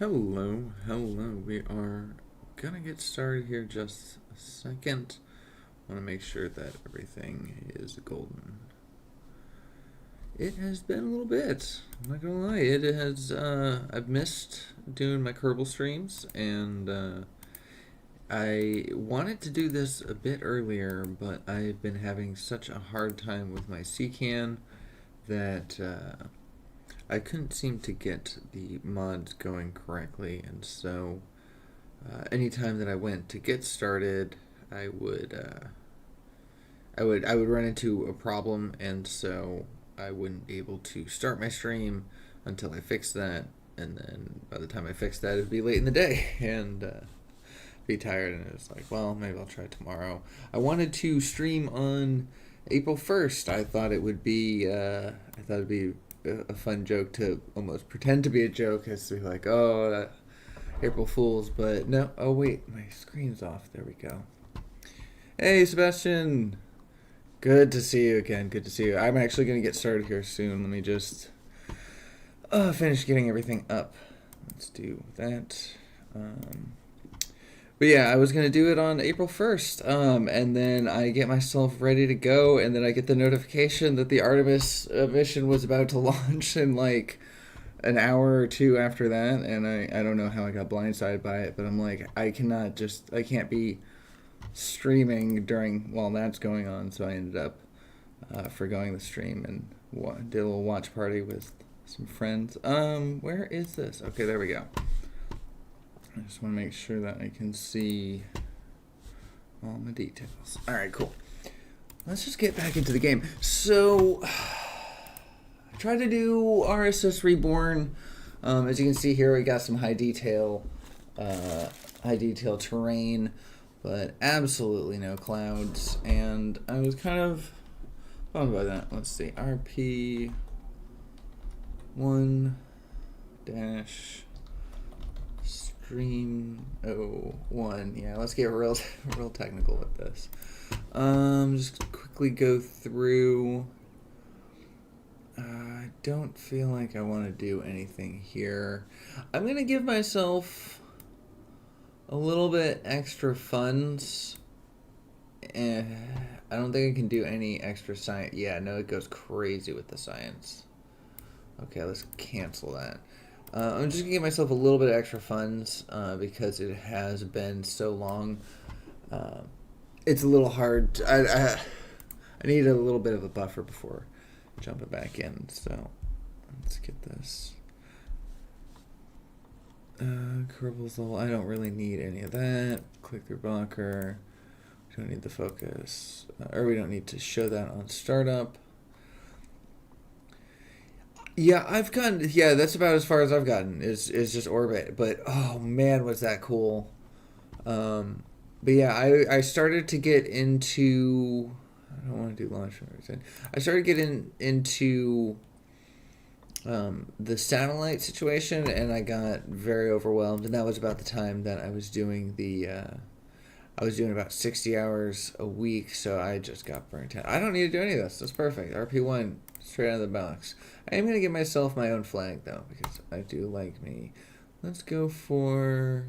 Hello. We are gonna get started here just a second. Want to make sure that everything is golden. It has been a little bit. I'm not gonna lie. It has. I've missed doing my Kerbal streams, and I wanted to do this a bit earlier, but I've been having such a hard time with my CCAN that I couldn't seem to get the mods going correctly, and so anytime that I went to get started, I would run into a problem, and so I wouldn't be able to start my stream until I fixed that, and then by the time I fixed that, it'd be late in the day, and be tired, and it was like, well, maybe I'll try tomorrow. I wanted to stream on April 1st. I thought it'd be a fun joke to almost pretend to be a joke, as to be like, oh, April Fools, but no. Oh wait, my screen's off. There we go. Hey, Sebastian. Good to see you again. Good to see you. I'm actually going to get started here soon. Let me just finish getting everything up. Let's do that. But yeah, I was going to do it on April 1st, and then I get myself ready to go, and then I get the notification that the Artemis mission was about to launch in like an hour or two after that, and I don't know how I got blindsided by it, but I'm like, I can't be streaming while that's going on, so I ended up forgoing the stream and did a little watch party with some friends. Where is this? Okay, there we go. I just want to make sure that I can see all my details. Alright, cool. Let's just get back into the game. So, I tried to do RSS Reborn. As you can see here, we got some high detail terrain, but absolutely no clouds. And I was kind of bummed by that. Let's see, RP1 dash Stream 01. Yeah, let's get real technical with this. Just quickly go through. I don't feel like I want to do anything here. I'm gonna give myself a little bit extra funds. I don't think I can do any extra science. Yeah, no, it goes crazy with the science. Okay, let's cancel that. I'm just gonna give myself a little bit of extra funds because it has been so long. It's a little hard. I need a little bit of a buffer before jumping back in. So let's get this. Kerbal's level. I don't really need any of that. Click through blocker. We don't need the focus, or we don't need to show that on startup. Yeah, that's about as far as I've gotten, is just orbit, but oh man, was that cool. But yeah, I started to get into, I don't want to do launch. I started getting into the satellite situation, and I got very overwhelmed, and that was about the time that I was doing about 60 hours a week, so I just got burnt out. I don't need to do any of this. That's perfect. RP1, straight out of the box. I am going to give myself my own flag, though, because I do like me. Let's go for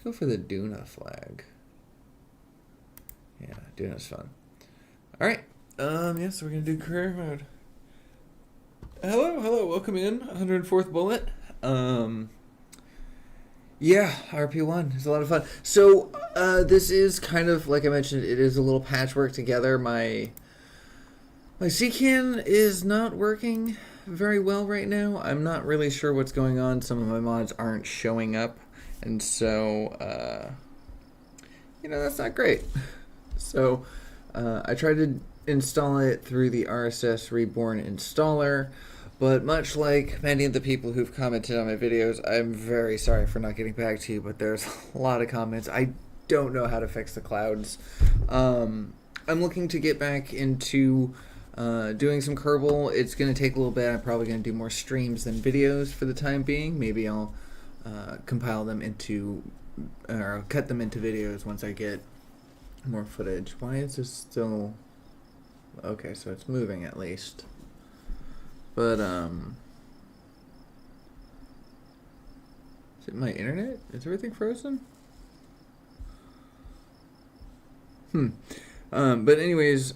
the Duna flag. Yeah, Duna's fun. Alright. Yeah, so we're going to do career mode. Hello, welcome in. 104th bullet. Yeah, RP1 is a lot of fun. So, this is kind of, like I mentioned, it is a little patchwork together. My CCAN is not working very well right now. I'm not really sure what's going on. Some of my mods aren't showing up, and so, that's not great. So, I tried to install it through the RSS Reborn installer, but much like many of the people who've commented on my videos, I'm very sorry for not getting back to you, but there's a lot of comments. I don't know how to fix the clouds. I'm looking to get back into doing some Kerbal. It's going to take a little bit. I'm probably going to do more streams than videos for the time being. Maybe I'll compile them into, or I'll cut them into videos once I get more footage. Why is this still... Okay, so it's moving at least. But, it my internet? Is everything frozen? But anyways,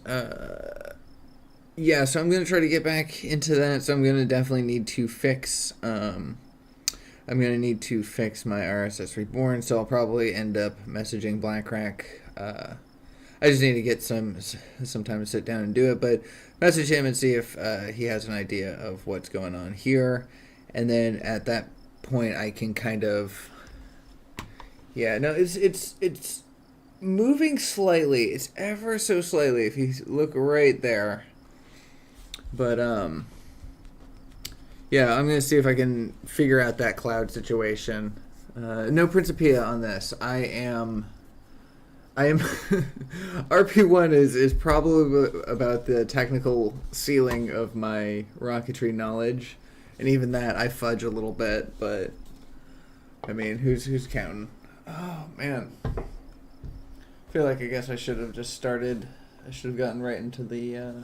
yeah, so I'm gonna try to get back into that. So I'm gonna definitely need to fix. I'm gonna need to fix my RSS Reborn. So I'll probably end up messaging Blackrack. I just need to get some time to sit down and do it. But message him and see if he has an idea of what's going on here, and then at that point I can kind of. Yeah, no, it's moving slightly. It's ever so slightly if you look right there. But yeah, I'm gonna see if I can figure out that cloud situation. No Principia on this. I am RP1 is probably about the technical ceiling of my rocketry knowledge, and even that I fudge a little bit. But I mean, who's counting? Oh man. I feel like I guess I should have just started. I should have gotten right into the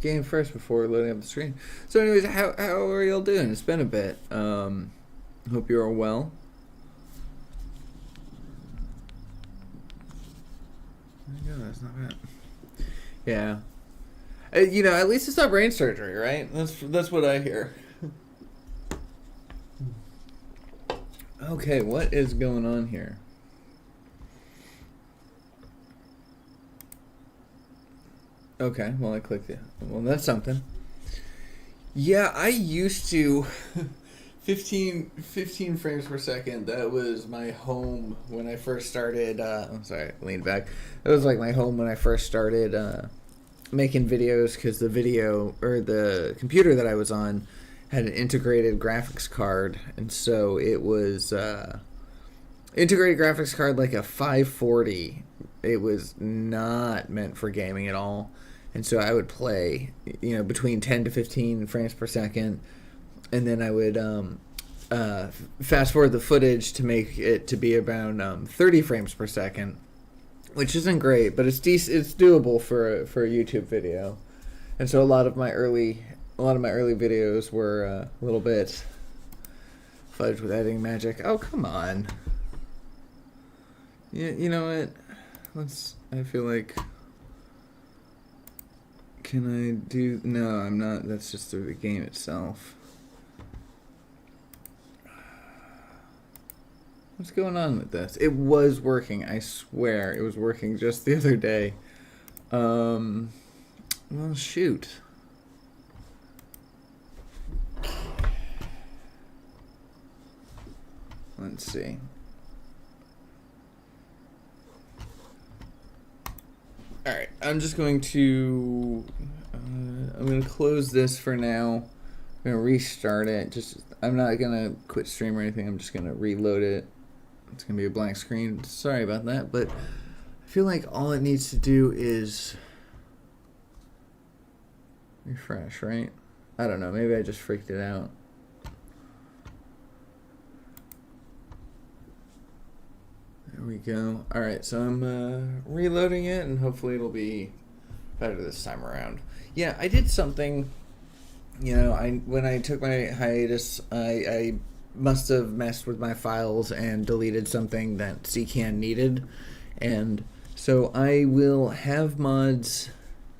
game first before loading up the screen. So, anyways, how are y'all doing? It's been a bit. Hope you're all well. There you go. That's not bad. Yeah. You know, at least it's not brain surgery, right? That's what I hear. Okay, what is going on here? Okay, well I clicked it. Well, that's something. Yeah, I used to 15 frames per second. That was my home when I first started. I'm sorry, lean back. That was like my home when I first started making videos, because the video or the computer that I was on had an integrated graphics card, and so it was integrated graphics card like a 540. It was not meant for gaming at all, and so I would play, you know, between 10 to 15 frames per second, and then I would fast forward the footage to make it to be about 30 frames per second, which isn't great, but it's it's doable for a YouTube video, and so a lot of my early videos were a little bit fudged with editing magic. Oh, come on. You know what? I feel like... Can I do... No, I'm not. That's just through the game itself. What's going on with this? It was working. I swear. It was working just the other day. Well, shoot. Let's see. All right, I'm just going to I'm going to close this for now. I'm going to restart it. I'm not going to quit stream or anything. I'm just going to reload it. It's going to be a blank screen. Sorry about that, but I feel like all it needs to do is refresh, right? I don't know. Maybe I just freaked it out. There we go. Alright, so I'm reloading it, and hopefully it'll be better this time around. Yeah, I did something, you know, when I took my hiatus, I must have messed with my files and deleted something that CCAN needed, and so I will have mods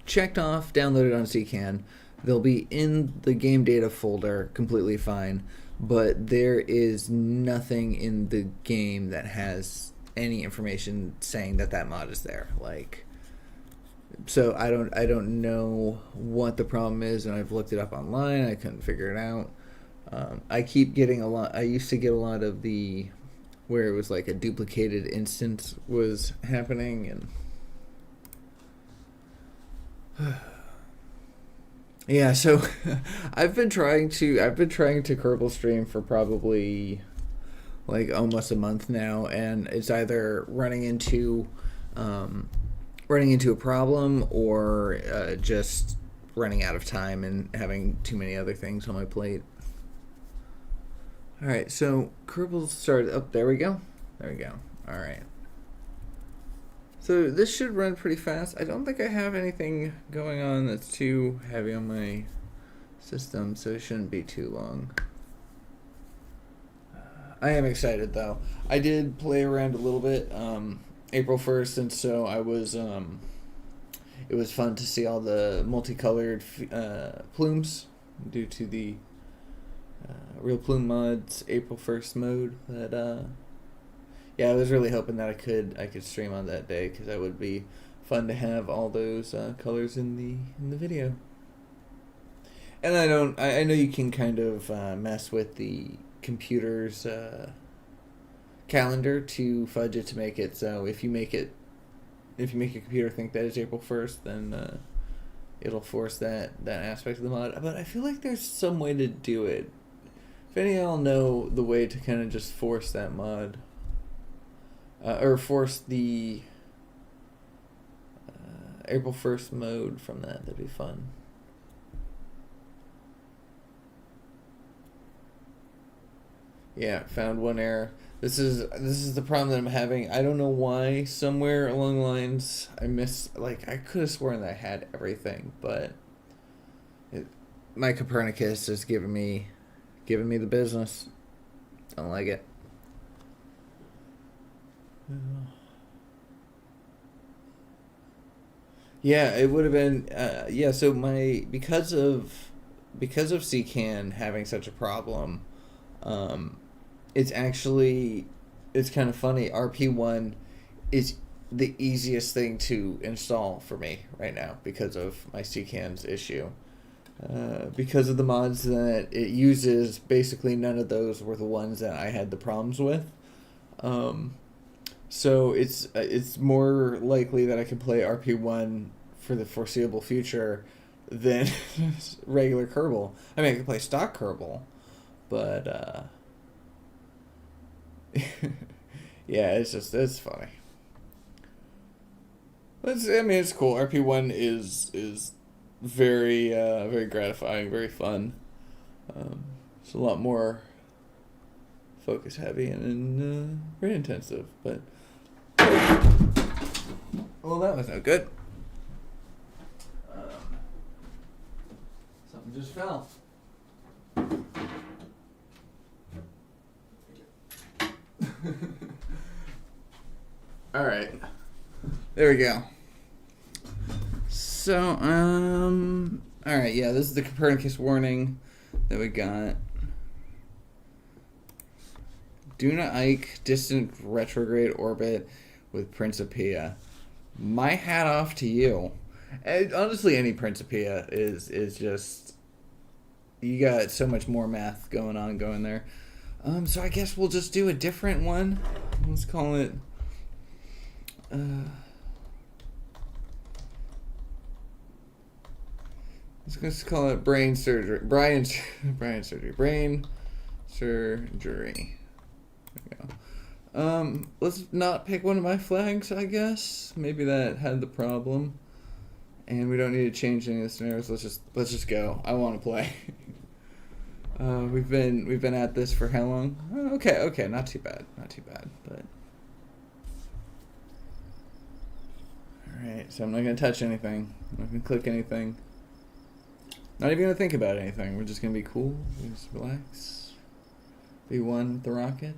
checked off, downloaded on CCAN. They'll be in the game data folder completely fine, but there is nothing in the game that has any information saying that mod is there. Like, so I don't know what the problem is, and I've looked it up online. I couldn't figure it out. I keep getting a lot. I used to get a lot of the where it was like a duplicated instance was happening, and yeah. So I've been trying to Kerbal stream for probably like almost a month now, and it's either running into a problem or just running out of time and having too many other things on my plate. All right, so Kerbal started. Oh, there we go. All right. So this should run pretty fast. I don't think I have anything going on that's too heavy on my system, so it shouldn't be too long. I am excited though. I did play around a little bit April 1st, and so I was it was fun to see all the multicolored plumes due to the Real Plume Mods April 1st mode. But yeah, I was really hoping that I could stream on that day, because that would be fun to have all those colors in the video. And I know you can kind of mess with the computer's calendar to fudge it to make it so if you make a computer think that it's April 1st, then it'll force that aspect of the mod. But I feel like there's some way to do it. If any of y'all know the way to kind of just force that mod, or force the April 1st mode from that'd be fun. Yeah, found one error. This is the problem that I'm having. I don't know why. Somewhere along the lines, I could have sworn that I had everything, but my Copernicus is giving me the business. Don't like it. Yeah, it would have been. Yeah, so because of CCAN having such a problem, it's kind of funny. RP1 is the easiest thing to install for me right now because of my CCAN's issue. Because of the mods that it uses, basically none of those were the ones that I had the problems with. So it's more likely that I can play RP1 for the foreseeable future than regular Kerbal. I mean, I can play stock Kerbal, but yeah, it's funny. It's cool. RP1 is very very gratifying, very fun. It's a lot more focus heavy and very intensive, but well, that was no good. Something just fell. All right, there we go. So all right, yeah, this is the Copernicus warning that we got. Do not Ike distant retrograde orbit with Principia. My hat off to you. And honestly, any Principia is just, you got so much more math going there. So I guess we'll just do a different one. Let's call it let's call it brain surgery. Brain surgery. Brain surgery. There we go. Let's not pick one of my flags, I guess. Maybe that had the problem. And we don't need to change any of the scenarios. Let's just go. I want to play. We've been at this for how long? Okay, not too bad, but all right. So I'm not gonna touch anything. I'm not gonna click anything. Not even gonna think about anything. We're just gonna be cool. Just relax. Be one with the rocket.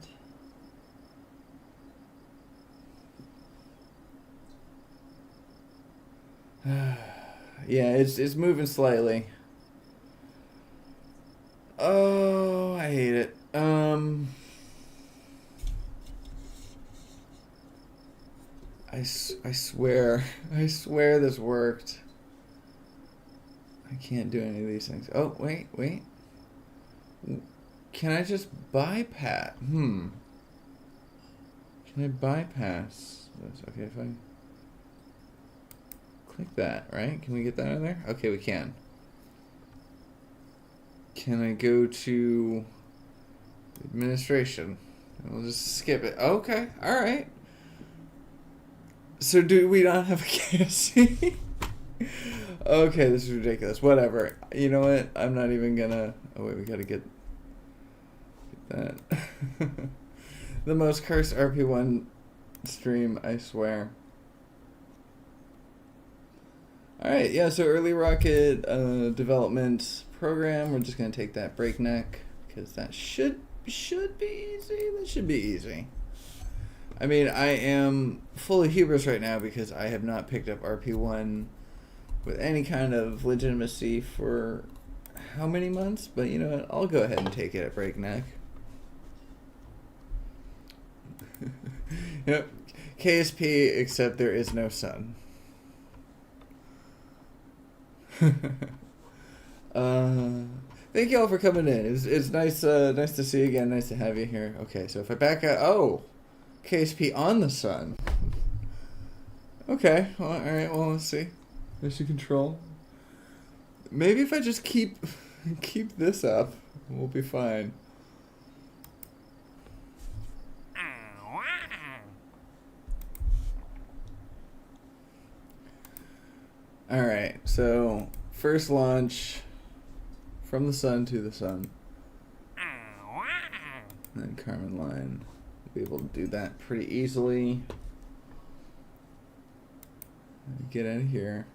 Yeah, it's moving slightly. Oh, I hate it. I swear this worked. I can't do any of these things. Oh, wait. Can I just bypass? Can I bypass this? Okay, if I click that, right? Can we get that in there? Okay, we can. Can I go to administration? We'll just skip it. Okay, alright. So do we not have a KFC? Okay, this is ridiculous. Whatever. You know what? I'm not even gonna... Oh wait, we gotta get that. The most cursed RP1 stream, I swear. Alright, yeah, so early rocket development program. We're just going to take that breakneck because that should should be easy. That should be easy. I mean, I am full of hubris right now because I have not picked up RP1 with any kind of legitimacy for how many months? But you know what? I'll go ahead and take it at breakneck. Yep. KSP, except there is no sun. Thank you all for coming in. It's nice nice to see you again. Nice to have you here. Okay, so if I back out, oh, KSP on the sun. Okay, well, all right. Well, let's see. Mission control. Maybe if I just keep this up, we'll be fine. All right. So first launch from the sun to the sun. And then Carmen line. We'll be able to do that pretty easily. Get out of here.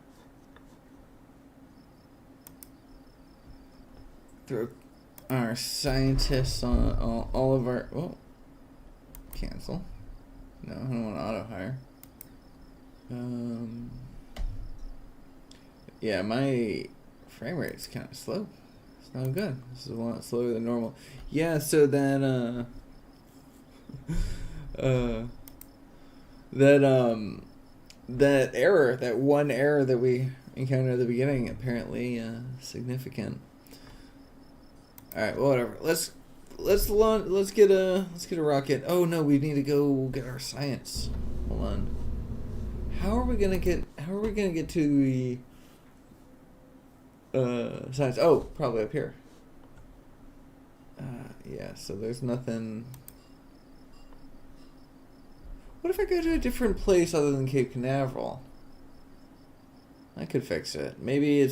Throw our scientists on all of our... Oh. Cancel. No, I don't want auto hire. Yeah, my frame rate's kind of slow. It's not good. This is a lot slower than normal. Yeah, so then, that error, that one error that we encountered at the beginning, apparently significant. All right, well, whatever. Let's get a rocket. Oh no, we need to go get our science. Hold on. How are we gonna get to the science? Oh, probably up here. Yeah. So there's nothing. What if I go to a different place other than Cape Canaveral? I could fix it. Maybe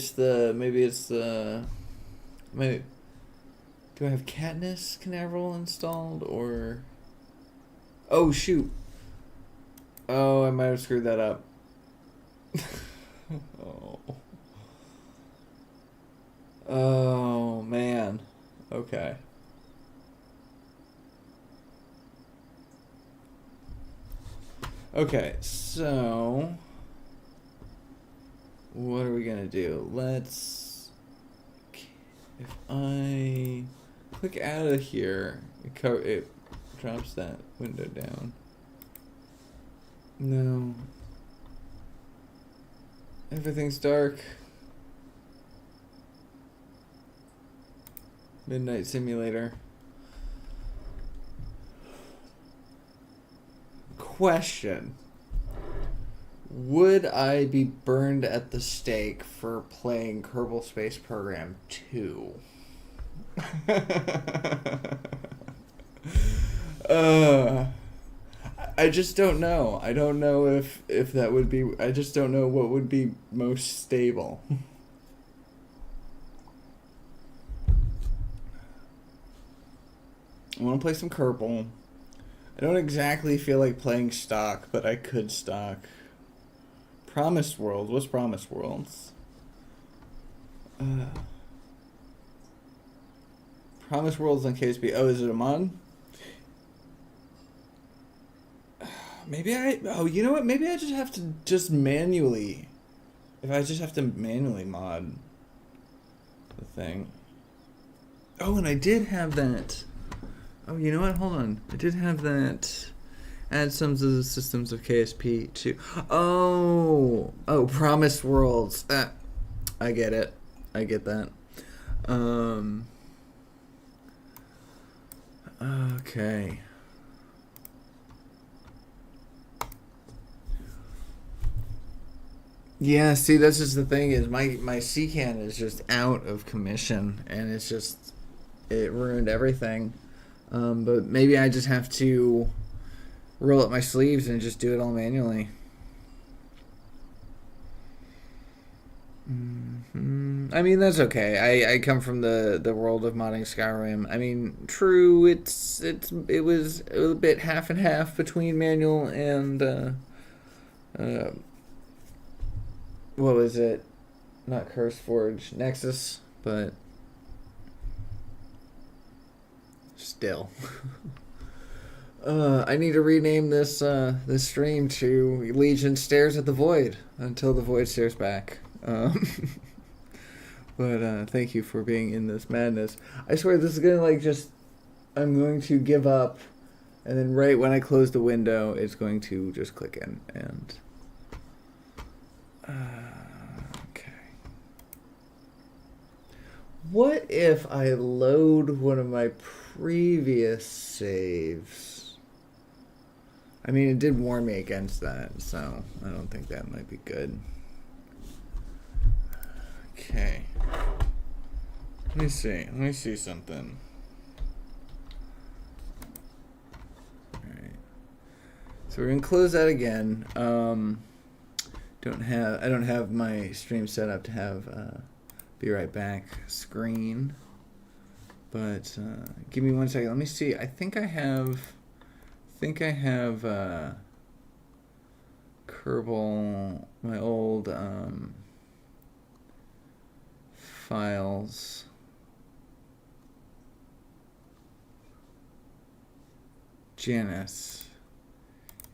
do I have Katniss Canaveral installed or? Oh shoot. Oh, I might have screwed that up. Oh. Oh man. Okay. Okay, so what are we gonna do? Let's, if I click out of here, it drops that window down. No. Everything's dark. Midnight Simulator. Question. Would I be burned at the stake for playing Kerbal Space Program 2? I just don't know. I don't know if that would be... I just don't know what would be most stable. I want to play some Kerbal. I don't exactly feel like playing stock, but I could stock. Promised World. What's Promised Worlds? Promised Worlds on KSP. Oh, is it a mod? Maybe oh, you know what? Maybe I just have to manually... If I just have to manually mod the thing. Oh, and I did have that... Oh, you know what? Hold on. I did have that. Add some to the systems of KSP too. Oh, Promised Worlds. I get it. I get that. Okay. Yeah. See, that's just the thing is my CCAN is just out of commission, and it's just it ruined everything. But maybe I just have to roll up my sleeves and just do it all manually. I mean, that's okay. I come from the world of modding Skyrim. I mean, true, it was a bit half and half between manual and what was it? Not CurseForge, Nexus, but Still. I need to rename this stream to Legion Stares at the Void until the Void stares back. But thank you for being in this madness. I swear this is gonna I'm going to give up, and then right when I close the window, it's going to just click in and. Okay. What if I load one of my previous saves? I mean, it did warn me against that, so I don't think that might be good. Okay. Let me see. Let me see something. Alright. So we're gonna close that again. I don't have my stream set up to have be right back screen. But give me 1 second. Let me see. I think I have Kerbal, my old files. Janus.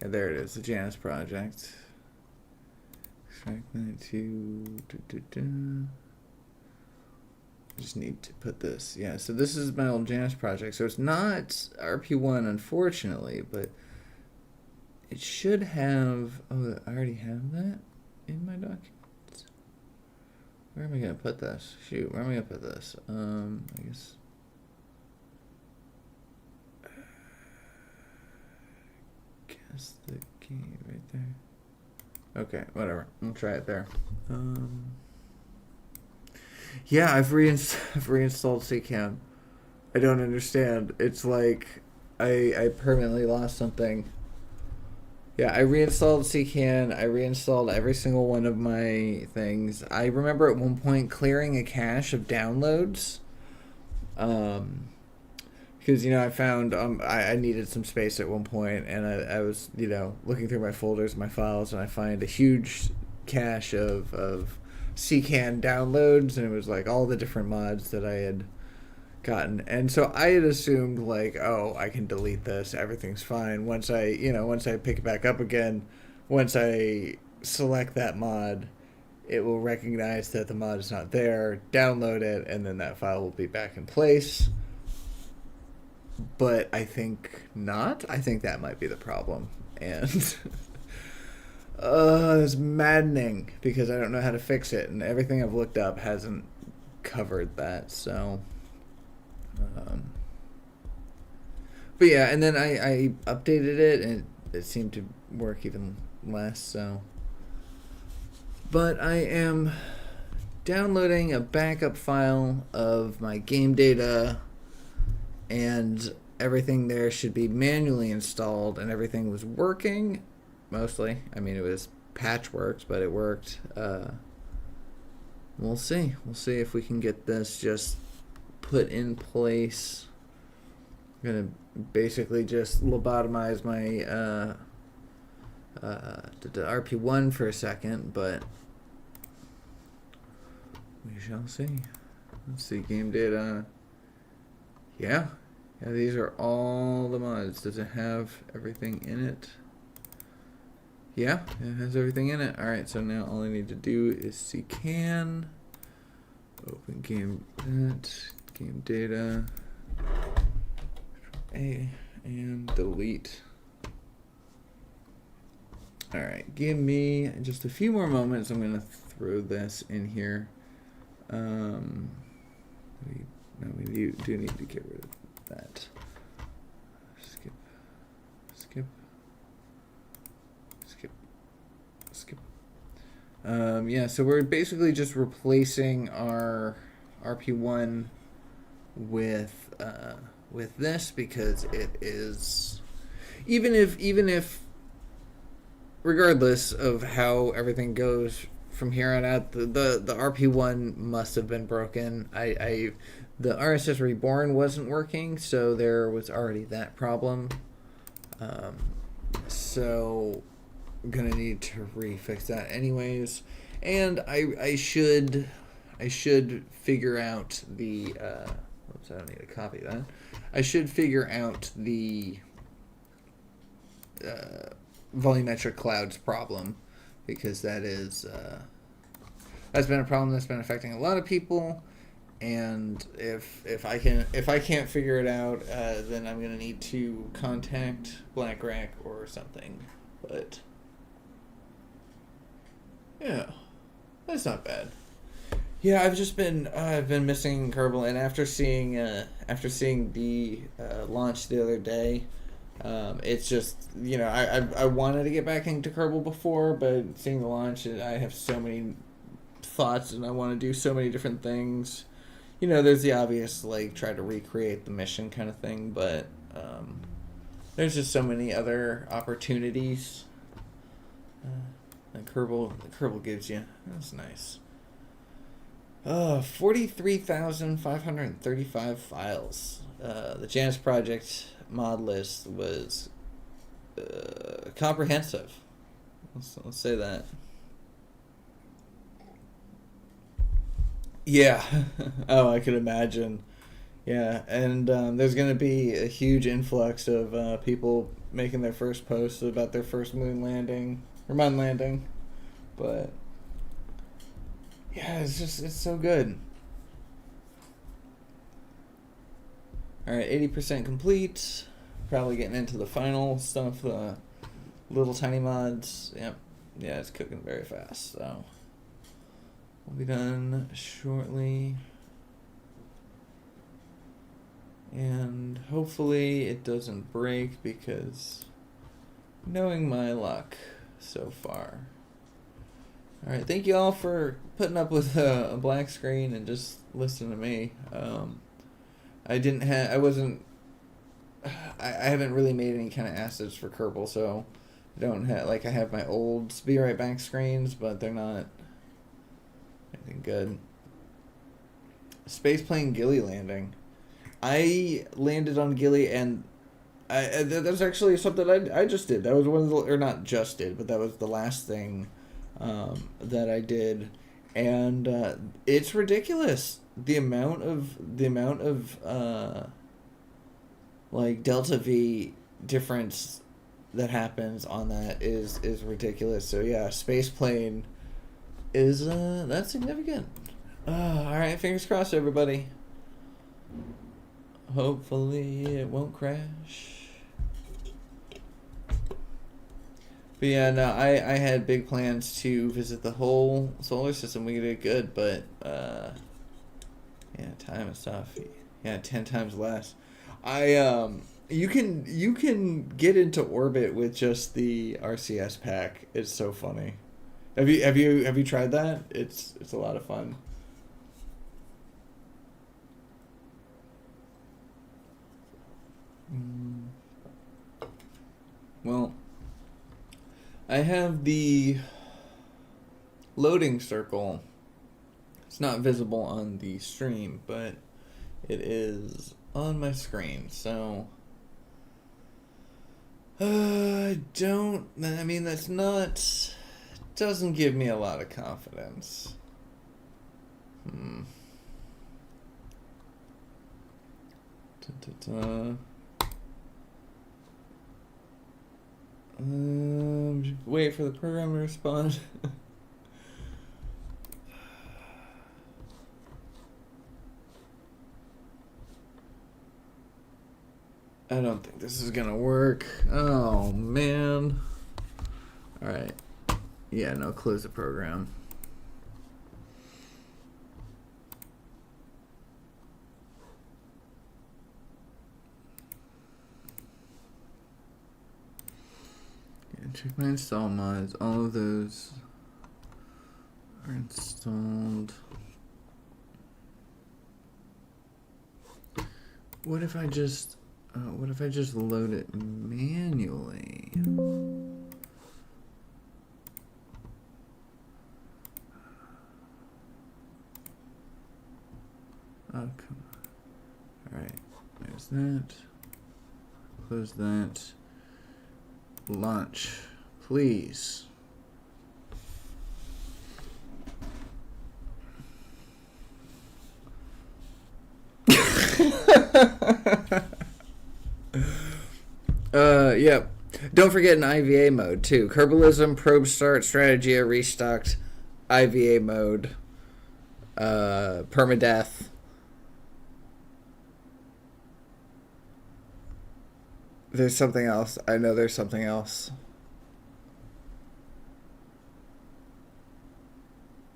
Yeah, there it is, the Janus project. Extract that to just need to put this. Yeah, so this is my old Janus project. So it's not RP1, unfortunately, but it should have. Oh, I already have that in my documents. Where am I gonna put this? Shoot, where am I gonna put this? I guess the key right there. Okay, whatever. I'll try it there. Yeah, I've reinstalled CCAM. I don't understand. It's like I permanently lost something. Yeah, I reinstalled CCAN. I reinstalled every single one of my things. I remember at one point clearing a cache of downloads. Because, I found I needed some space at one point, and I was, looking through my folders, my files, and I find a huge cache of CCAN downloads, and it was like all the different mods that I had gotten. And so I had assumed oh, I can delete this, everything's fine. Once I pick it back up again, once I select that mod, it will recognize that the mod is not there, download it, and then that file will be back in place. But I think not. I think that might be the problem. And it's maddening because I don't know how to fix it, and everything I've looked up hasn't covered that. So, but yeah, and then I updated it, and it seemed to work even less. So, but I am downloading a backup file of my game data, and everything there should be manually installed, and everything was working. Mostly. I mean, it was patchworks, but it worked. We'll see. We'll see if we can get this just put in place. I'm going to basically just lobotomize my the RP1 for a second, but we shall see. Let's see, game data. Yeah, these are all the mods. Does it have everything in it? Yeah, it has everything in it. Alright, so now all I need to do is CCAN, open game data, A, and delete. Alright, give me just a few more moments. I'm going to throw this in here. We do need to get rid of that. Skip. Yeah, so we're basically just replacing our RP1 with this, because it is, even if regardless of how everything goes from here on out, the RP1 must have been broken. The RSS Reborn wasn't working, so there was already that problem. So I'm gonna need to refix that anyways, and I should figure out the Oops, I don't need to copy that. I should figure out the volumetric clouds problem, because that is that's been a problem that's been affecting a lot of people. And if I can't figure it out, then I'm gonna need to contact BlackRock or something. But yeah, that's not bad. Yeah, I've been missing Kerbal, and after seeing the launch the other day, it's just, I wanted to get back into Kerbal before, but seeing the launch, I have so many thoughts and I want to do so many different things. There's the obvious, like, try to recreate the mission kind of thing, but there's just so many other opportunities that Kerbal gives you. That's nice. 43,535 files. The Janus Project mod list was comprehensive. Let's say that. Yeah. Oh, I could imagine. Yeah, and there's going to be a huge influx of people making their first posts about their first moon landing. But yeah, it's so good. Alright, 80% complete. Probably getting into the final stuff, the little tiny mods. Yep. Yeah, it's cooking very fast, so we'll be done shortly. And hopefully it doesn't break, because knowing my luck so far. Alright, thank you all for putting up with a black screen and just listening to me. I haven't really made any kind of assets for Kerbal, so I don't have, I have my old Be Right Back screens, but they're not anything good. Spaceplane Gilly landing. I landed on Gilly, and that was actually something I just did. That was one of the, or not just did, but that was the last thing that I did, and it's ridiculous the amount of like Delta V difference that happens on that is ridiculous. So yeah, Spaceplane is that's significant. All right, fingers crossed, everybody. Hopefully it won't crash. But yeah, no, I had big plans to visit the whole solar system. We did good, but yeah, time is tough. Yeah, 10 times less. You can get into orbit with just the RCS pack. It's so funny. Have you tried that? It's a lot of fun. Well, I have the loading circle. It's not visible on the stream, but it is on my screen. So that's not, doesn't give me a lot of confidence. Wait for the program to respond. I don't think this is gonna work. Oh man. Alright. Yeah, no, close the program. Check my install mods. All of those are installed. What if I just load it manually? Oh, come on. All right, there's that. Close that. Launch, please. Yep. Don't forget an IVA mode too. Kerbalism, probe start, strategia, restocked, IVA mode, permadeath. There's something else. I know there's something else.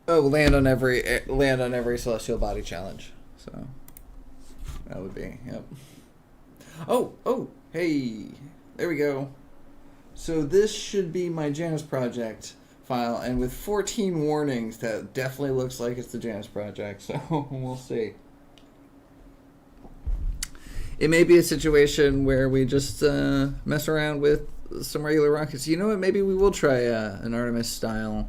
Oh, land on every celestial body challenge. So that would be, yep. Oh, hey, there we go. So this should be my Janus project file, and with 14 warnings, that definitely looks like it's the Janus project. So we'll see. It may be a situation where we just mess around with some regular rockets. You know what? Maybe we will try an Artemis style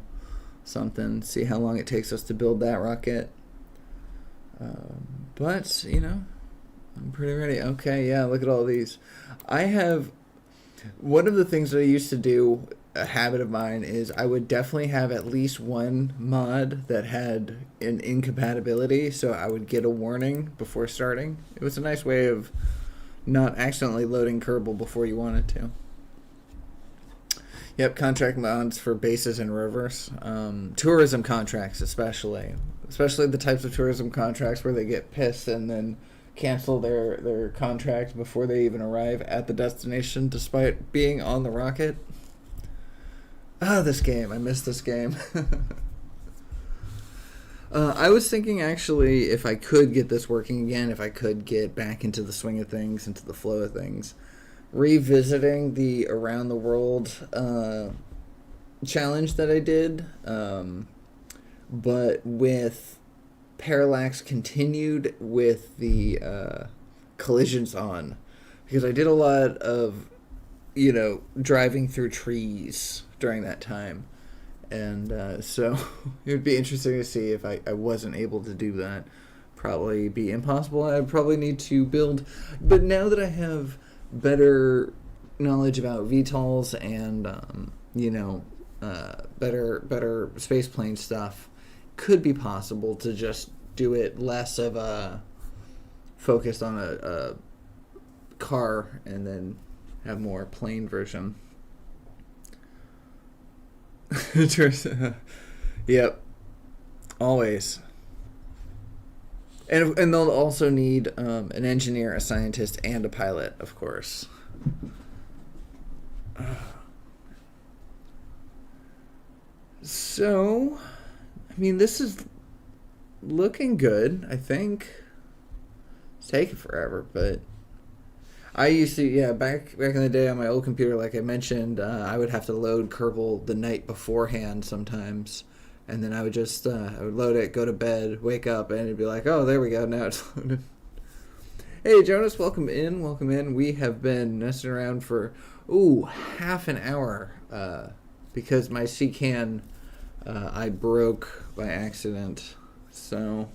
something. See how long it takes us to build that rocket. But you know, I'm pretty ready. Okay, yeah. Look at all these. I have one of the things that I used to do. A habit of mine is I would definitely have at least one mod that had an incompatibility, so I would get a warning before starting. It was a nice way of not accidentally loading Kerbal before you wanted to. Yep, contract mods for bases and rovers. Tourism contracts especially the types of tourism contracts where they get pissed and then cancel their contract before they even arrive at the destination despite being on the rocket. This game. I missed this game. I was thinking, actually, if I could get this working again, if I could get back into the swing of things, into the flow of things, revisiting the Around the World challenge that I did, but with parallax continued with the collisions on. Because I did a lot of, driving through trees during that time. And so it would be interesting to see if I wasn't able to do that. Probably be impossible. I'd probably need to build. But now that I have better knowledge about VTOLs and, better spaceplane stuff, could be possible to just do it less of a focused on a car and then have more plane version. Yep. Always. And they'll also need an engineer, a scientist, and a pilot, of course. So, I mean, this is looking good, I think. It's taking forever, but I used to, back in the day on my old computer, like I mentioned, I would have to load Kerbal the night beforehand sometimes. And then I would just, I would load it, go to bed, wake up, and it'd be like, oh, there we go, now it's loaded. Hey, Jonas, welcome in. We have been messing around for, half an hour, because my CCAN, I broke by accident, so...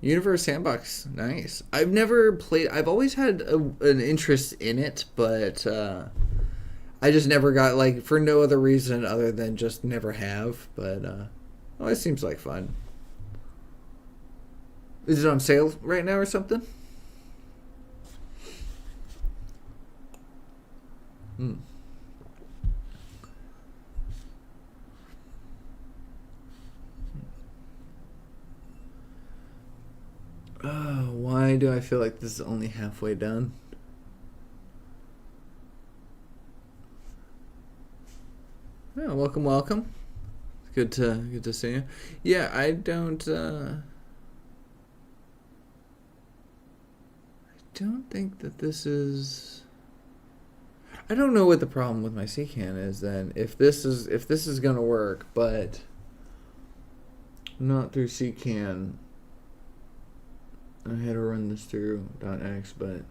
Universe Sandbox, nice. I've never played... I've always had an interest in it, but I just never got, for no other reason other than just never have. But, it seems like fun. Is it on sale right now or something? Why do I feel like this is only halfway done? Oh, welcome. Good to see you. Yeah, I don't think that this is... I don't know what the problem with my CCAN is then. If this is gonna work, but not through CCAN. I had to run this through .x, but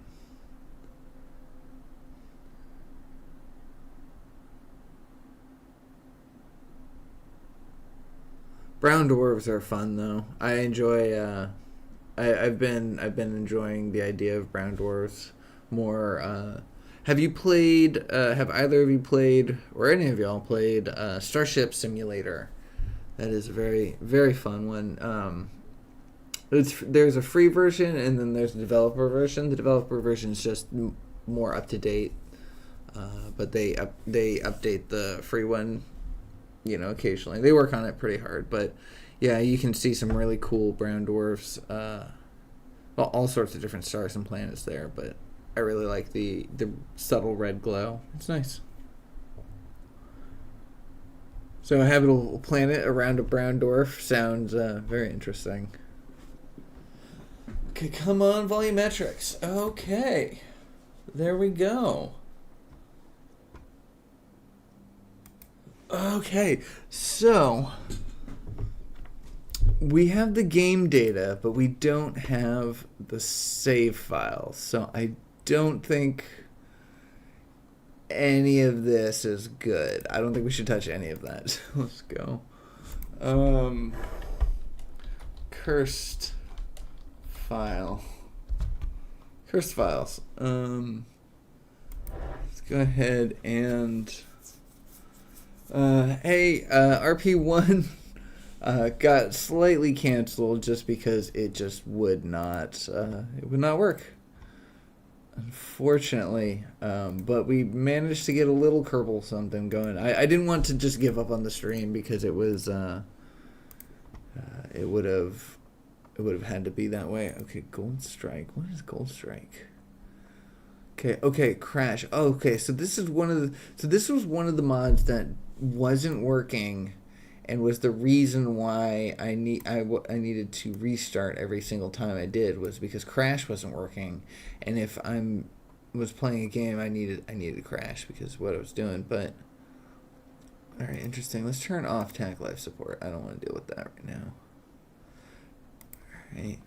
brown dwarves are fun though. I enjoy. I've been enjoying the idea of brown dwarves more. Have you played? Have either of you played, or any of y'all played Starship Simulator? That is a very, very fun one. There's a free version and then there's a developer version. The developer version is just more up to date but they update the free one, you know, occasionally. They work on it pretty hard, but yeah, you can see some really cool brown dwarfs. Well, all sorts of different stars and planets there, but I really like the subtle red glow. It's nice. So a habitable planet around a brown dwarf sounds very interesting. Okay, come on, volumetrics. Okay, there we go. Okay, so we have the game data, but we don't have the save files. So I don't think any of this is good. I don't think we should touch any of that. Let's go. Cursed file. Cursed files. Let's go ahead and RP1 got slightly canceled just because it just would not work, unfortunately. But we managed to get a little Kerbal something going. I didn't want to just give up on the stream because it was it would have had to be that way. Okay, Gold Strike. What is Gold Strike? Okay, Crash. Oh, okay, so this was one of the mods that wasn't working, and was the reason why I needed to restart every single time I did, was because Crash wasn't working, and if I was playing a game, I needed Crash because of what I was doing. But all right, interesting. Let's turn off Tac Life Support. I don't want to deal with that right now. All right.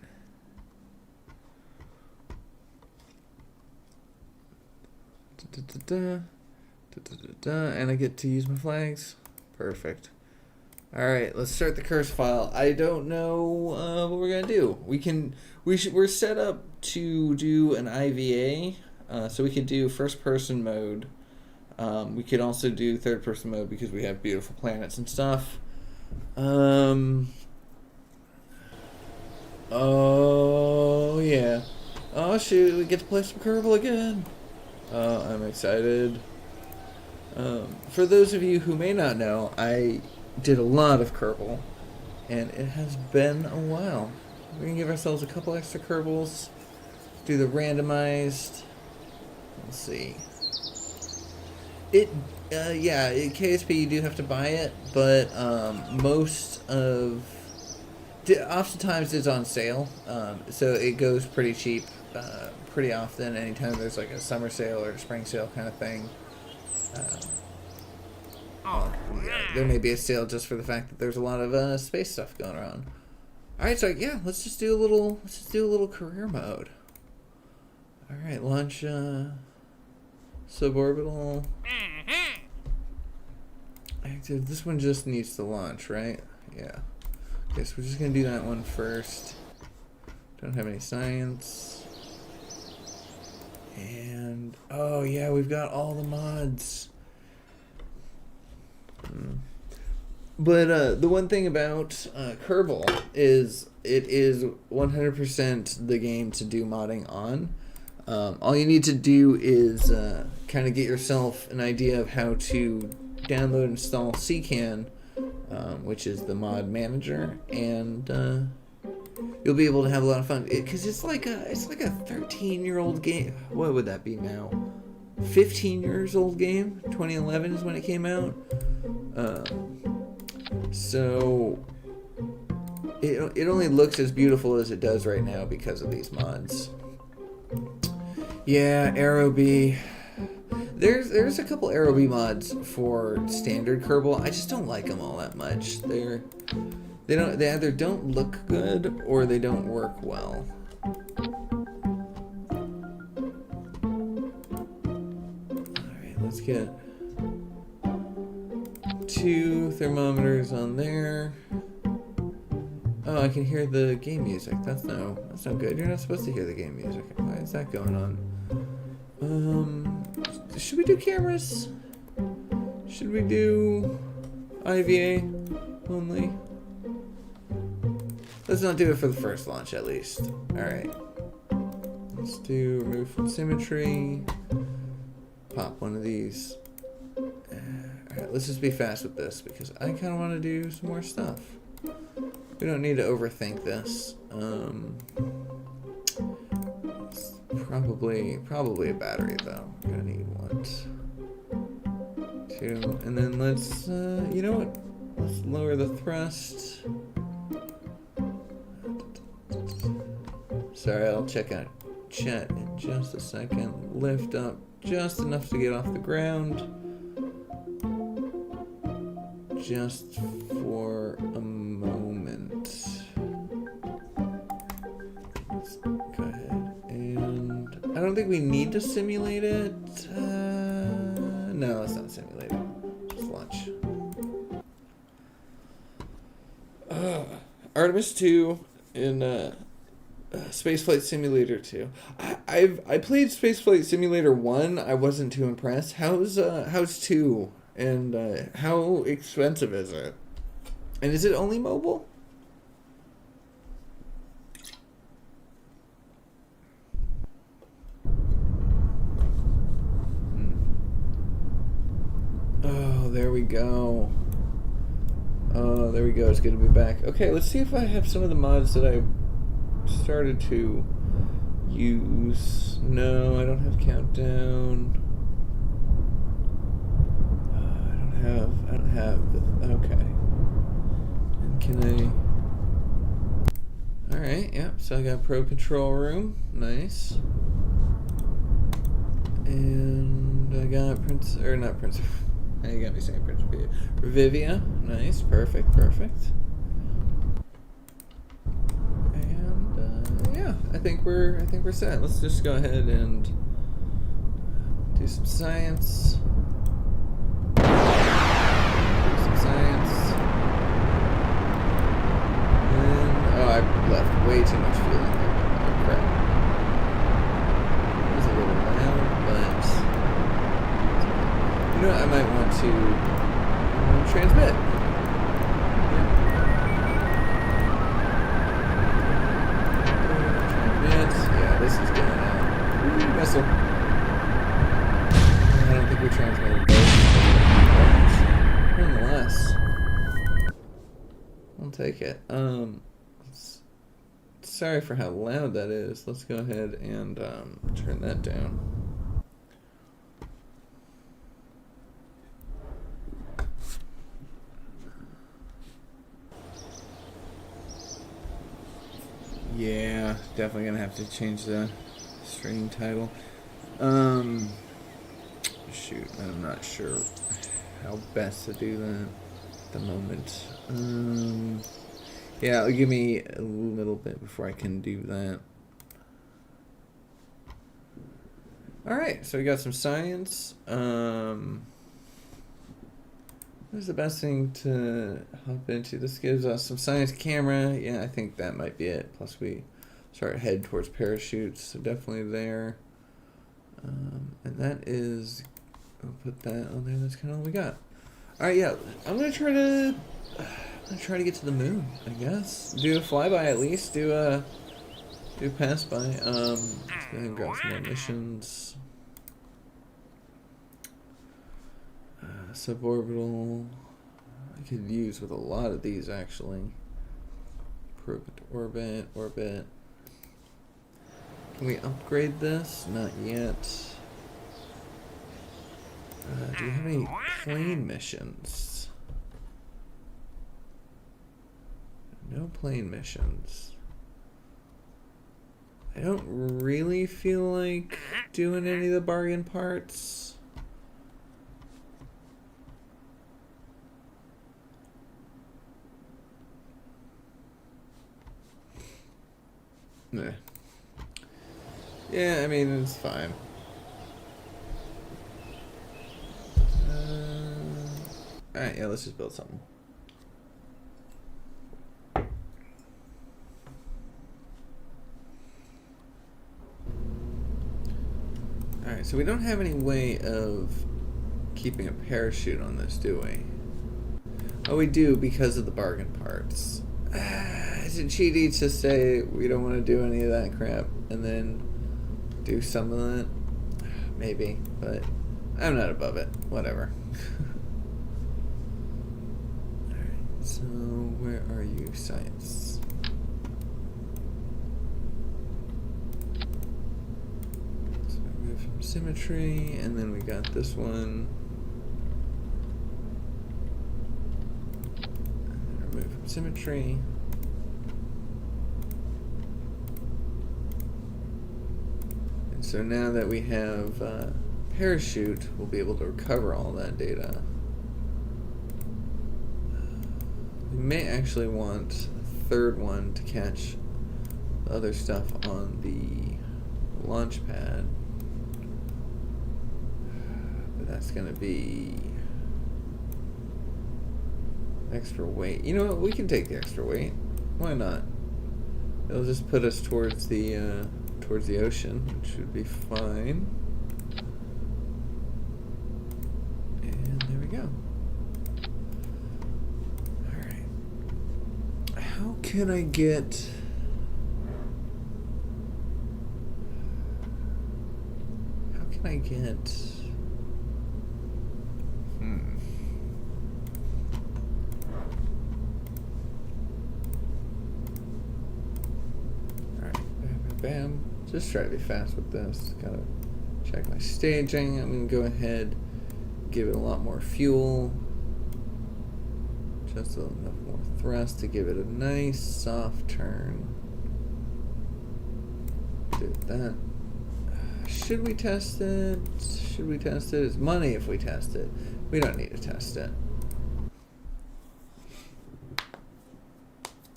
And I get to use my flags. Perfect. Alright, let's start the curse file. I don't know what we're gonna do. We're set up to do an IVA, so we could do first person mode. We could also do third person mode because we have beautiful planets and stuff. Oh yeah. Oh shoot, we get to play some Kerbal again. I'm excited. For those of you who may not know, I did a lot of Kerbal, and it has been a while. We're gonna give ourselves a couple extra Kerbals, do the randomized. Let's see. KSP, you do have to buy it, but oftentimes it's on sale, so it goes pretty cheap pretty often. Anytime there's like a summer sale or a spring sale kind of thing. There may be a sale just for the fact that there's a lot of space stuff going around. All right, so yeah, let's just do a little career mode. All right, launch suborbital active. This one just needs to launch, right? Yeah. Okay, so we're just gonna do that one first. Don't have any science. And oh yeah, we've got all the mods. But the one thing about Kerbal is it is 100% the game to do modding on. All you need to do is kind of get yourself an idea of how to download and install CCAN, which is the mod manager, and you'll be able to have a lot of fun. Because it's like a 13-year-old game. What would that be now? 15 years old game. 2011 is when it came out. So it only looks as beautiful as it does right now because of these mods. Yeah, Aerobee. There's a couple Aerobee mods for standard Kerbal. I just don't like them all that much. They either don't look good or they don't work well. Alright, let's get 2 thermometers on there. Oh, I can hear the game music. That's no good. You're not supposed to hear the game music. Why is that going on? Should we do cameras? Should we do IVA only? Let's not do it for the first launch, at least. Alright. Let's do remove from symmetry. pop one of these. Alright, let's just be fast with this because I kind of want to do some more stuff. We don't need to overthink this. It's probably a battery though. We're gonna need 1, 2, and then let's, you know what? Let's lower the thrust. Sorry, I'll check out chat in just a second. Lift up just enough to get off the ground. Just for a moment. Let's go ahead. And I don't think we need to simulate it. No, let's not simulate it. Just launch. Artemis 2 in Spaceflight Simulator 2. I played Spaceflight Simulator 1. I wasn't too impressed. How's 2? And how expensive is it? And is it only mobile? Oh, there we go. Oh, there we go. It's good to be back. Okay, let's see if I have some of the mods that I started to use. No, I don't have countdown. I don't have, okay. And can I, alright, yep, so I got Pro Control Room, nice. And I got you got me saying Principia. Revivia, nice, perfect. And, yeah, I think we're set. Let's just go ahead and do some science. I left way too much fuel in there. Oh, crap. It was a little loud, but... You know what? I might want to transmit. Yeah. Transmit. Yeah, this is going out. Ooh, missile. I don't think we transmitted both. Nonetheless. I'll take it. Sorry for how loud that is. Let's go ahead and turn that down. Yeah, definitely gonna have to change the stream title. Shoot, I'm not sure how best to do that at the moment. Yeah, give me a little bit before I can do that. Alright, so we got some science. What's the best thing to hop into? This gives us some science camera. Yeah, I think that might be it. Plus we start head towards parachutes, so definitely there. And that is, I'll put that on there. That's kind of all we got. Alright, yeah, I'm gonna try to get to the moon, I guess. Do a flyby at least. Do a pass by. Let's go ahead and grab some more missions. Suborbital. I could use with a lot of these actually. Probe to orbit. Can we upgrade this? Not yet. Do we have any plane missions? No plane missions. I don't really feel like doing any of the bargain parts. Nah. Yeah, I mean, it's fine. Alright, yeah, let's just build something. Alright, so we don't have any way of keeping a parachute on this, do we? Oh, we do because of the bargain parts. Is it cheaty to say we don't want to do any of that crap and then do some of that? Maybe, but I'm not above it. Whatever. Alright, so where are you, science? So we move from symmetry, and then we got this one. And then remove from symmetry. And so now that we have parachute, we'll be able to recover all that data. We may actually want a third one to catch the other stuff on the launch pad. But that's going to be extra weight. You know what? We can take the extra weight. Why not? It'll just put us towards the ocean, which should be fine. And there we go. Alright. How can I get... Alright, bam. Just try to be fast with this. Gotta check my staging. I'm gonna go ahead, give it a lot more fuel. Just enough more thrust to give it a nice soft turn. Do that. Should we test it? Should we test it? It's money if we test it. We don't need to test it.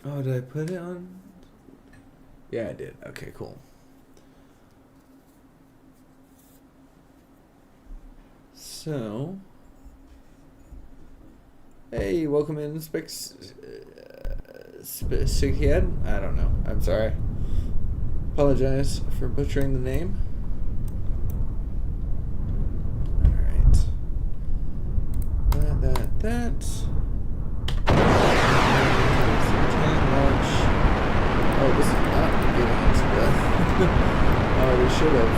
Oh, did I put it on? Yeah, I did. Okay, cool. So, hey, welcome in, Sighead? I don't know. I'm sorry. Apologize for butchering the name. Alright. That. Oh, this is not getting into the... Oh, we should have...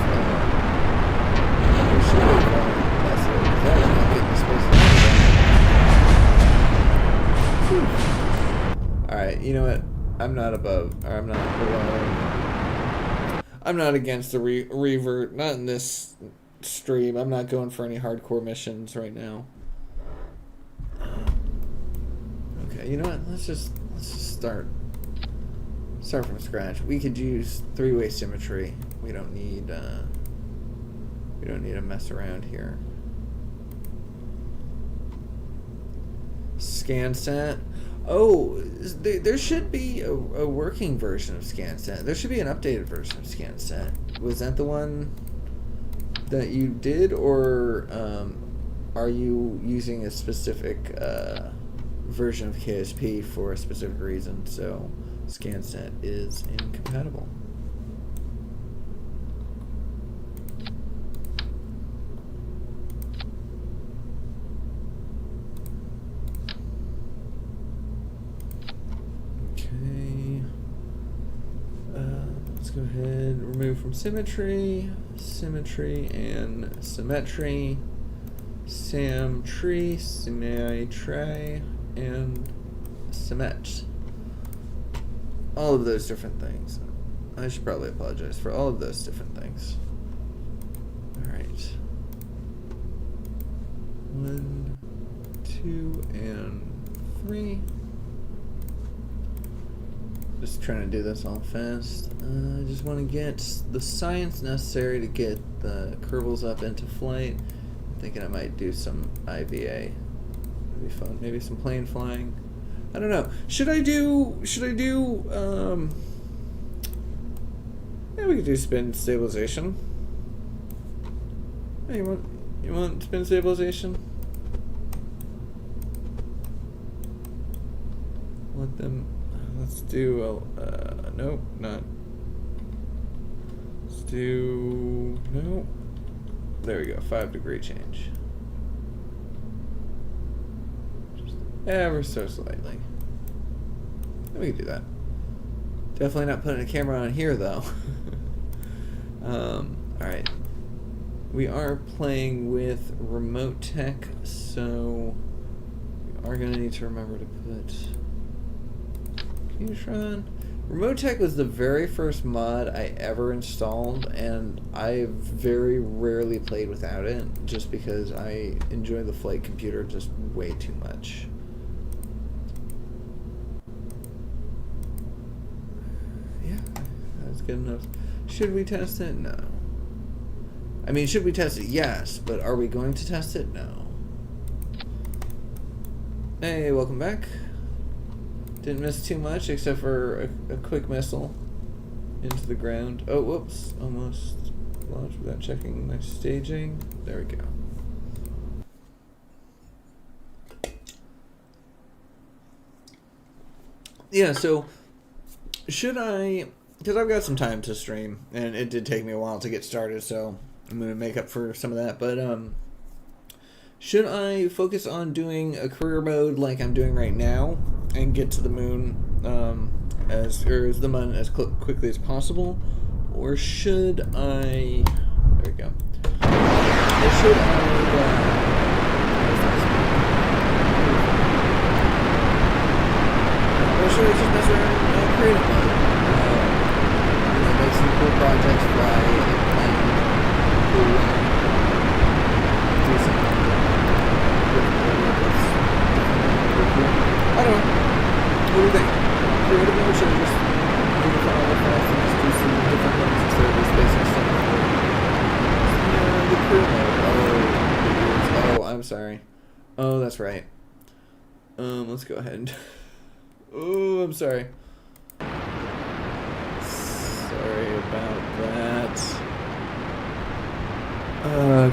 that's it. That is not getting the space. Alright, you know what? I'm not above... Or I'm not below... I'm not against the revert. Not in this stream. I'm not going for any hardcore missions right now. Okay, you know what? Let's just start from scratch. We could use three-way symmetry. We don't need to mess around here. ScanSat. Oh, there should be a working version of ScanSat. There should be an updated version of ScanSat. Was that the one that you did, or are you using a specific version of KSP for a specific reason? So ScanSat is incompatible. Okay. Let's go ahead, remove from symmetry, and symmetry, symmetry, and symmet. All of those different things. I should probably apologize for all of those different things. Alright. 1, 2, and 3. Just trying to do this all fast. I just want to get the science necessary to get the Kerbals up into flight. I'm thinking I might do some IVA. That'd be fun. Maybe some plane flying. I don't know. Should I do, yeah, we could do spin stabilization. Hey, you want spin stabilization? Let them, let's do, nope, not. Let's do, no. There we go, 5-degree change. Ever so slightly. We can do that. Definitely not putting a camera on here though. Alright. We are playing with remote tech, so we are going to need to remember to put... Can you try on? Remote tech was the very first mod I ever installed, and I very rarely played without it, just because I enjoy the flight computer just way too much. Yeah, that's good enough. Should we test it? No. I mean, should we test it? Yes, but are we going to test it? No. Hey, welcome back. Didn't miss too much except for a quick missile into the ground. Oh, whoops. Almost launched without checking my staging. There we go. Yeah, so should I... Because I've got some time to stream, and it did take me a while to get started, so I'm going to make up for some of that. But should I focus on doing a career mode like I'm doing right now and get to the moon as quickly as possible, or should I? There we go. Or should I just mess around in creative mode? Make some cool projects, fly a plane, do something. I don't know. What do you think? Creative mode, should I just move it all fast and just do some different ones instead of this basic stuff? Yeah, the career mode. Oh, I'm sorry. Oh, that's right. Let's go ahead. Oh, I'm sorry. Sorry about that.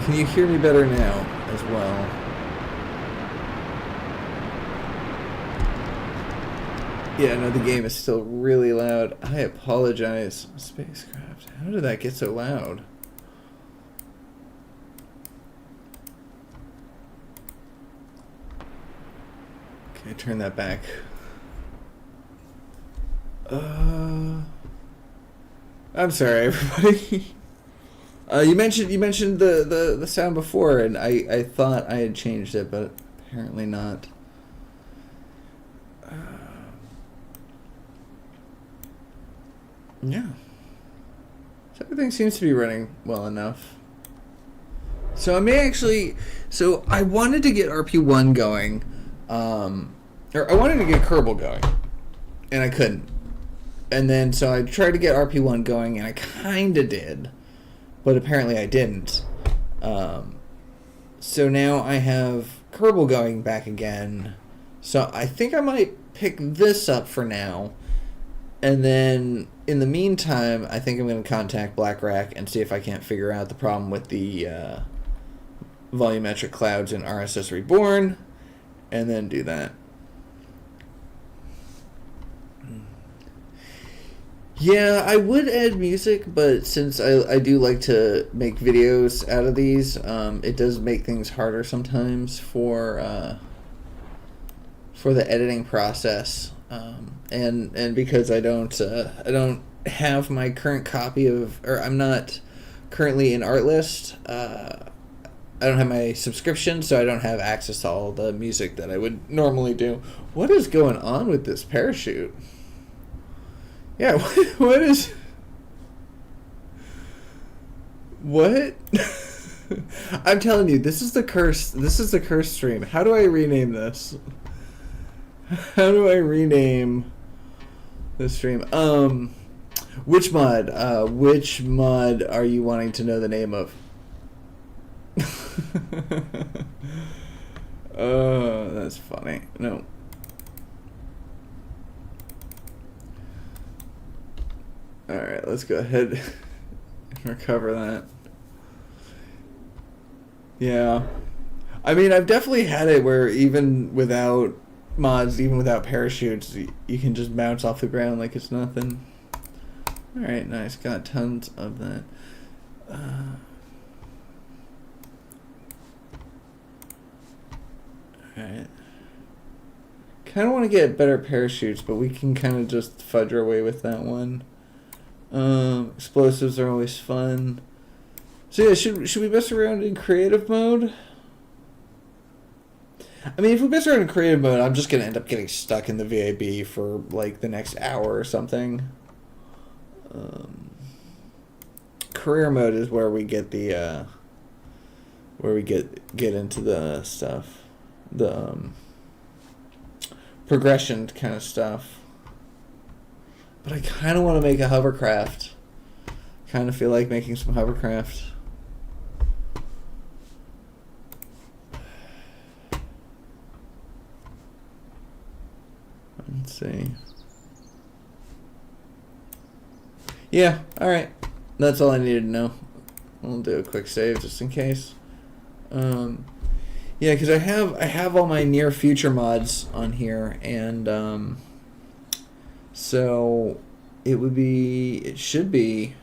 Can you hear me better now as well? Yeah, no, the game is still really loud. I apologize. Spacecraft. How did that get so loud? Okay, turn that back. I'm sorry, everybody. You mentioned the sound before, and I thought I had changed it, but apparently not. Yeah. So everything seems to be running well enough. So I may actually... So I wanted to get RP1 going, or I wanted to get Kerbal going, and I couldn't. And then, so I tried to get RP1 going, and I kind of did, but apparently I didn't. So now I have Kerbal going back again. So I think I might pick this up for now. And then, in the meantime, I think I'm going to contact BlackRack and see if I can't figure out the problem with the volumetric clouds in RSS Reborn, and then do that. Yeah, I would add music, but since I do like to make videos out of these, it does make things harder sometimes for the editing process, and because I don't have my current copy of, or I'm not currently in Artlist, I don't have my subscription, so I don't have access to all the music that I would normally do. What is going on with this parachute? Yeah, what is... What? I'm telling you, this is the curse. This is the curse stream. How do I rename this? How do I rename this stream? Which mod? Which mod are you wanting to know the name of? Oh, that's funny. No. Alright, let's go ahead and recover that. Yeah. I mean, I've definitely had it where even without mods, even without parachutes, you can just bounce off the ground like it's nothing. Alright, nice. Got tons of that. Alright. Kind of want to get better parachutes, but we can kind of just fudge our way with that one. Explosives are always fun. So yeah, should we mess around in creative mode? I mean, if we mess around in creative mode, I'm just gonna end up getting stuck in the VAB for like the next hour or something. Career mode is where we get the where we get into the stuff, the progression kind of stuff. But I kind of want to make a hovercraft. Kind of feel like making some hovercraft. Let's see. Yeah, alright. That's all I needed to know. I'll do a quick save just in case. Yeah, because I have all my near future mods on here, and so it should be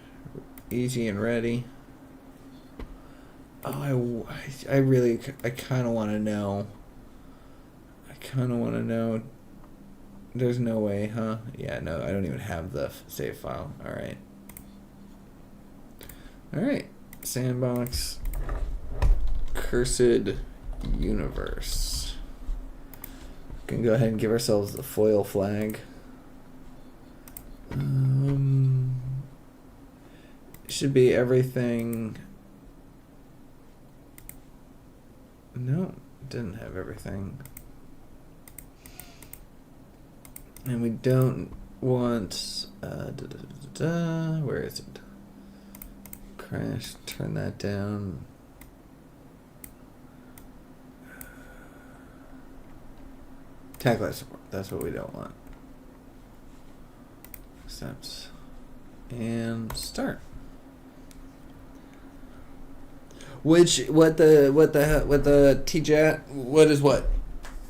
easy and ready. Oh, I kind of want to know. There's no way, huh? Yeah, no, I don't even have the save file. Alright. Alright. Sandbox. Cursed Universe. We can go ahead and give ourselves the foil flag. Should be everything. No, didn't have everything. And we don't want where is it? Crash, turn that down. Tag life support, that's what we don't want. Accept. And start. What the TJAT, what is what?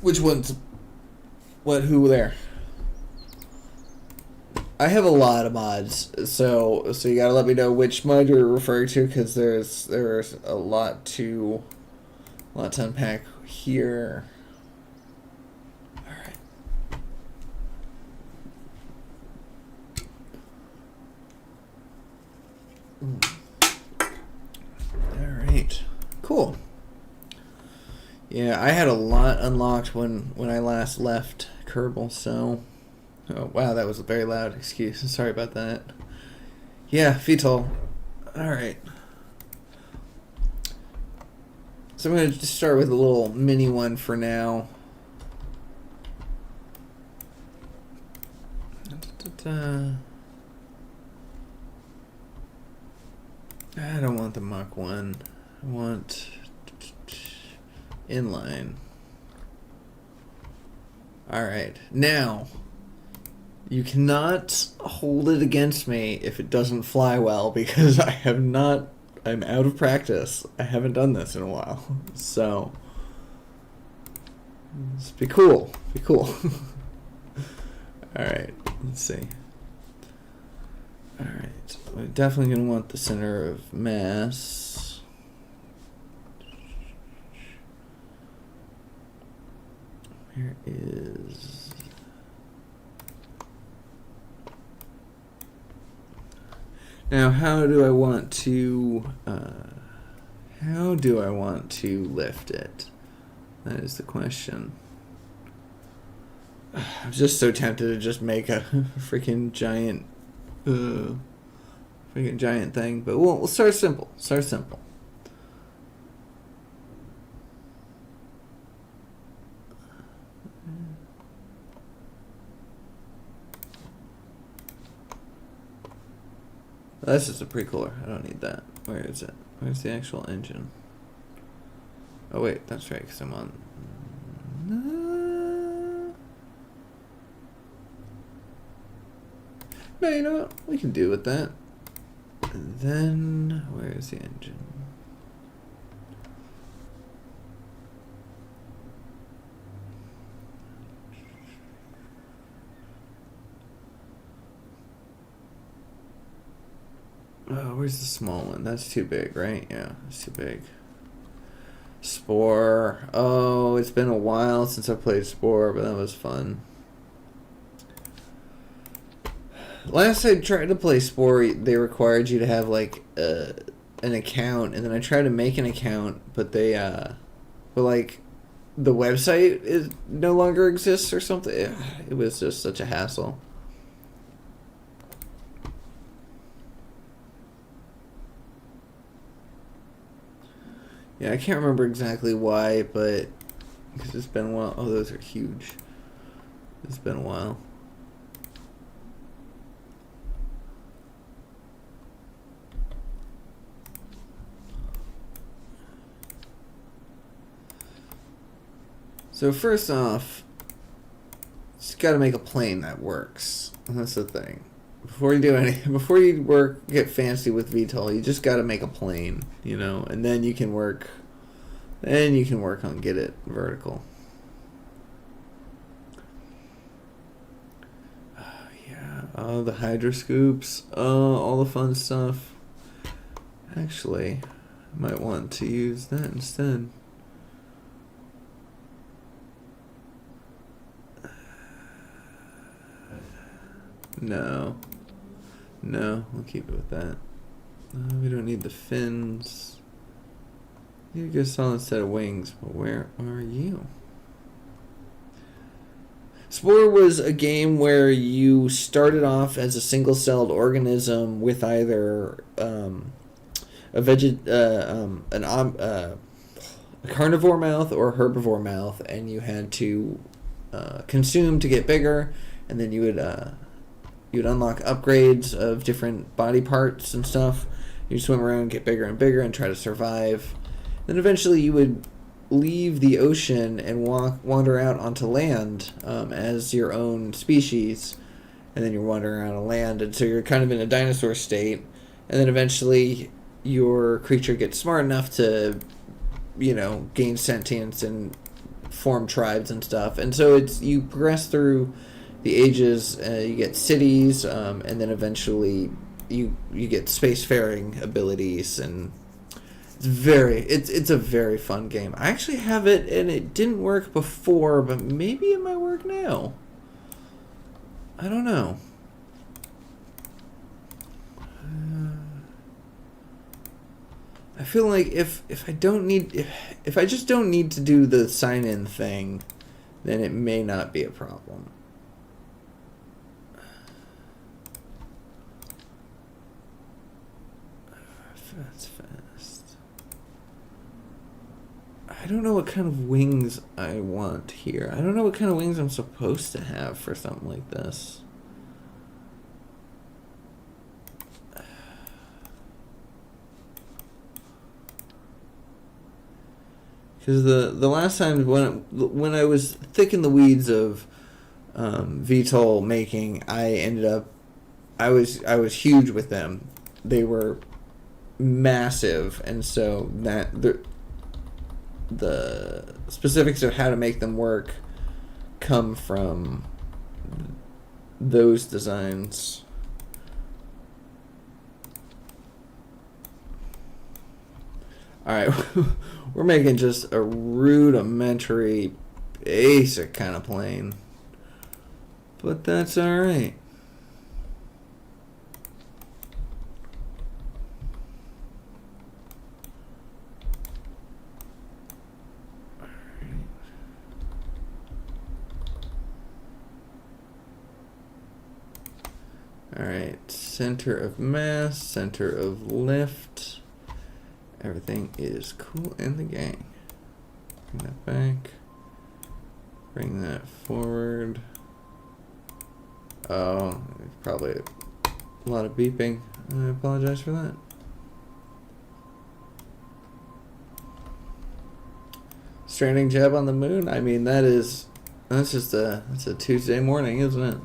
Which one's what, who there? I have a lot of mods, so you gotta let me know which mod you're referring to, because there's a lot to unpack here. All right, cool. Yeah, I had a lot unlocked when I last left Kerbal, so. Oh, wow, that was very loud. Excuse. Sorry about that. Yeah, VTOL. Alright. So I'm going to just start with a little mini one for now. I don't want the Mach 1. I want inline. Alright, now. You cannot hold it against me if it doesn't fly well, because I'm out of practice. I haven't done this in a while. So, let's be cool. Be cool. Alright, let's see. Alright, we're definitely going to want the center of mass. Where is... Now, how do I want to lift it? That is the question. I'm just so tempted to just make a freaking giant thing, but we'll start simple. That's just a pre-cooler. I don't need that. Where is it? Where's the actual engine? Oh wait, that's right, because I'm on... No, you know what? We can do with that. And then, where's the engine? Oh, where's the small one? That's too big, right? Yeah, it's too big. Spore. Oh, it's been a while since I played Spore, but that was fun. Last I tried to play Spore, they required you to have like an account, and then I tried to make an account, but but like the website is no longer exists or something. It was just such a hassle. Yeah, I can't remember exactly why, but because it's been a while. Oh, those are huge. It's been a while. So first off, just got to make a plane that works. That's the thing. Before you get fancy with VTOL, you just got to make a plane, you know, and then you can work. Then you can work on get it vertical. Yeah. Oh, the hydroscoops. Oh, all the fun stuff. Actually, I might want to use that instead. No, we'll keep it with that. We don't need the fins. You get a solid set of wings, but where are you? Spore was a game where you started off as a single-celled organism with either a carnivore mouth or a herbivore mouth, and you had to consume to get bigger, and then you would unlock upgrades of different body parts and stuff. You swim around, get bigger and bigger, and try to survive. Then eventually you would leave the ocean and wander out onto land as your own species. And then you're wandering around on land, and so you're kind of in a dinosaur state. And then eventually your creature gets smart enough to, gain sentience and form tribes and stuff. And so you progress through the ages, you get cities, and then eventually you get spacefaring abilities, and it's a very fun game. I actually have it, and it didn't work before, but maybe it might work now. I don't know. I feel like if I just don't need to do the sign-in thing, then it may not be a problem. That's fast. I don't know what kind of wings I want here. I don't know what kind of wings I'm supposed to have for something like this. Because the last time when I was thick in the weeds of VTOL making, I was huge with them. They were massive, and so that the specifics of how to make them work come from those designs. Alright, we're making just a rudimentary, basic kind of plane. But that's alright. Alright, center of mass, center of lift. Everything is cool in the gang. Bring that back. Bring that forward. Oh, probably a lot of beeping. I apologize for that. Stranding Jeb on the moon? I mean, that's a Tuesday morning, isn't it?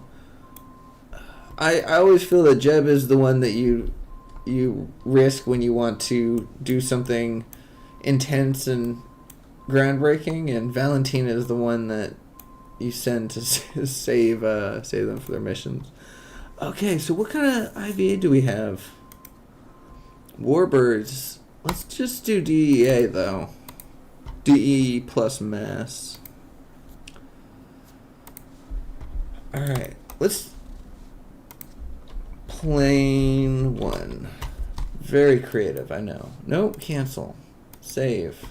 I always feel that Jeb is the one that you risk when you want to do something intense and groundbreaking, and Valentina is the one that you send to save them for their missions. Okay, so what kind of IVA do we have? Warbirds. Let's just do DEA though. DE plus mass. Alright. Plane 1. Very creative, I know. Nope, cancel. Save.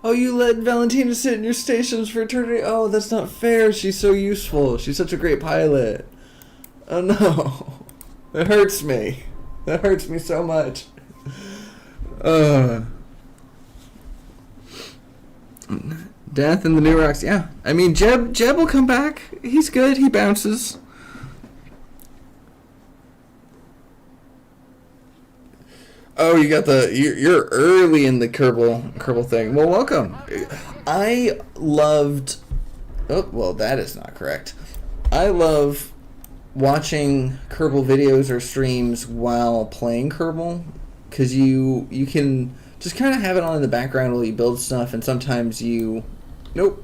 Oh, you let Valentina sit in your stations for eternity? Oh, that's not fair. She's so useful. She's such a great pilot. Oh, no. It hurts me. That hurts me so much. Death in the New Rocks. Yeah. I mean, Jeb will come back. He's good. He bounces. Oh, you got you're early in the Kerbal thing. Well, welcome. I loved. Oh, well, that is not correct. I love watching Kerbal videos or streams while playing Kerbal, because you can just kind of have it on in the background while you build stuff, and sometimes you, nope,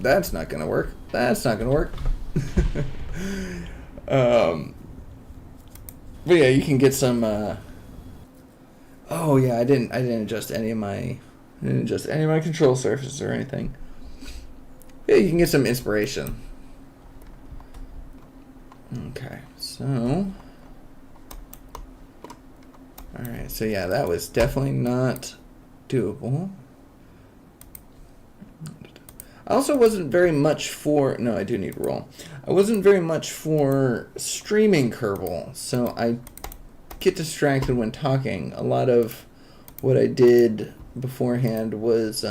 that's not gonna work. That's not gonna work. But yeah, you can get some. Oh yeah, I didn't adjust any of my control surfaces or anything. Yeah, you can get some inspiration. Okay, so all right, so yeah, that was definitely not doable. I also wasn't very much for, no, I do need a roll. I wasn't very much for streaming Kerbal, so I get distracted when talking. A lot of what I did beforehand was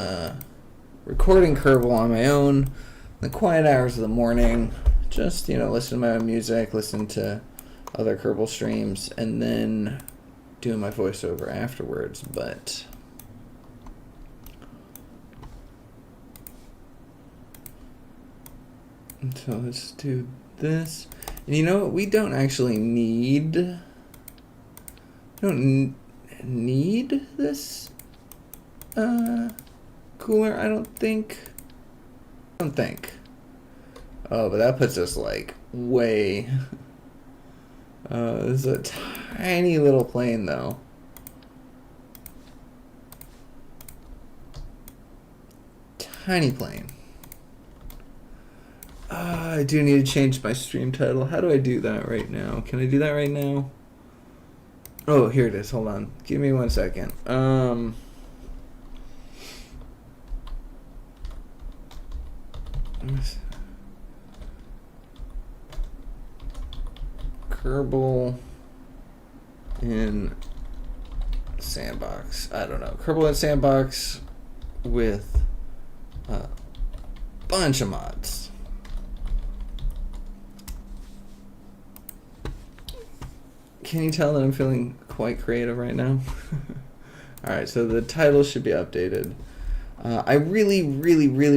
recording Kerbal on my own, in the quiet hours of the morning, just, listen to my own music, listen to other Kerbal streams, and then doing my voiceover afterwards. But so let's do this. And you know what? We don't actually need this cooler, I don't think. Oh, but that puts us like way. This is a tiny little plane though. Tiny plane. I do need to change my stream title. How do I do that right now? Can I do that right now? Oh, here it is. Hold on. Give me 1 second. Kerbal in Sandbox. I don't know. Kerbal in Sandbox with a bunch of mods. Can you tell that I'm feeling quite creative right now? Alright, so the title should be updated. I really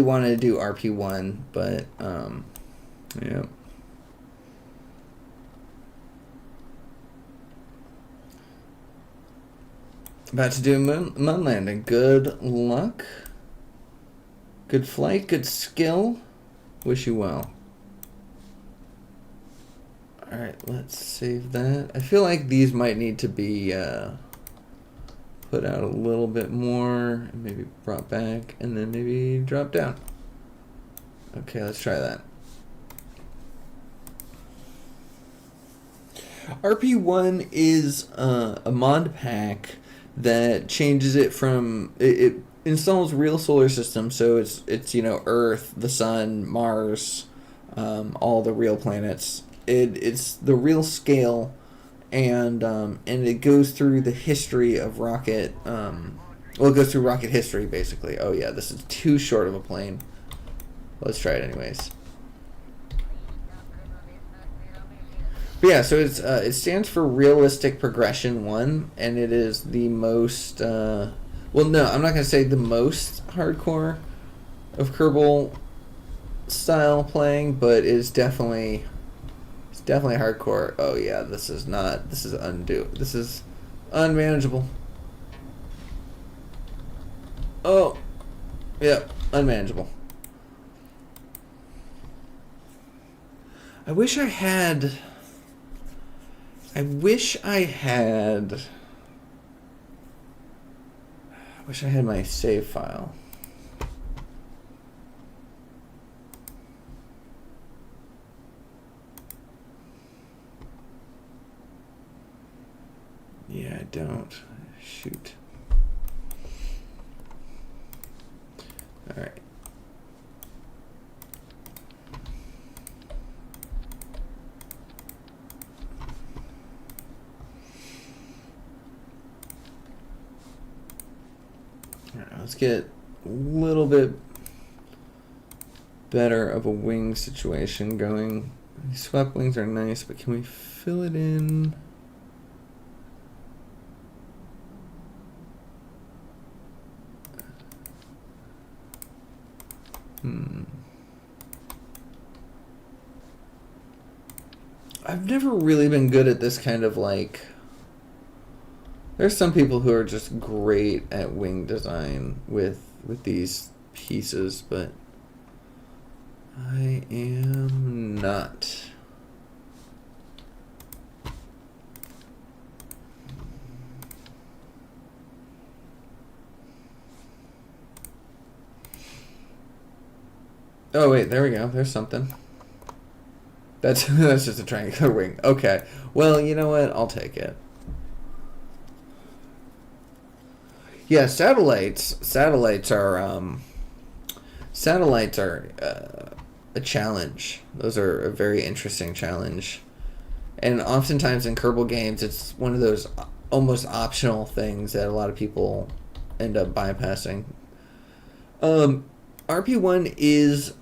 wanted to do RP1, but, yeah. About to do a moon landing. Good luck. Good flight, good skill. Wish you well. Alright, let's save that. I feel like these might need to be put out a little bit more, and maybe brought back, and then maybe drop down. Okay, let's try that. RP1 is a mod pack that changes it from, it installs real solar system, so it's Earth, the Sun, Mars, all the real planets. It's the real scale, and it goes through the history of rocket. Well, it goes through rocket history basically. Oh yeah, this is too short of a plane. Let's try it anyways. But yeah, so it stands for Realistic Progression 1, and it is the most. Well, no, I'm not gonna say the most hardcore of Kerbal style playing, but it's definitely hardcore. Oh yeah, this is unmanageable. Oh, yeah, unmanageable. I wish I had my save file. don't. Shoot. All right. All right, let's get a little bit better of a wing situation going. These swept wings are nice, but can we fill it in? I've never really been good at this kind of like... There's some people who are just great at wing design with these pieces, but I am not. Oh wait, there we go. There's something. That's that's just a triangular wing. Okay. Well, you know what? I'll take it. Yeah, satellites are a challenge. Those are a very interesting challenge. And oftentimes in Kerbal games, it's one of those almost optional things that a lot of people end up bypassing. RP1 is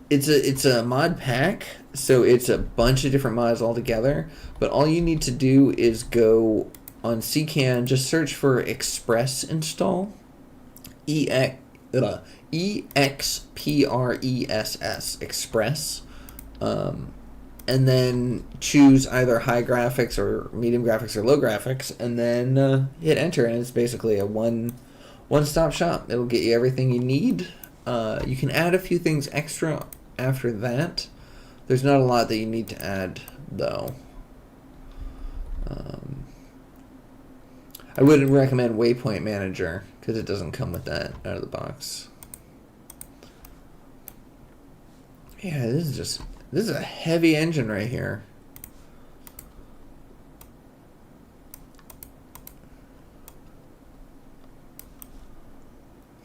it's a mod pack, so it's a bunch of different mods all together, but all you need to do is go on CCAN, just search for Express install, EXPRESS, Express, and then choose either high graphics or medium graphics or low graphics, and then hit enter, and it's basically a one-stop shop. It'll get you everything you need. You can add a few things extra after that. There's not a lot that you need to add, though. I wouldn't recommend Waypoint Manager because it doesn't come with that out of the box. Yeah, this is a heavy engine right here.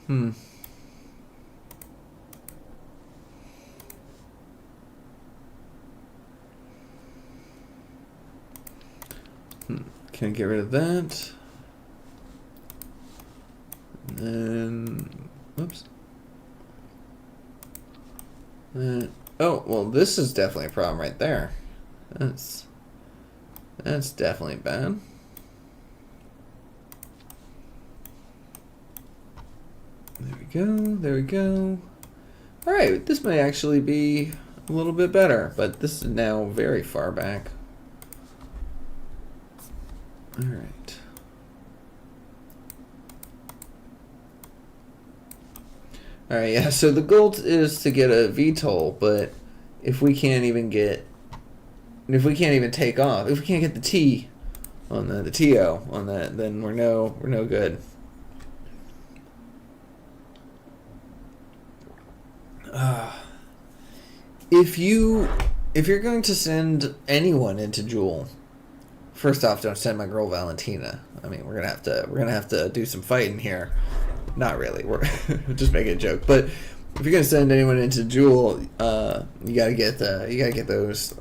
Can I get rid of that? And then, whoops. Oh, well, this is definitely a problem right there. That's definitely bad. There we go. There we go. All right, this may actually be a little bit better, but this is now very far back. All right. All right, yeah, so the goal is to get a VTOL, but if we can't even take off, if we can't get the T on the TO on that, then we're no good. If you're going to send anyone into Joule, first off, don't send my girl Valentina. I mean, we're gonna have to do some fighting here. Not really. We're just making a joke. But if you're gonna send anyone into Joule, you gotta get those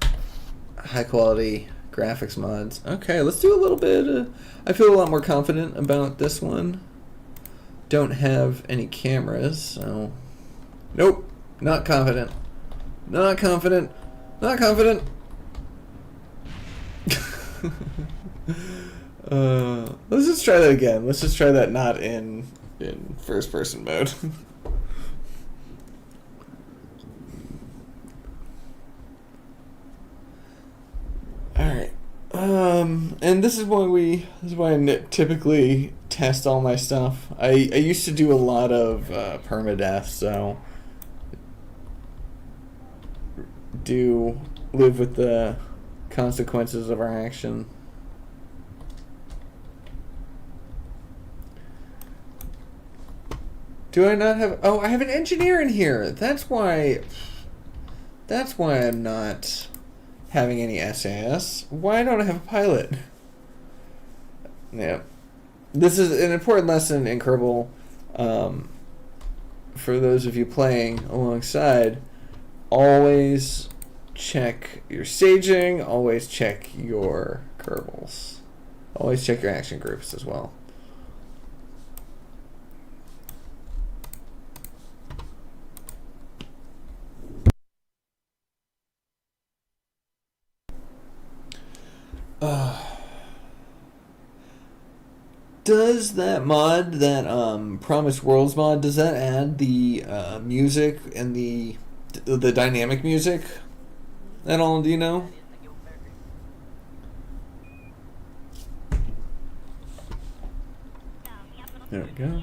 high quality graphics mods. Okay, let's do a little bit. I feel a lot more confident about this one. Don't have any cameras, so nope, not confident. Not confident. Not confident. Let's just try that again. Let's just try that not in first person mode. Alright. And this is why I typically test all my stuff. I used to do a lot of permadeath, so do live with the consequences of our action. Do I not have... Oh, I have an engineer in here. That's why I'm not having any SAS. Why don't I have a pilot? Yeah. This is an important lesson in Kerbal. For those of you playing alongside, always check your staging, always check your Kerbals. Always check your action groups as well. Does that mod, that Promised Worlds mod, does that add the music and the dynamic music at all? Do you know? There we go.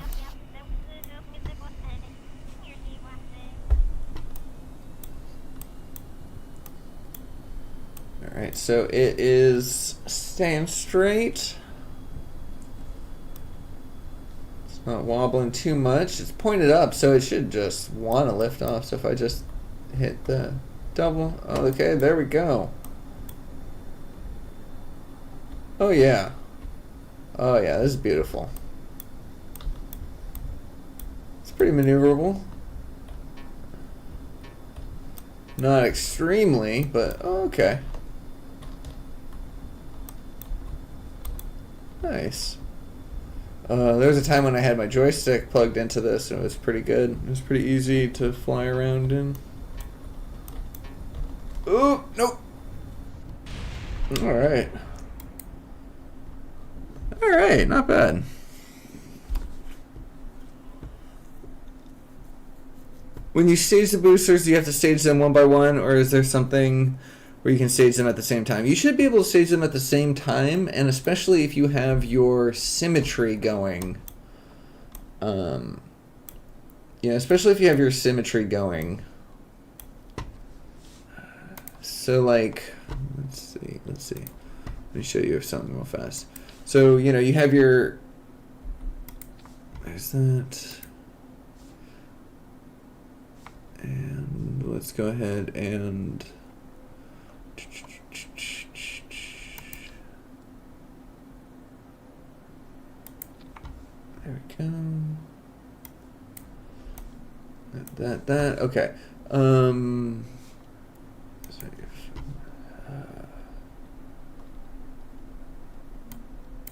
Alright, so it is staying straight. It's not wobbling too much. It's pointed up, so it should just want to lift off. So if I just hit the double. Oh, okay, there we go. Oh, yeah. Oh, yeah, this is beautiful. It's pretty maneuverable. Not extremely, but okay. Nice. There was a time when I had my joystick plugged into this, and it was pretty good. It was pretty easy to fly around in. Ooh, nope. Alright. Alright, not bad. When you stage the boosters, do you have to stage them one by one, or is there something where you can stage them at the same time? You should be able to stage them at the same time, and especially if you have your symmetry going. Especially if you have your symmetry going. So, like, let's see. Let me show you something real fast. So, you have your... There's that... And let's go ahead and there we go. That okay.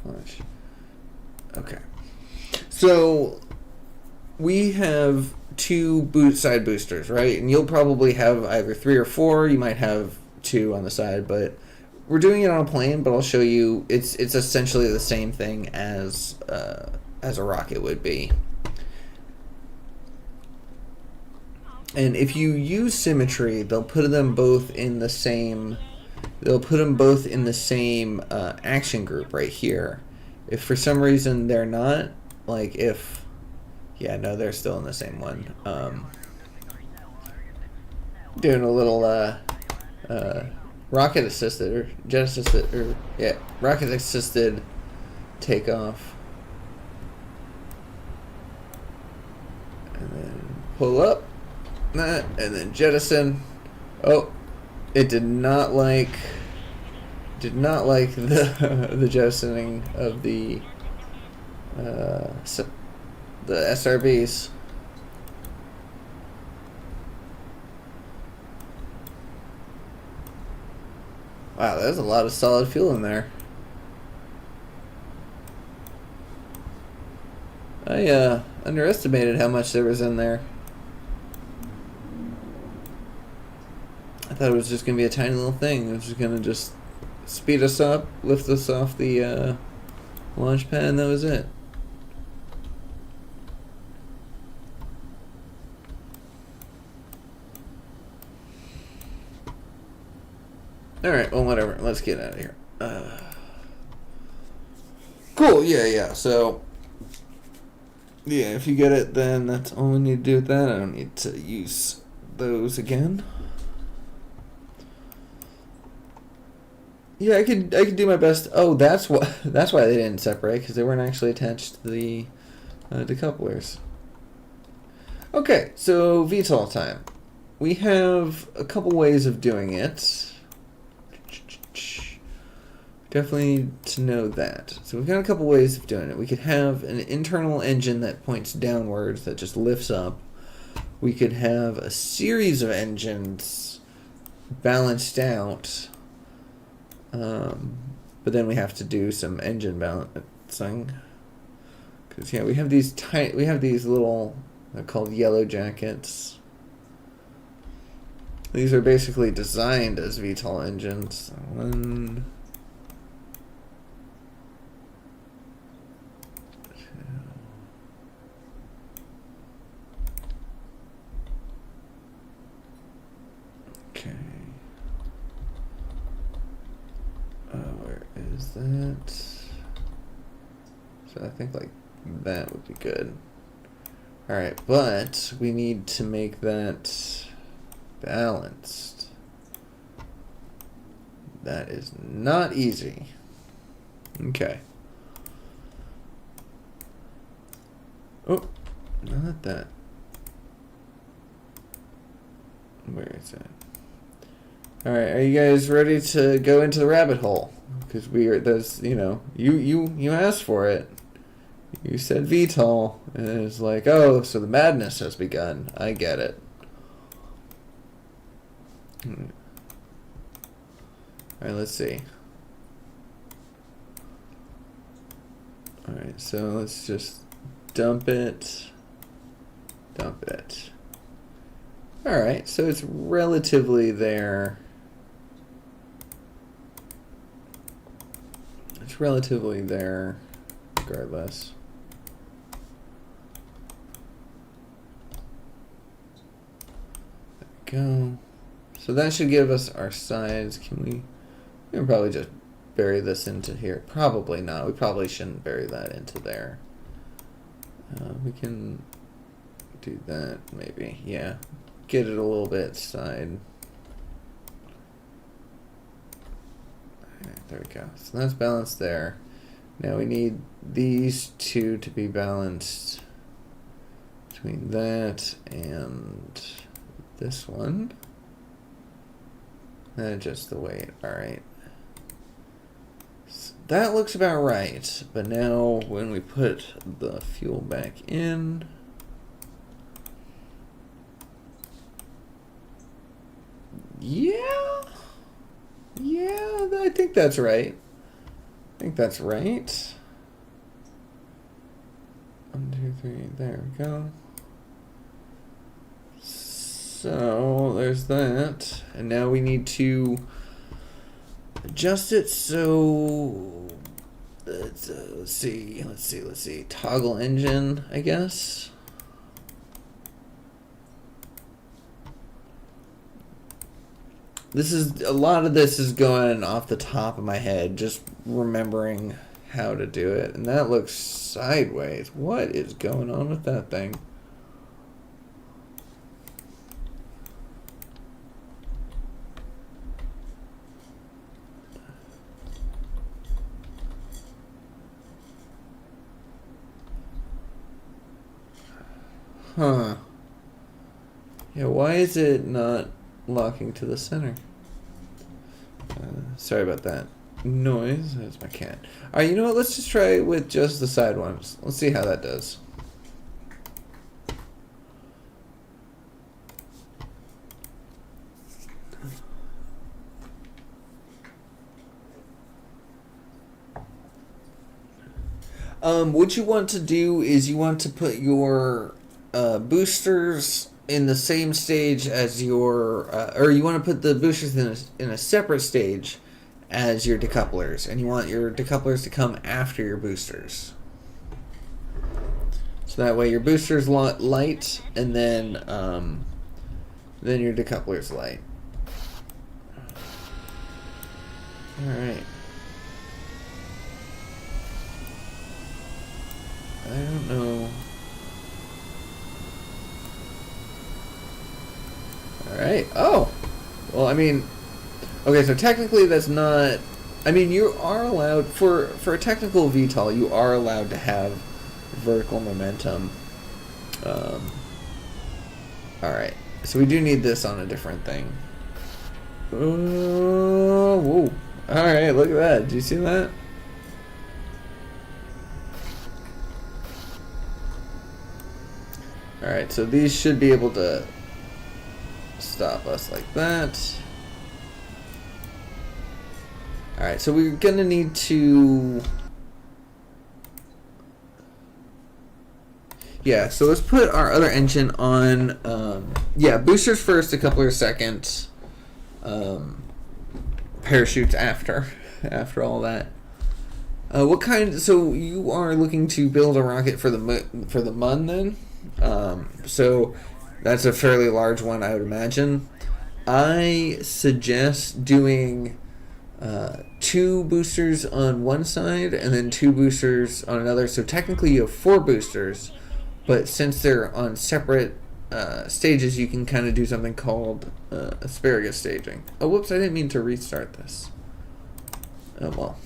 Launch. Okay. So we have two side boosters, right? And you'll probably have either 3 or 4. You might have 2 on the side, but we're doing it on a plane. But I'll show you. It's essentially the same thing as a rocket would be. And if you use symmetry, they'll put them both in the same. They'll put them both in the same action group right here. If for some reason they're not, like if. Yeah, no, they're still in the same one. Doing a little rocket assisted or jet assisted or rocket assisted takeoff, and then pull up that, and then jettison. Oh, it did not like the jettisoning of the SRBs. Wow, there's a lot of solid fuel in there. I underestimated how much there was in there. I thought it was just going to be a tiny little thing. It was just going to just speed us up, lift us off the launch pad, and that was it. Alright, well, whatever. Let's get out of here. Cool, yeah. So, yeah, if you get it, then that's all we need to do with that. I don't need to use those again. Yeah, I could do my best. Oh, that's why they didn't separate, because they weren't actually attached to the decouplers. Okay, so VTOL time. We have a couple ways of doing it. Definitely need to know that. So we've got a couple ways of doing it. We could have an internal engine that points downwards that just lifts up. We could have a series of engines balanced out. But then we have to do some engine balancing. Because yeah, we have these little, they're called yellow jackets. These are basically designed as VTOL engines. One, two. Okay. Where is that? So I think like that would be good. Alright, but we need to make that balanced. That is not easy. Okay. Oh, not that. Where is that? Alright, are you guys ready to go into the rabbit hole? Because you asked for it. You said VTOL, and it's like, oh, so the madness has begun. I get it. Alright, let's see. Alright, so let's just dump it. Dump it. Alright, so it's relatively there. It's relatively there, regardless. Go. So that should give us our sides. We can probably just bury this into here. Probably not. We probably shouldn't bury that into there. We can do that maybe. Yeah. Get it a little bit side. Alright, there we go. So that's balanced there. Now we need these two to be balanced between that and this one. Adjust the weight. Alright. So that looks about right. But now when we put the fuel back in, yeah, I think that's right. I think that's right. 1, 2, 3. There we go. So there's that, and now we need to adjust it. So let's see. Toggle engine, I guess. A lot of this is going off the top of my head, just remembering how to do it, and that looks sideways. What is going on with that thing? Huh. Yeah, why is it not locking to the center? Sorry about that noise. That's my cat. Alright, you know what? Let's just try it with just the side ones. Let's see how that does. What you want to do is you want to put your boosters in the same stage as your, or you want to put the boosters in a separate stage as your decouplers, and you want your decouplers to come after your boosters. So that way your boosters light, and then your decouplers light. All right. I don't know. Alright. Oh! Well, I mean... Okay, so technically that's not... I mean, you are allowed... For a technical VTOL, you are allowed to have vertical momentum. Alright. So we do need this on a different thing. Whoa. Alright, look at that. Did you see that? Alright, so these should be able to stop us like that. Alright, so we're gonna need to... Yeah, so let's put our other engine on, yeah, boosters first, a coupler second, parachutes after all that. What kind, so you are looking to build a rocket for the MUN then? So that's a fairly large one, I would imagine. I suggest doing 2 boosters on one side and then 2 boosters on another. So technically you have 4 boosters, but since they're on separate stages, you can kind of do something called asparagus staging. Oh, whoops, I didn't mean to restart this. Oh, well.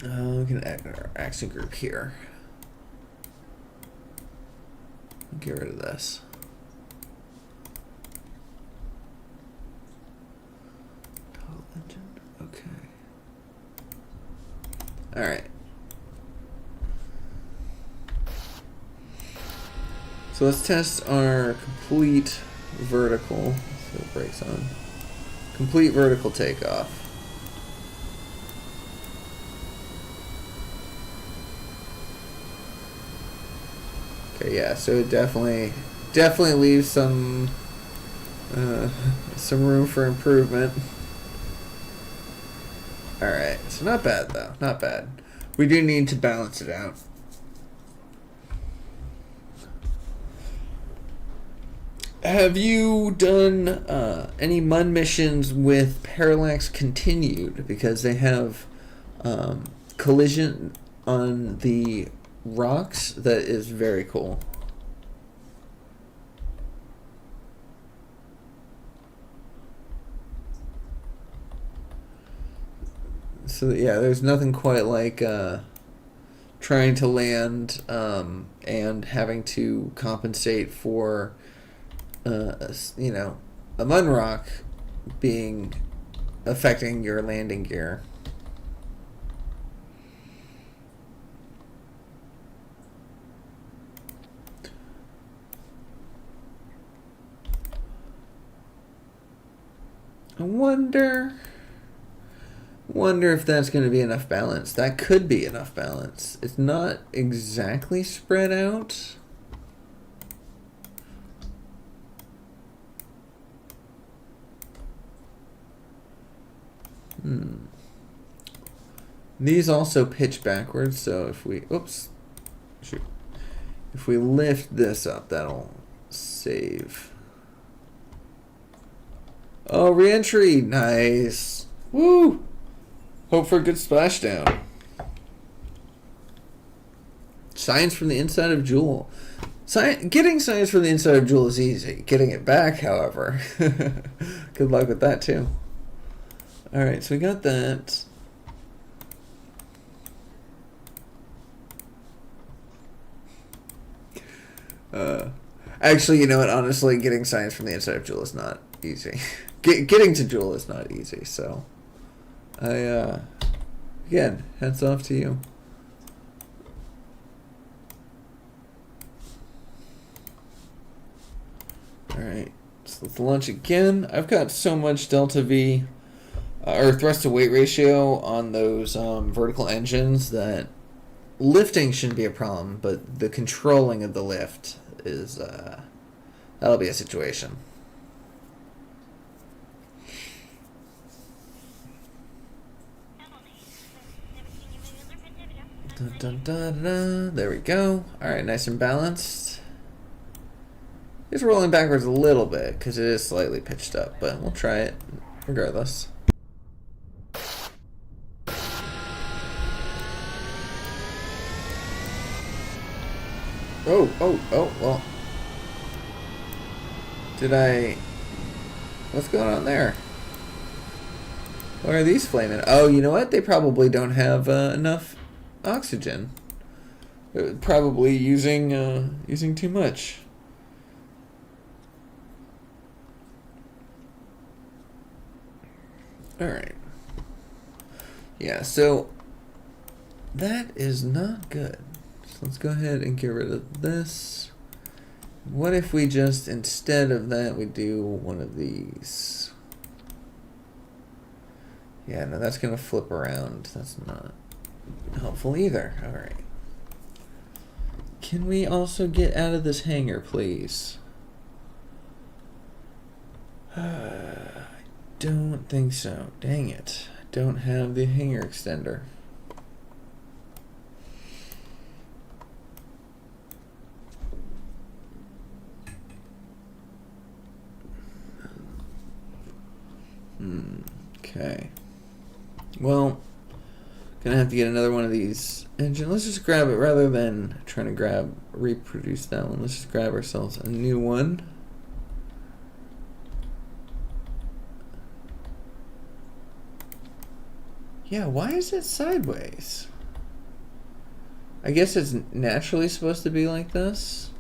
We can add our action group here. Get rid of this. Okay. Alright. So let's test our complete vertical. Let's see what brakes on. Complete vertical takeoff. Okay, yeah, so it definitely leaves some room for improvement. Alright, so not bad though, not bad. We do need to balance it out. Have you done any MUN missions with Parallax Continued? Because they have collision on the rocks that is very cool. So yeah, there's nothing quite like trying to land and having to compensate for you know, a MUN rock being affecting your landing gear. I wonder if that's going to be enough balance. That could be enough balance. It's not exactly spread out. These also pitch backwards, so if we, oops, shoot. If we lift this up, that'll save. Oh, re-entry, nice. Woo! Hope for a good splashdown. Science from the inside of Joule. Getting science from the inside of Joule is easy. Getting it back, however. Good luck with that, too. Alright, so we got that. Actually, you know what? Honestly, getting science from the inside of Joule is not easy. Getting to Joule is not easy, so... again, hats off to you. Alright, so let's launch again. I've got so much delta V, or thrust to weight ratio on those vertical engines that lifting shouldn't be a problem, but the controlling of the lift is, that'll be a situation. Dun, dun, dun, dun. There we go. Alright, nice and balanced. It's rolling backwards a little bit because it is slightly pitched up, but we'll try it regardless. Oh, well. What's going on there? Why are these flaming? Oh, you know what? They probably don't have enough oxygen. Probably using too much. All right. Yeah, so that is not good. So let's go ahead and get rid of this. What if we just, instead of that, we do one of these? Yeah, no, that's going to flip around. That's not helpful either. All right. Can we also get out of this hangar, please? I don't think so. Dang it. I don't have the hangar extender. Okay. Well, gonna have to get another one of these engine. Let's just grab it rather than trying to reproduce that one. Let's just grab ourselves a new one. Yeah, why is it sideways? I guess it's naturally supposed to be like this.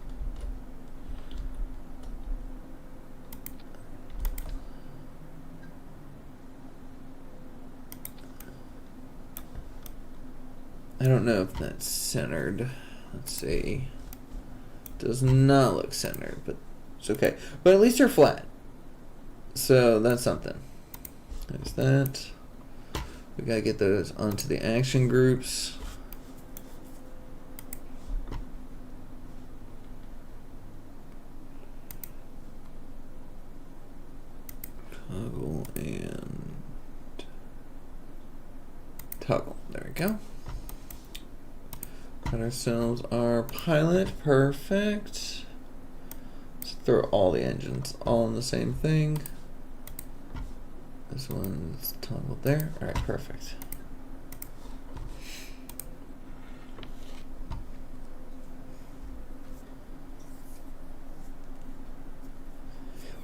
I don't know if that's centered. Let's see. Does not look centered, but it's okay. But at least they're flat. So that's something. There's that. We gotta get those onto the action groups. Toggle and toggle. There we go. Got ourselves our pilot. Perfect. Let's throw all the engines all in the same thing. This one's toggled there. All right, perfect.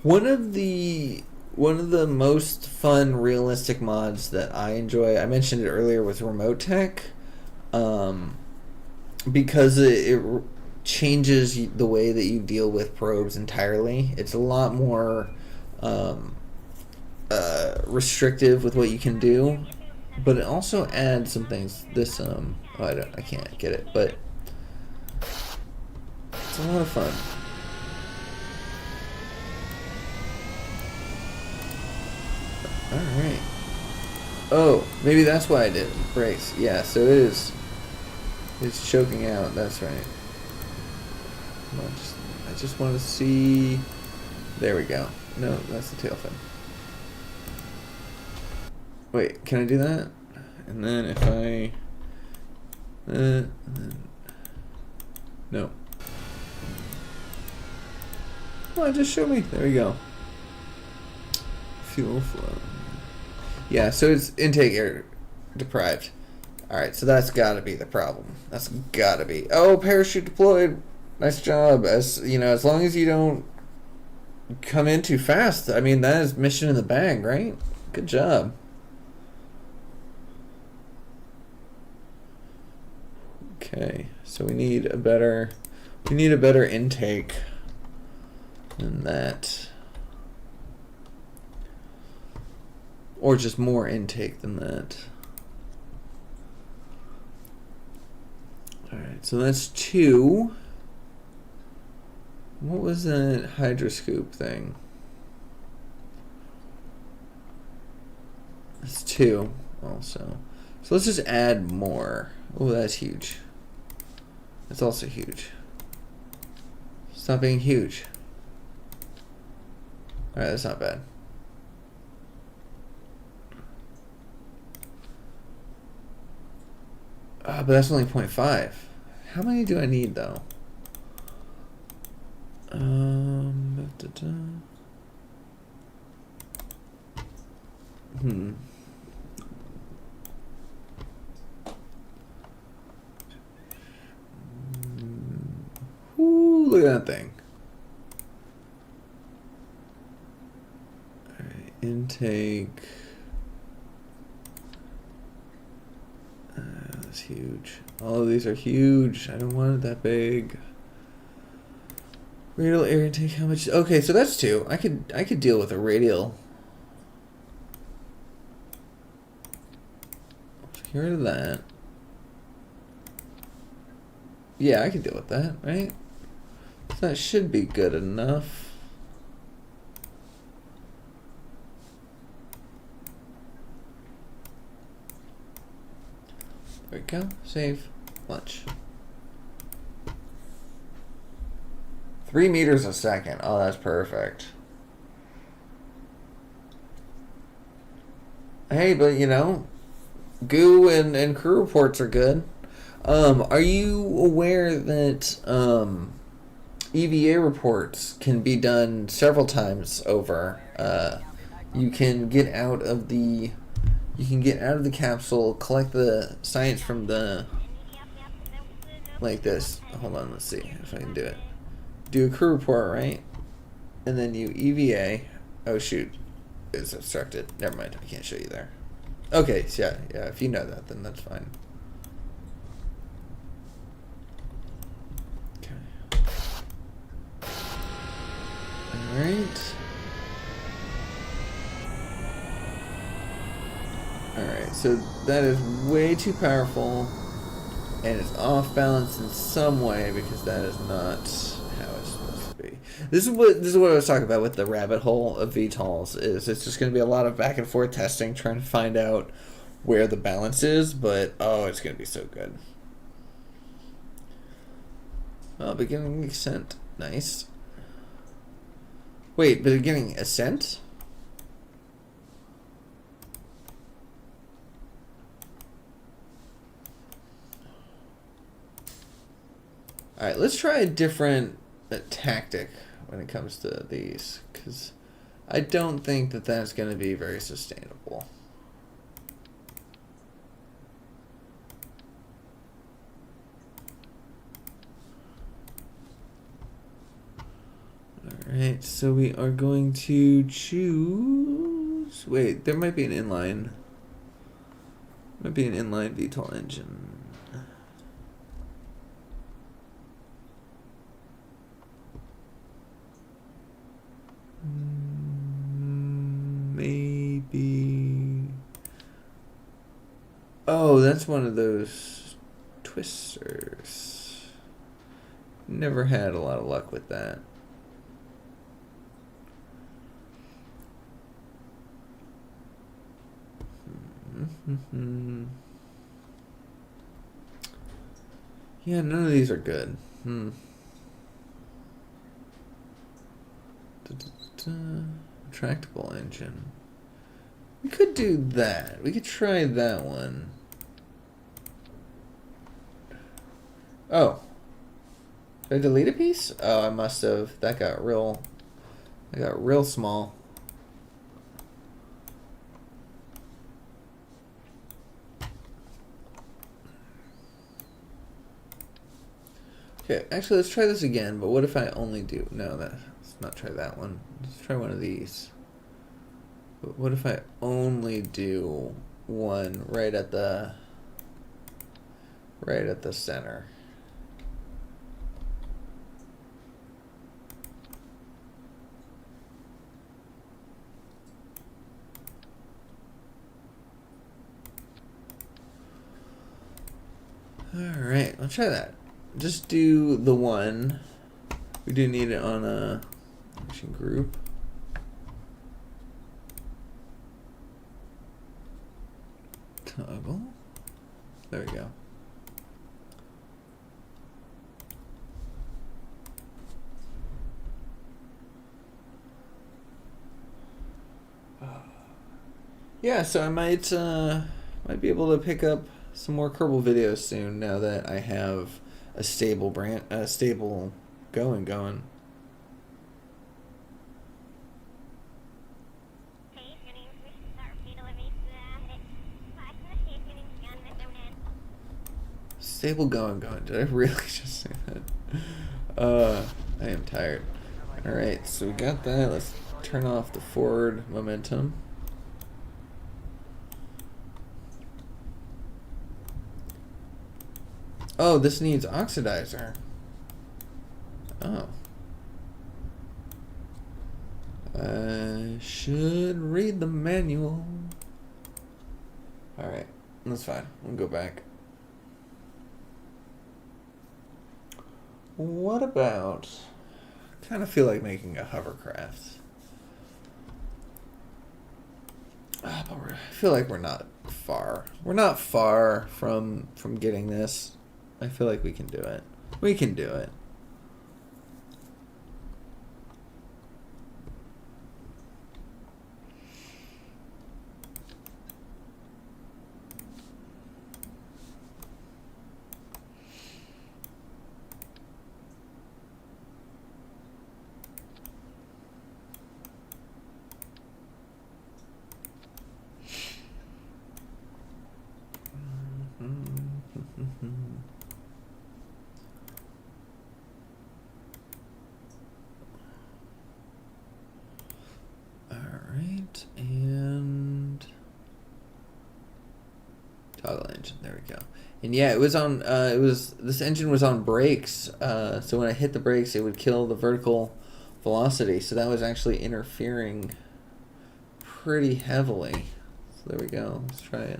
One of the most fun realistic mods that I enjoy, I mentioned it earlier, was Remote Tech. Because it changes the way that you deal with probes entirely. It's a lot more restrictive with what you can do, but it also adds some things. This I can't get it, but it's a lot of fun. All right. Oh, maybe that's why I did brakes. Yeah, so it is. It's choking out. That's right. I just want to see. There we go. No, that's the tail fin. Wait, can I do that? And then if I... no. Well, just show me. There we go. Fuel flow. Yeah, so it's intake air deprived. Alright, so that's gotta be the problem. That's gotta be. Oh, parachute deployed. Nice job. As you know, as long as you don't come in too fast, I mean, that is mission in the bag, right? Good job. Okay, so we need a better intake than that. Or just more intake than that. Alright, so that's 2. What was that hydroscoop thing? That's 2 also. So let's just add more. Oh, that's huge. That's also huge. Stop being huge. Alright, that's not bad. But that's only 0.5. How many do I need though? Ooh, look at that thing. All right, intake. That's huge. All of these are huge. I don't want it that big. Radial air intake, how much? Okay, so that's 2. I could deal with a radial. Get rid of that. Yeah, I can deal with that, right? That should be good enough. There we go. Save. Lunch. 3 meters a second. Oh, that's perfect. Hey, but you know, goo and crew reports are good. Are you aware that EVA reports can be done several times over? You can get out of the capsule, collect the science from the like this. Hold on, let's see if I can do it. Do a crew report, right? And then you EVA. Oh shoot, it's obstructed. Never mind, I can't show you there. Okay, so yeah. If you know that, then that's fine. Okay. All right. All right. So that is way too powerful, and it's off balance in some way because that is not how it's supposed to be. This is what I was talking about with the rabbit hole of VTOLs. Is it's just going to be a lot of back and forth testing, trying to find out where the balance is. But oh, it's going to be so good. Oh, beginning ascent, nice. Wait, beginning ascent? All right, let's try a different tactic when it comes to these, because I don't think that that's going to be very sustainable. All right, so we are going to choose. Wait, there might be an inline. Might be an inline VTOL engine. Maybe. Oh, that's one of those twisters. Never had a lot of luck with that. Yeah, none of these are good. Retractable engine. We could do that. We could try that one. Oh. Did I delete a piece? Oh, I must have. That got real small. Okay, actually, let's try this again, but what if I only do... No, let's not try that one. Let's try one of these. But what if I only do one right at the center? Alright, I'll try that. Just do the one. We do need it on a mission group. Toggle. There we go. Yeah, so I might be able to pick up some more Kerbal videos soon now that I have a stable going. Stable going. Did I really just say that? I am tired. Alright, so we got that. Let's turn off the forward momentum. Oh, this needs oxidizer. Oh. I should read the manual. Alright. That's fine. We'll go back. What about... kind of feel like making a hovercraft. But I feel like we're not far. We're not far from getting this. I feel like we can do it. We can do it. Alright, and toggle engine, there we go. And yeah, it was on this engine was on brakes, so when I hit the brakes it would kill the vertical velocity, so that was actually interfering pretty heavily. So there we go, let's try it.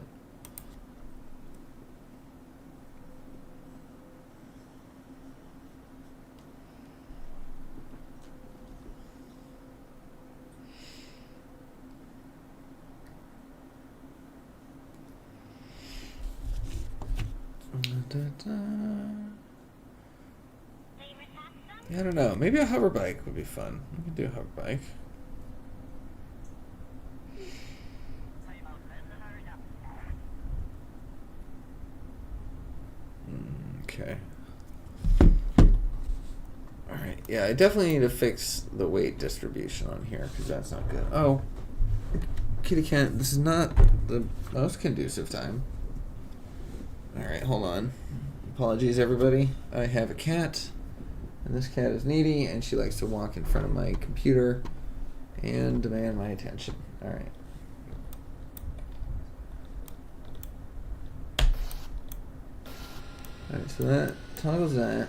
Yeah, I don't know. Maybe a hover bike would be fun. We can do a hover bike. Okay. Alright, yeah, I definitely need to fix the weight distribution on here because that's not good. Oh, kitty cat, this is not the most conducive time. Alright, hold on. Apologies, everybody. I have a cat, and this cat is needy, and she likes to walk in front of my computer and demand my attention. Alright. Alright, so that toggles that.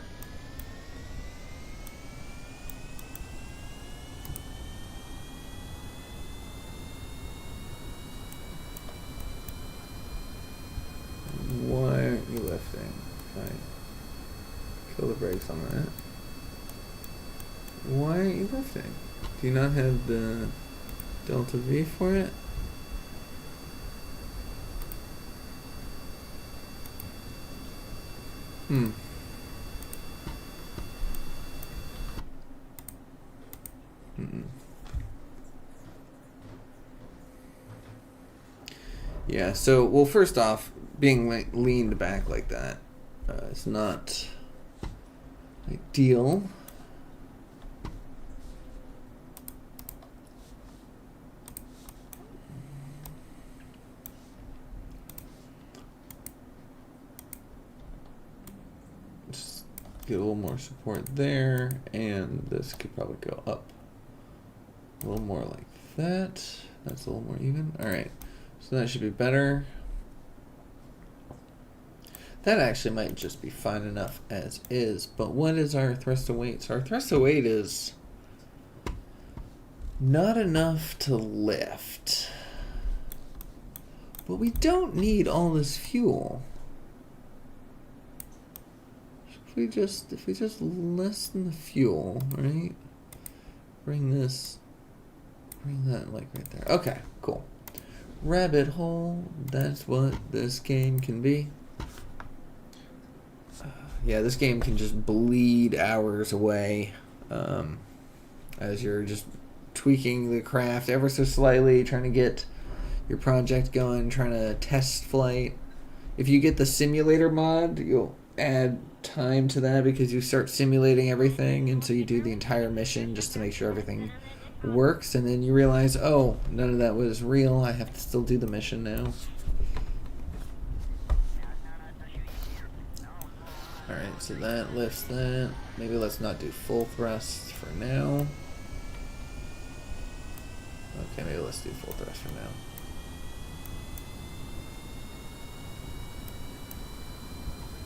Why aren't you lifting? Fine. Kill the brakes on that. Why aren't you lifting? Do you not have the Delta V for it? Yeah, so, well, first off, being leaned back like that is not ideal. Just get a little more support there, and this could probably go up a little more like that. That's a little more even. All right. So that should be better. That actually might just be fine enough as is. But what is our thrust to weight? So our thrust to weight is not enough to lift. But we don't need all this fuel. If we just lessen the fuel, right? Bring that like right there. Okay, cool. Rabbit hole, that's what this game can be. Yeah, this game can just bleed hours away as you're just tweaking the craft ever so slightly, trying to get your project going, trying to test flight. If you get the simulator mod, you'll add time to that because you start simulating everything, and so you do the entire mission just to make sure everything works, and then you realize, oh, none of that was real. I have to still do the mission now. Alright, so that lifts that. Maybe let's not do full thrust for now. Okay, maybe let's do full thrust for now.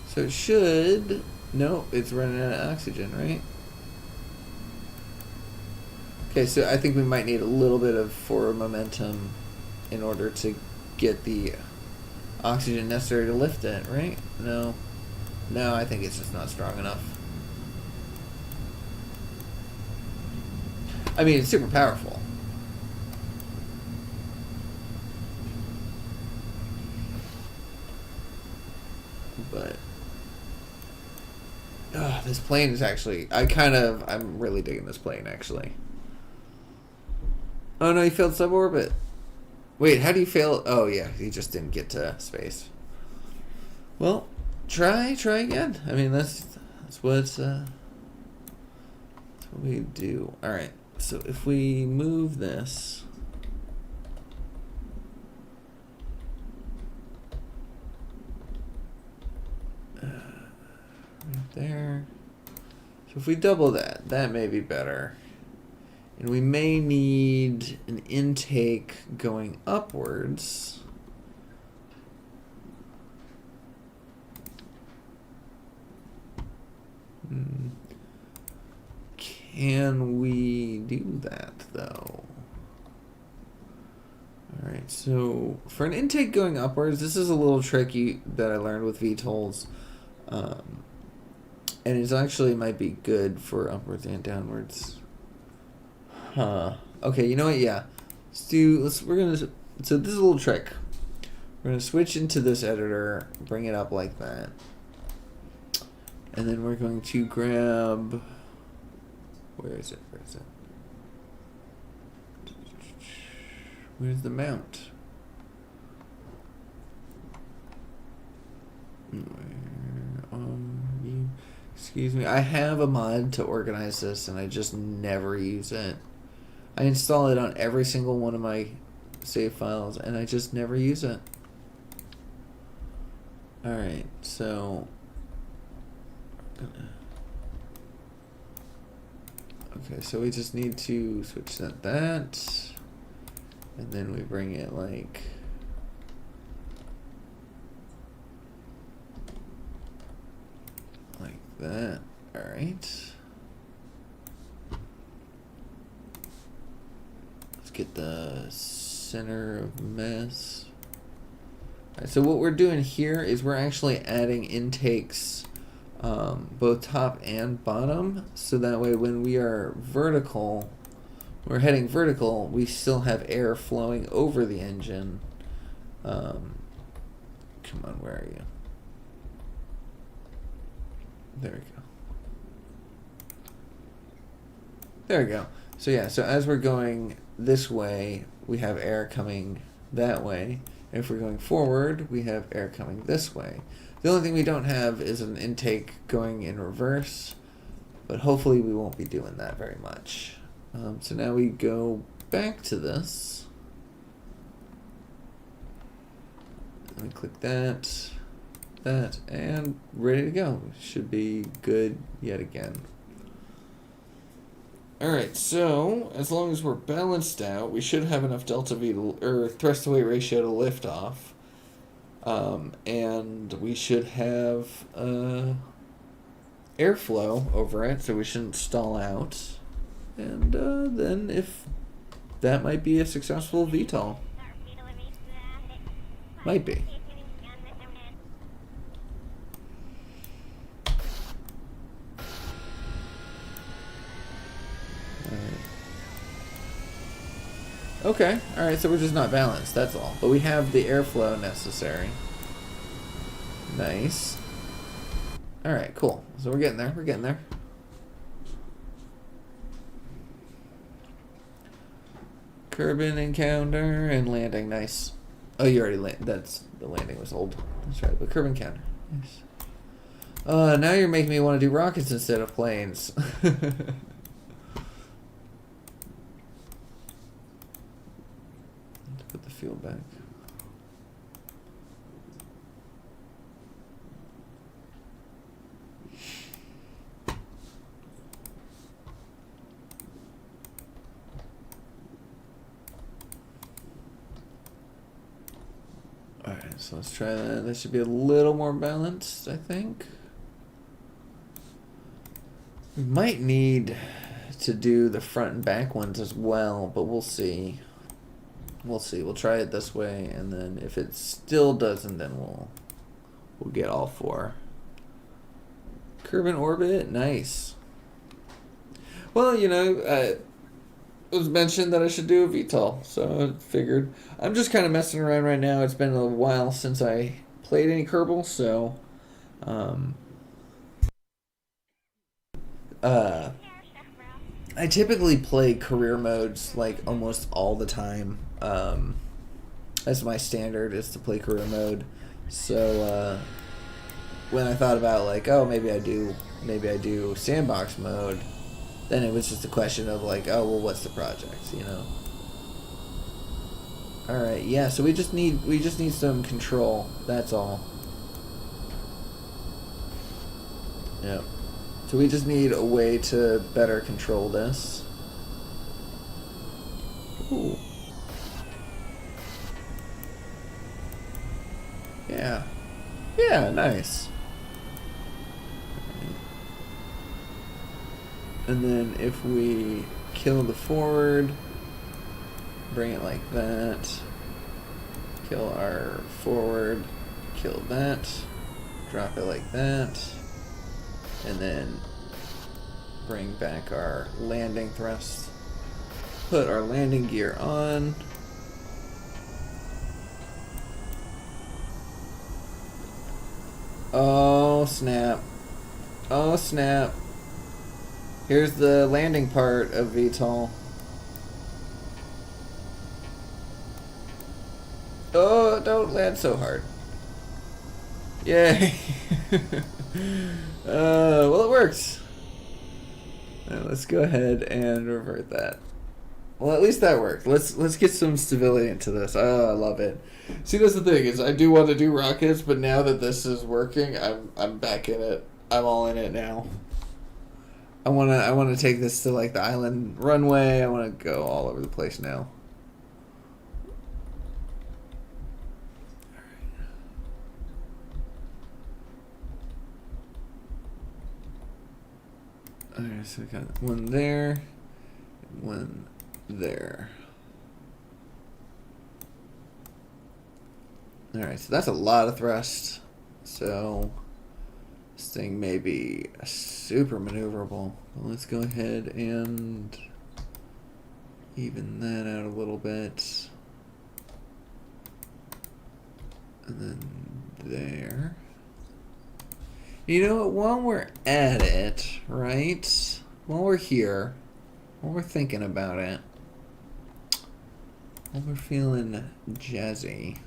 So it should... No, it's running out of oxygen, right? Okay, so I think we might need a little bit of forward momentum in order to get the oxygen necessary to lift it, right? No. No, I think it's just not strong enough. I mean, it's super powerful. But this plane is actually, I'm really digging this plane, actually. Oh no, you failed suborbit. Wait, how do you fail? Oh yeah, you just didn't get to space. Well, try again. I mean, that's what we do. All right. So if we move this, right there. So if we double that, that may be better. And we may need an intake going upwards. Can we do that, though? Alright, so for an intake going upwards, this is a little tricky that I learned with VTOLs. And it actually might be good for upwards and downwards. Huh. Okay, you know what? Yeah. So this is a little trick. We're gonna switch into this editor, bring it up like that. And then we're going to grab, where is it? Where's the mount? Where are you? Excuse me. I have a mod to organize this and I just never use it. I install it on every single one of my save files and I just never use it. Alright, so okay, so we just need to switch that, and then we bring it like that. All right. Let's get the center of mass. All right, so what we're doing here is we're actually adding intakes both top and bottom, so that way when we are vertical, we're heading vertical, we still have air flowing over the engine. Come on, where are you? There we go. There we go. So yeah, so as we're going this way, we have air coming that way. And if we're going forward, we have air coming this way. The only thing we don't have is an intake going in reverse, but hopefully we won't be doing that very much. So now we go back to this. Let me click that, and ready to go. Should be good yet again. Alright, so as long as we're balanced out, we should have enough delta V or thrust to weight ratio to lift off. And we should have airflow over it, so we shouldn't stall out. And then if that might be a successful VTOL. Might be. Okay, alright, so we're just not balanced, that's all. But we have the airflow necessary. Nice. Alright, cool. So we're getting there, Kerbal encounter and landing, nice. Oh, you already the landing was old. That's right, but Kerbal encounter. Nice. Now you're making me want to do rockets instead of planes. Put the fuel back. Alright, so let's try that. That should be a little more balanced, I think. We might need to do the front and back ones as well, but we'll see. We'll see. We'll try it this way, and then if it still doesn't, then we'll get all 4. Curve in orbit, nice. Well, you know, it was mentioned that I should do a VTOL, so I figured. I'm just kind of messing around right now. It's been a while since I played any Kerbal, so uh, I typically play career modes like almost all the time. That's my standard, is to play career mode. So when I thought about like, oh, maybe I do sandbox mode, then it was just a question of like, oh, well, what's the project, you know? All right, yeah. So we just need some control. That's all. Yep. So we just need a way to better control this. Ooh. Yeah. Yeah, nice. And then if we kill the forward, bring it like that, kill our forward, kill that, drop it like that, and then bring back our landing thrust, put our landing gear on. Oh snap. Oh snap. Here's the landing part of VTOL. Oh, don't land so hard. Yay. Well, it works. Right, let's go ahead and revert that. Well, at least that worked. Let's get some stability into this. Oh, I love it. See, that's the thing, is I do want to do rockets, but now that this is working, I'm back in it. I'm all in it now. I wanna take this to like the island runway. I wanna go all over the place now. Alright, so we got one there, one there. Alright, so that's a lot of thrust. So this thing may be super maneuverable. Well, let's go ahead and even that out a little bit. And then there. You know what, while we're at it, right? While we're here, while we're thinking about it, while we're feeling jazzy,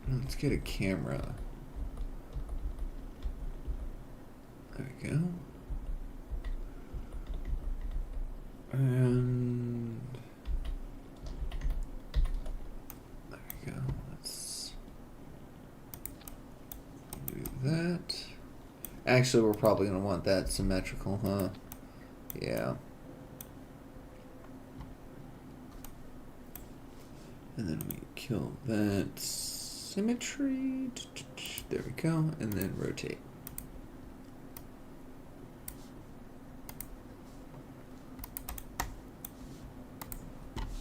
let's get a camera. There we go. And there we go. Let's do that. Actually, we're probably going to want that symmetrical, huh? Yeah. And then we kill that symmetry. There we go. And then rotate.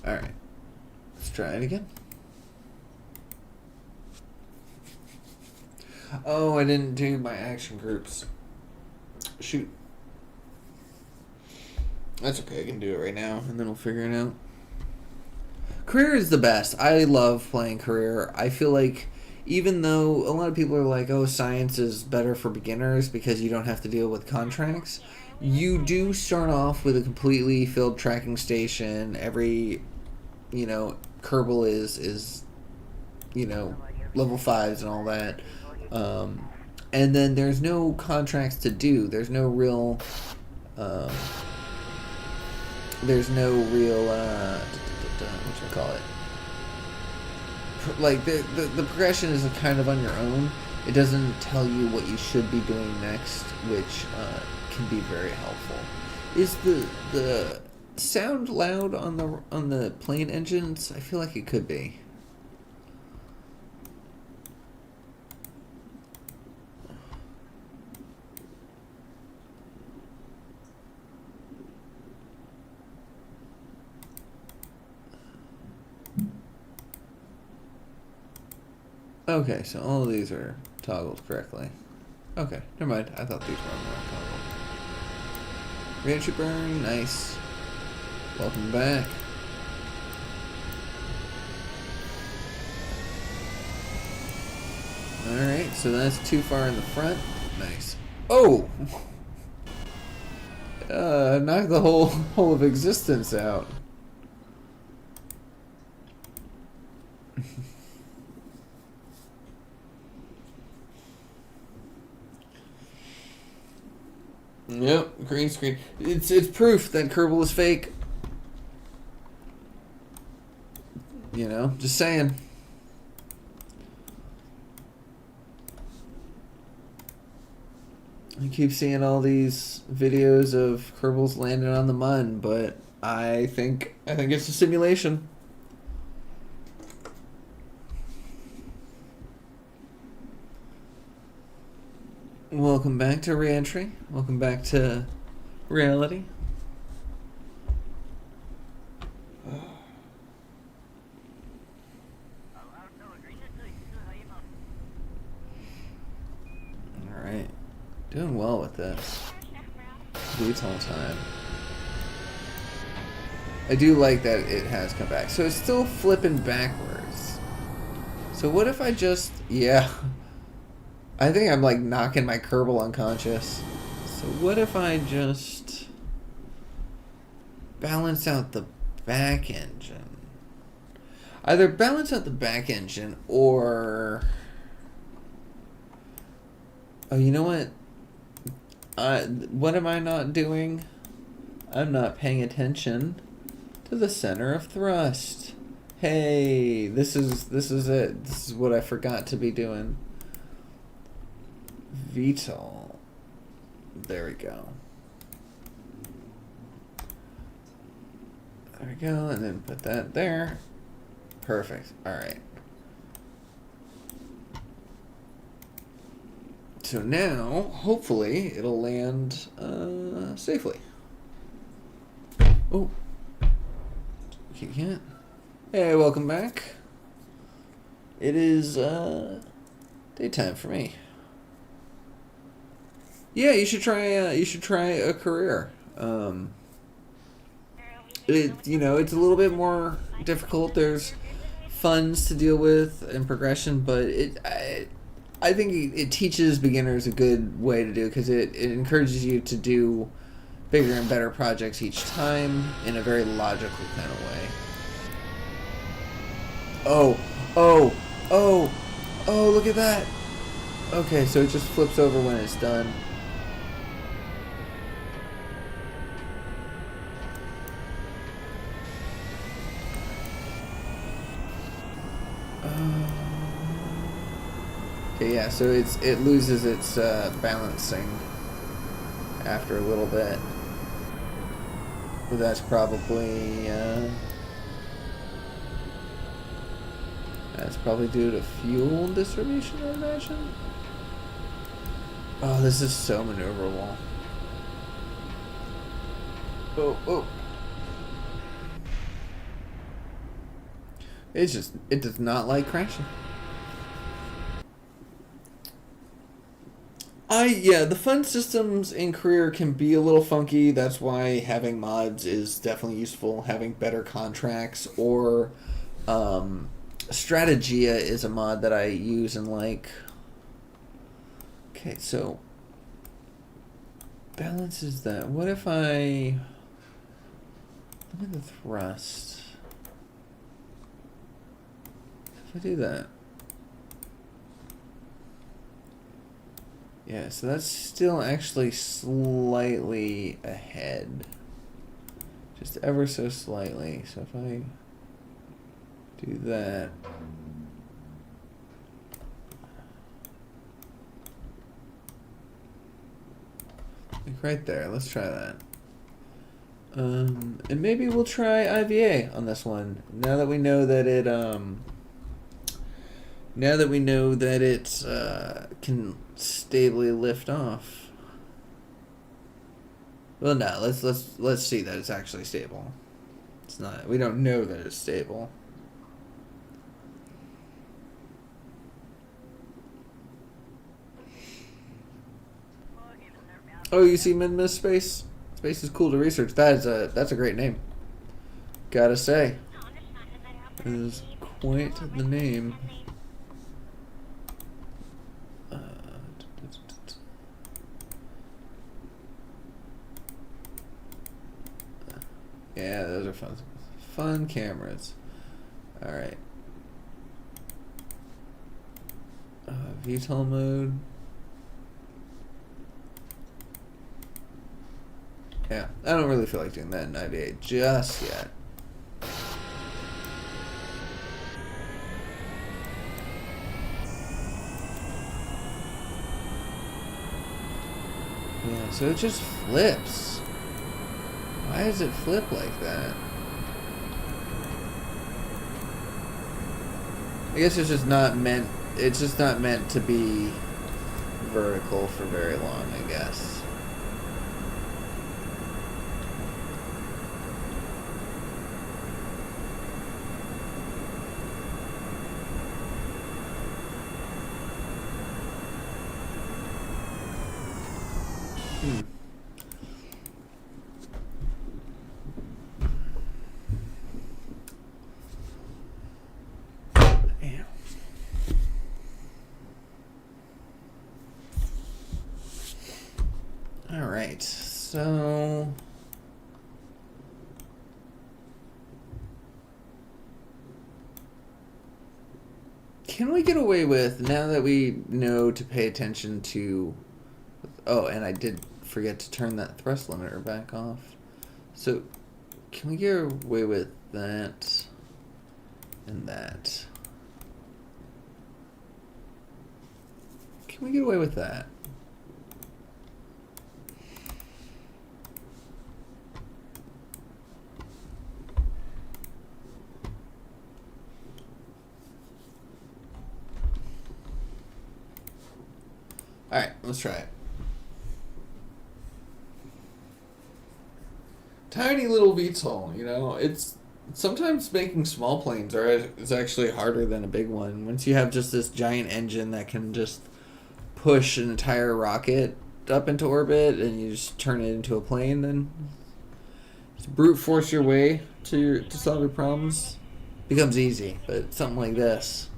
Alright. Let's try it again. Oh, I didn't do my action groups. Shoot. That's okay, I can do it right now, and then we'll figure it out. Career is the best. I love playing career. I feel like even though a lot of people are like, oh, science is better for beginners because you don't have to deal with contracts, you do start off with a completely filled tracking station. Every, you know, Kerbal is you know, level 5s and all that. And then there's no contracts to do. There's no real what you call it? Like the progression is kind of on your own. It doesn't tell you what you should be doing next, which can be very helpful. Is the sound loud on the plane engines? I feel like it could be. Okay, so all of these are toggled correctly. Okay, never mind. I thought these were not toggled. Reentry burn, nice. Welcome back. Alright, so that's too far in the front. Nice. Oh! Knocked the whole of existence out. Yep, green screen. It's proof that Kerbal is fake. You know, just saying. I keep seeing all these videos of Kerbals landing on the mun, but I think it's a simulation. Welcome back to reentry. Welcome back to reality. Alright. Doing well with this. VTOL time. I do like that it has come back. So it's still flipping backwards. So what if I just... Yeah. I think I'm like knocking my Kerbal unconscious. So what if I just balance out the back engine? Either balance out the back engine or... Oh, you know what? What am I not doing? I'm not paying attention to the center of thrust. Hey, this is it. This is what I forgot to be doing. VTOL. There we go. There we go, and then put that there. Perfect. Alright. So now, hopefully, it'll land safely. Oh. You can't. Hey, welcome back. It is daytime for me. Yeah, you should try a career. It's a little bit more difficult. There's funds to deal with and progression, but I think it teaches beginners a good way to do it because it encourages you to do bigger and better projects each time in a very logical kind of way. Oh, look at that. Okay, so it just flips over when it's done. Okay, yeah, so it loses its balancing after a little bit. But that's probably due to fuel distribution, I imagine. Oh, this is so maneuverable. Oh. It does not like crashing. Yeah, the fund systems in career can be a little funky. That's why having mods is definitely useful. Having better contracts or Strategia is a mod that I use and like. Okay, so balances that. What if I look at the thrust? If I do that. Yeah, so that's still actually slightly ahead. Just ever so slightly. So if I do that. Like right there. Let's try that. And maybe we'll try IVA on this one. Now that we know that it can stably lift off. Well, no, let's see that it's actually stable. It's not. We don't know that it's stable. Oh, you see Mid-Miss Space? Space is cool to research. That's a great name. Gotta say. It is quite the name. Yeah, those are fun. Fun cameras. Alright. VTOL mode. Yeah, I don't really feel like doing that in 98 just yet. Yeah, so it just flips. Why does it flip like that? I guess it's just not meant to be vertical for very long, I guess. Alright, so can we get away with, now that we know to pay attention to, oh, and I did forget to turn that thrust limiter back off. So can we get away with that and that? Can we get away with that? Alright, let's try it. Tiny little VTOL, you know, it's sometimes making small planes is actually harder than a big one. Once you have just this giant engine that can just push an entire rocket up into orbit and you just turn it into a plane, then just brute force your way to solve your problems. Becomes easy, but something like this.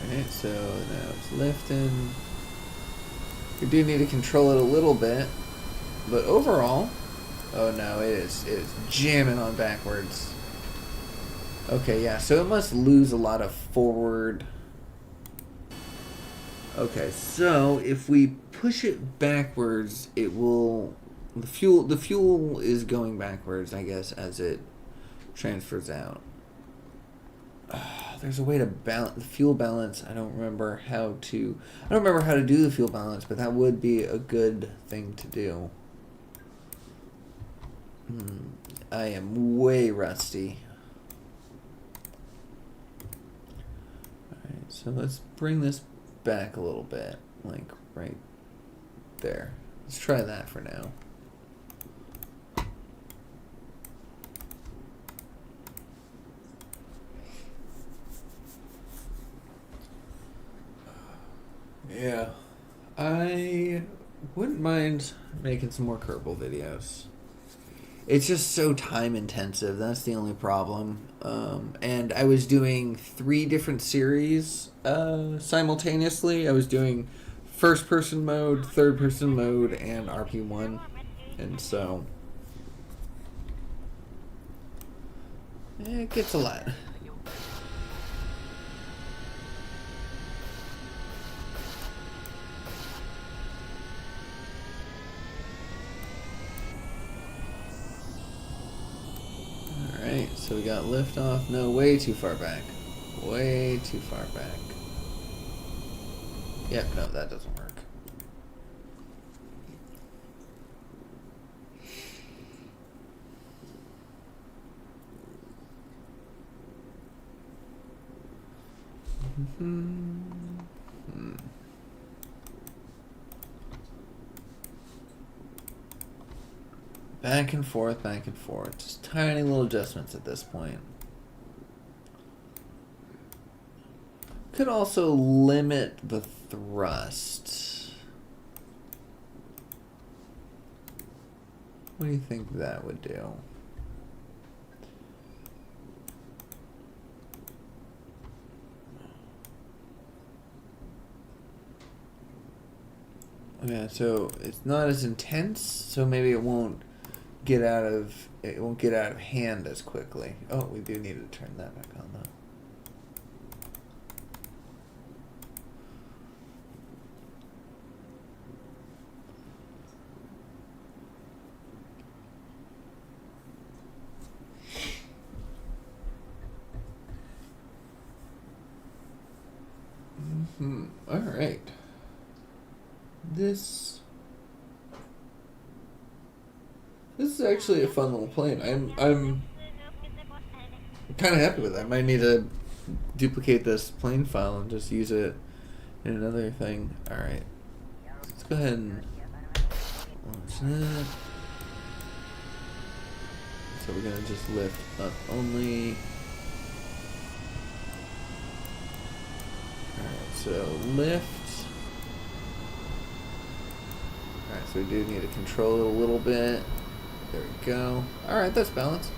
Alright, so now it's lifting. We do need to control it a little bit, but overall, oh no, it is jamming on backwards. Okay, yeah, so it must lose a lot of forward. Okay, so if we push it backwards, it will, the fuel is going backwards, I guess, as it transfers out. There's a way to balance the fuel balance. I don't remember how to do the fuel balance, but that would be a good thing to do. I am way rusty. Alright, so let's bring this back a little bit, like right there. Let's try that for now. Yeah, I wouldn't mind making some more Kerbal videos. It's just so time intensive. That's the only problem. And I was doing 3 different series simultaneously. I was doing first person mode, third person mode, and RP1. And so it gets a lot. Alright, so we got liftoff. No, way too far back. Way too far back. Yep, no, that doesn't work. Back and forth, back and forth. Just tiny little adjustments at this point. Could also limit the thrust. What do you think that would do? Yeah, so it's not as intense, so maybe it won't get out of hand as quickly. Oh, we do need to turn that back on though. All right. This is actually a fun little plane. I'm kind of happy with it. I might need to duplicate this plane file and just use it in another thing. All right. Let's go ahead and launch that. So we're gonna just lift up only. Alright, so lift. Alright, so we do need to control it a little bit. There we go. Alright, that's balanced.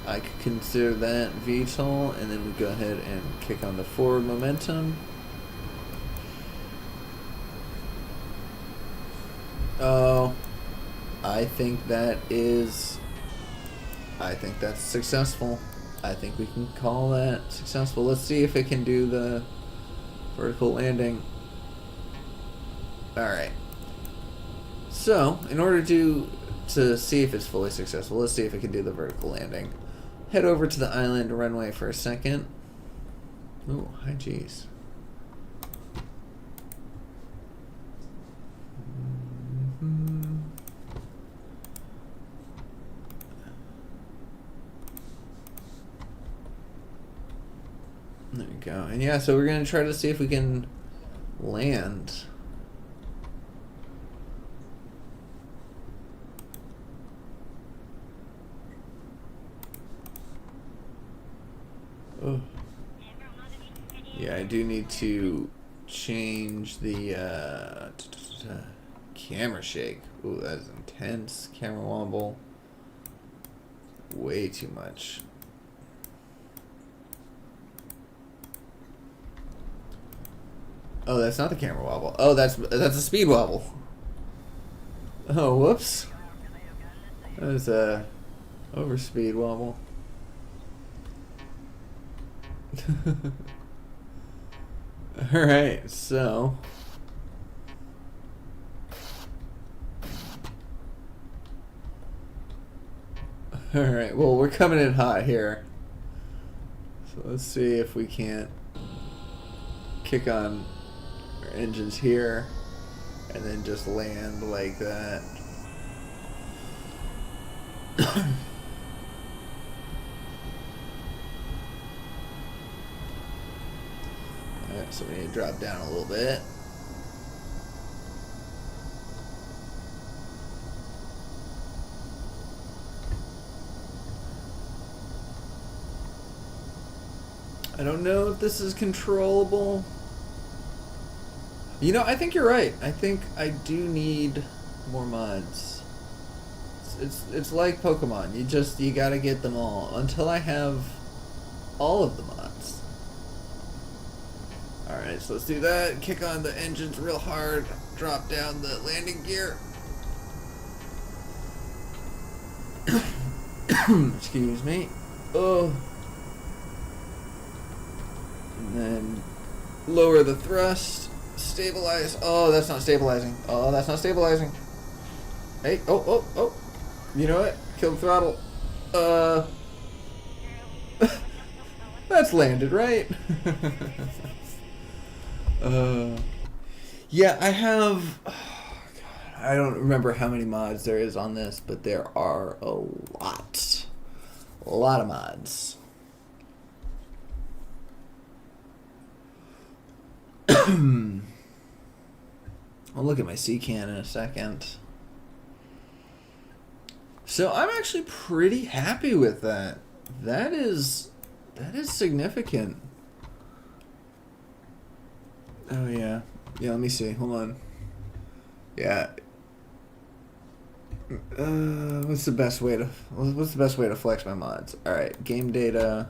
I could consider that VTOL, and then we go ahead and kick on the forward momentum. Oh, I think that's successful. I think we can call that successful. Let's see if it can do the vertical landing. Alright. So, in order to see if it's fully successful, let's see if it can do the vertical landing. Head over to the island runway for a second. Oh, hi geez. There we go. And yeah, so we're going to try to see if we can land. Oh. Yeah, I do need to change the camera shake. Ooh, that is intense. Camera wobble. Way too much. Oh, that's not the camera wobble. Oh, that's a speed wobble. Oh, whoops. That was a overspeed wobble. Alright, so alright, well, we're coming in hot here. So let's see if we can't kick on our engines here and then just land like that. Alright, so we need to drop down a little bit. I don't know if this is controllable. You know, I think you're right. I think I do need more mods. It's like Pokemon. You gotta get them all. Until I have all of the mods. Alright, so let's do that. Kick on the engines real hard. Drop down the landing gear. Excuse me. Oh. And then lower the thrust. Stabilize. Oh, that's not stabilizing. Oh, that's not stabilizing. Hey, oh. You know what? Kill the throttle. That's landed, right? Yeah, I have... Oh, God, I don't remember how many mods there is on this, but there are a lot. A lot of mods. I'll look at my CCAN in a second. So I'm actually pretty happy with that. That is significant. Oh yeah. Yeah, let me see. Hold on. Yeah. What's the best way to flex my mods? All right, game data.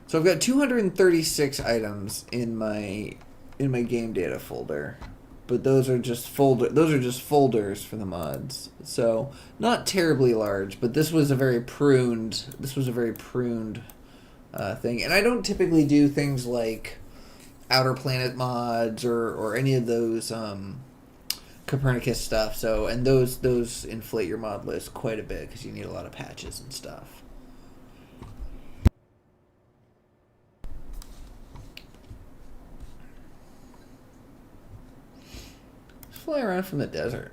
So I've got 236 items in my game data folder. But those are just folders for the mods. So not terribly large, but this was a very pruned thing. And I don't typically do things like outer planet mods or any of those Copernicus stuff. So and those inflate your mod list quite a bit because you need a lot of patches and stuff. Fly around from the desert.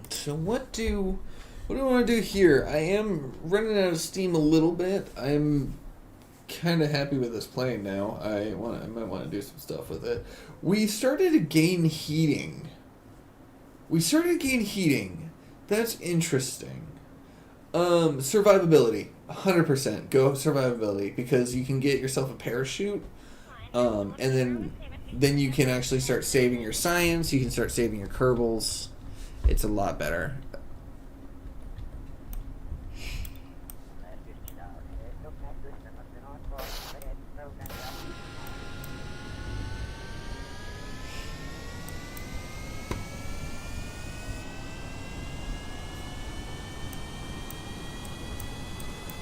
So what do I want to do here? I am running out of steam a little bit. I'm kind of happy with this plane now. I might want to do some stuff with it. We started to gain heating. That's interesting. Survivability. 100%. Go survivability because you can get yourself a parachute. And then you can actually start saving your science. You can start saving your Kerbals. It's a lot better.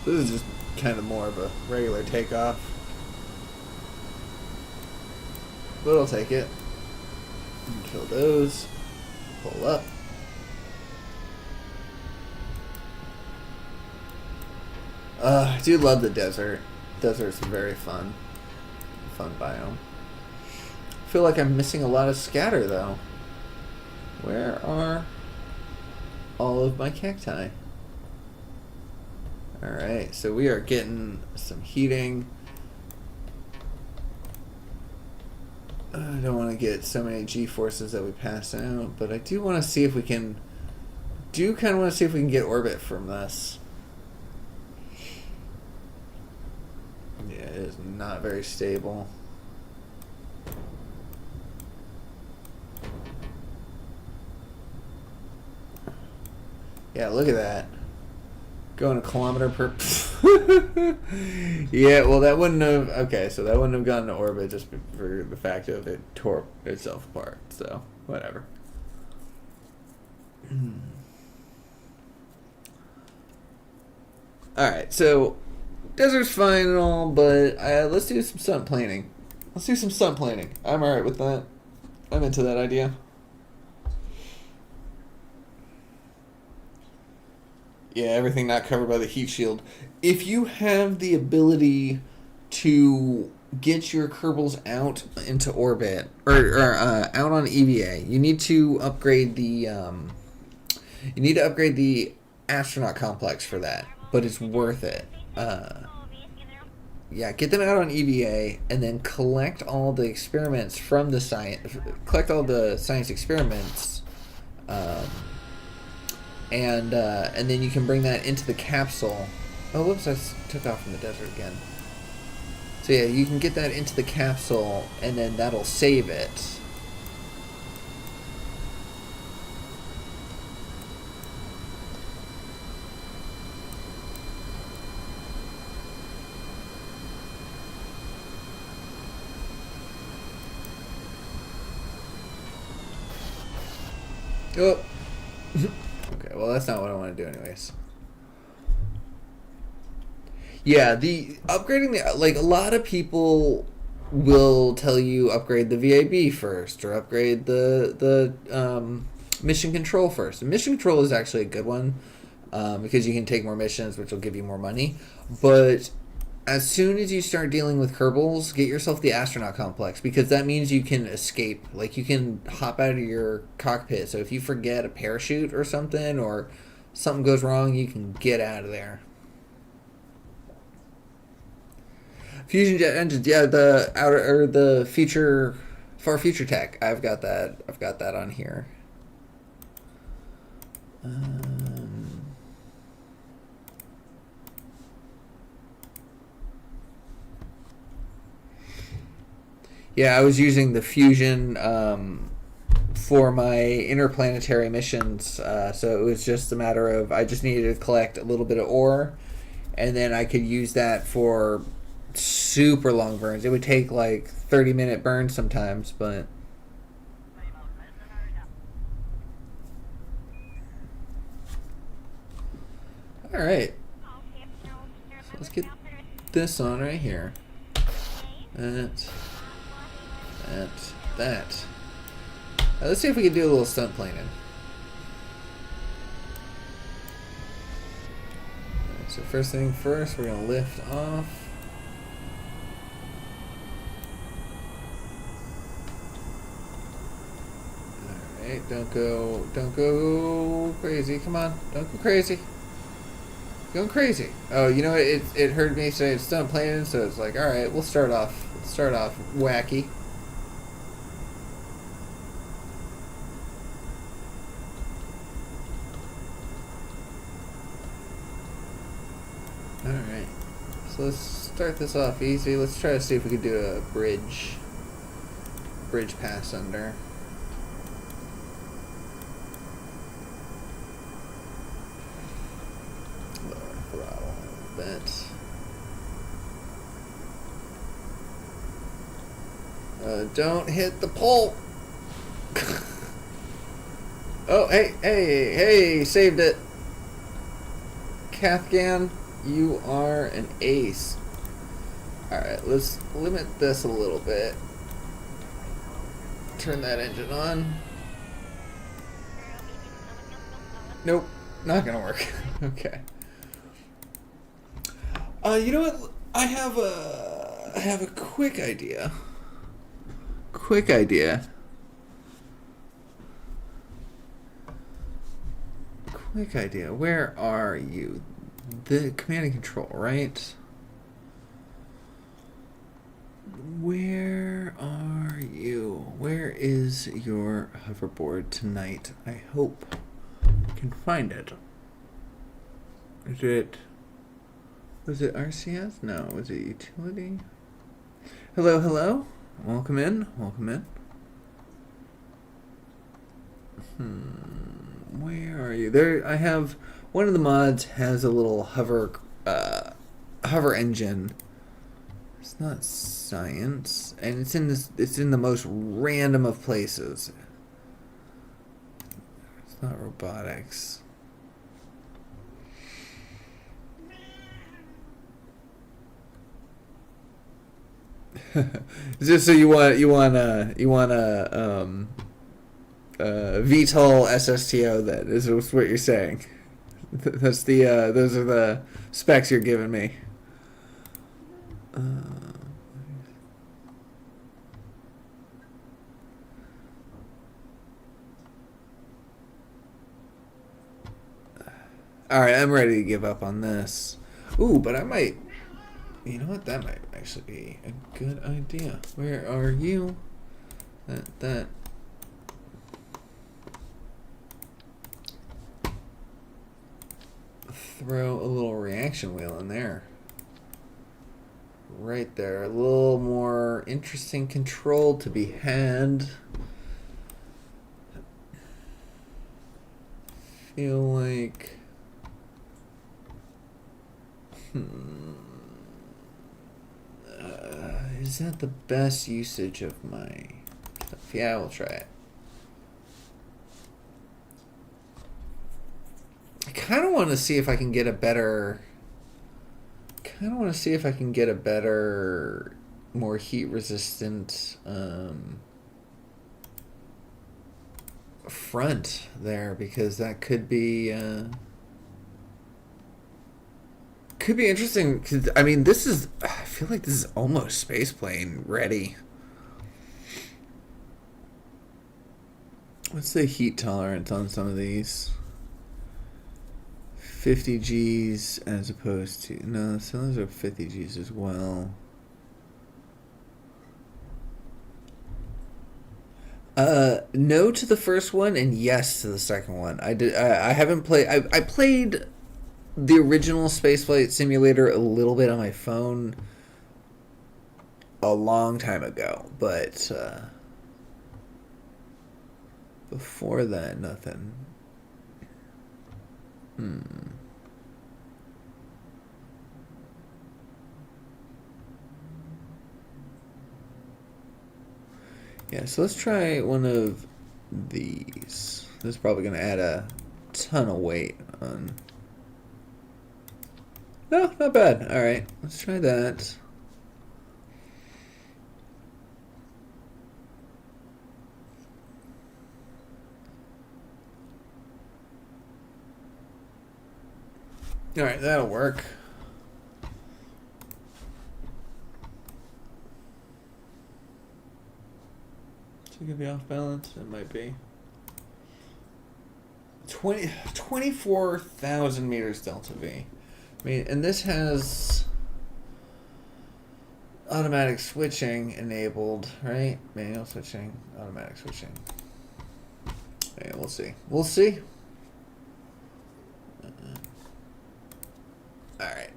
This is just kind of more of a regular takeoff. But I'll take it. Kill those. Pull up. I do love the desert. Desert's very fun. Fun biome. I feel like I'm missing a lot of scatter though. Where are all of my cacti? Alright, so we are getting some heating. I don't want to get so many G-forces that we pass out, but I do want to see if we can... get orbit from this. Yeah, it is not very stable. Yeah, look at that. Going a kilometer per... Yeah, well, that wouldn't have... Okay, so that wouldn't have gone to orbit just for the fact of it tore itself apart. So, whatever. Alright, so... Desert's fine and all, but let's do some stunt planing. I'm alright with that. I'm into that idea. Yeah, everything not covered by the heat shield. If you have the ability to get your Kerbals out into orbit or out on EVA, you need to upgrade the astronaut complex for that. But it's worth it. Yeah, get them out on EVA and then collect all the experiments from the science. Collect all the science experiments. And then you can bring that into the capsule. Oh, whoops, I took off from the desert again. So yeah, you can get that into the capsule, and then that'll save it. Oh. Okay, well that's not what I want to do anyways. Yeah, the upgrading a lot of people will tell you upgrade the VAB first or upgrade the mission control first. And mission control is actually a good one because you can take more missions, which will give you more money. But as soon as you start dealing with Kerbals, get yourself the astronaut complex because that means you can escape. Like you can hop out of your cockpit. So if you forget a parachute or something or something goes wrong, you can get out of there. Fusion jet engines, yeah, the far future tech. I've got that on here. Um, yeah, I was using the fusion for my interplanetary missions, so it was just a matter of I just needed to collect a little bit of ore, and then I could use that for super long burns. It would take like 30-minute burns sometimes, but all right. So let's get this on right here. That. Let's see if we can do a little stunt planing. So first thing first, we're gonna lift off. All right, don't go crazy. Come on, don't go crazy. Going crazy. Oh, you know what? It heard me say it's stunt planing, so it's like, all right, let's start off wacky. Alright, so let's start this off easy. Let's try to see if we can do a bridge pass under. Lower throttle a little bit. Don't hit the pole! Oh, hey, saved it! Kathgan, you are an ace. Alright, let's limit this a little bit. Turn that engine on. Nope, not gonna work. Okay. You know what? I have a quick idea. Quick idea. Where are you? The command and control, right? Where are you? Where is your hoverboard tonight? I hope I can find it. Was it RCS? No, was it utility? Hello? Welcome in. Where are you? There, I have one of the mods has a little hover engine. It's not science, and it's in the most random of places. It's not robotics. Just so you want a VTOL SSTO. That is what you're saying. That's those are the specs you're giving me. All right, I'm ready to give up on this. Ooh, but I might. You know what? That might actually be a good idea. Where are you? That. Throw a little reaction wheel in there. Right there. A little more interesting control to be had. Feel like. Is that the best usage of my stuff? Yeah, we'll try it. I kind of want to see if I can get a better. More heat resistant front there, because that could be interesting. 'Cause, I mean, I feel like this is almost Spaceplane ready. What's the heat tolerance on some of these? 50 Gs as opposed to... No, some of those are 50 Gs as well. No to the first one and yes to the second one. I haven't played. I played the original Spaceflight Simulator a little bit on my phone a long time ago, but before that, nothing. Yeah, so let's try one of these. This is probably going to add a ton of weight on. No, not bad. All right, let's try that. All right, that'll work. Is it gonna be off balance? It might be. 24,000 meters delta V. I mean, and this has automatic switching enabled, right? Manual switching, automatic switching. Yeah, we'll see. We'll see. Alright.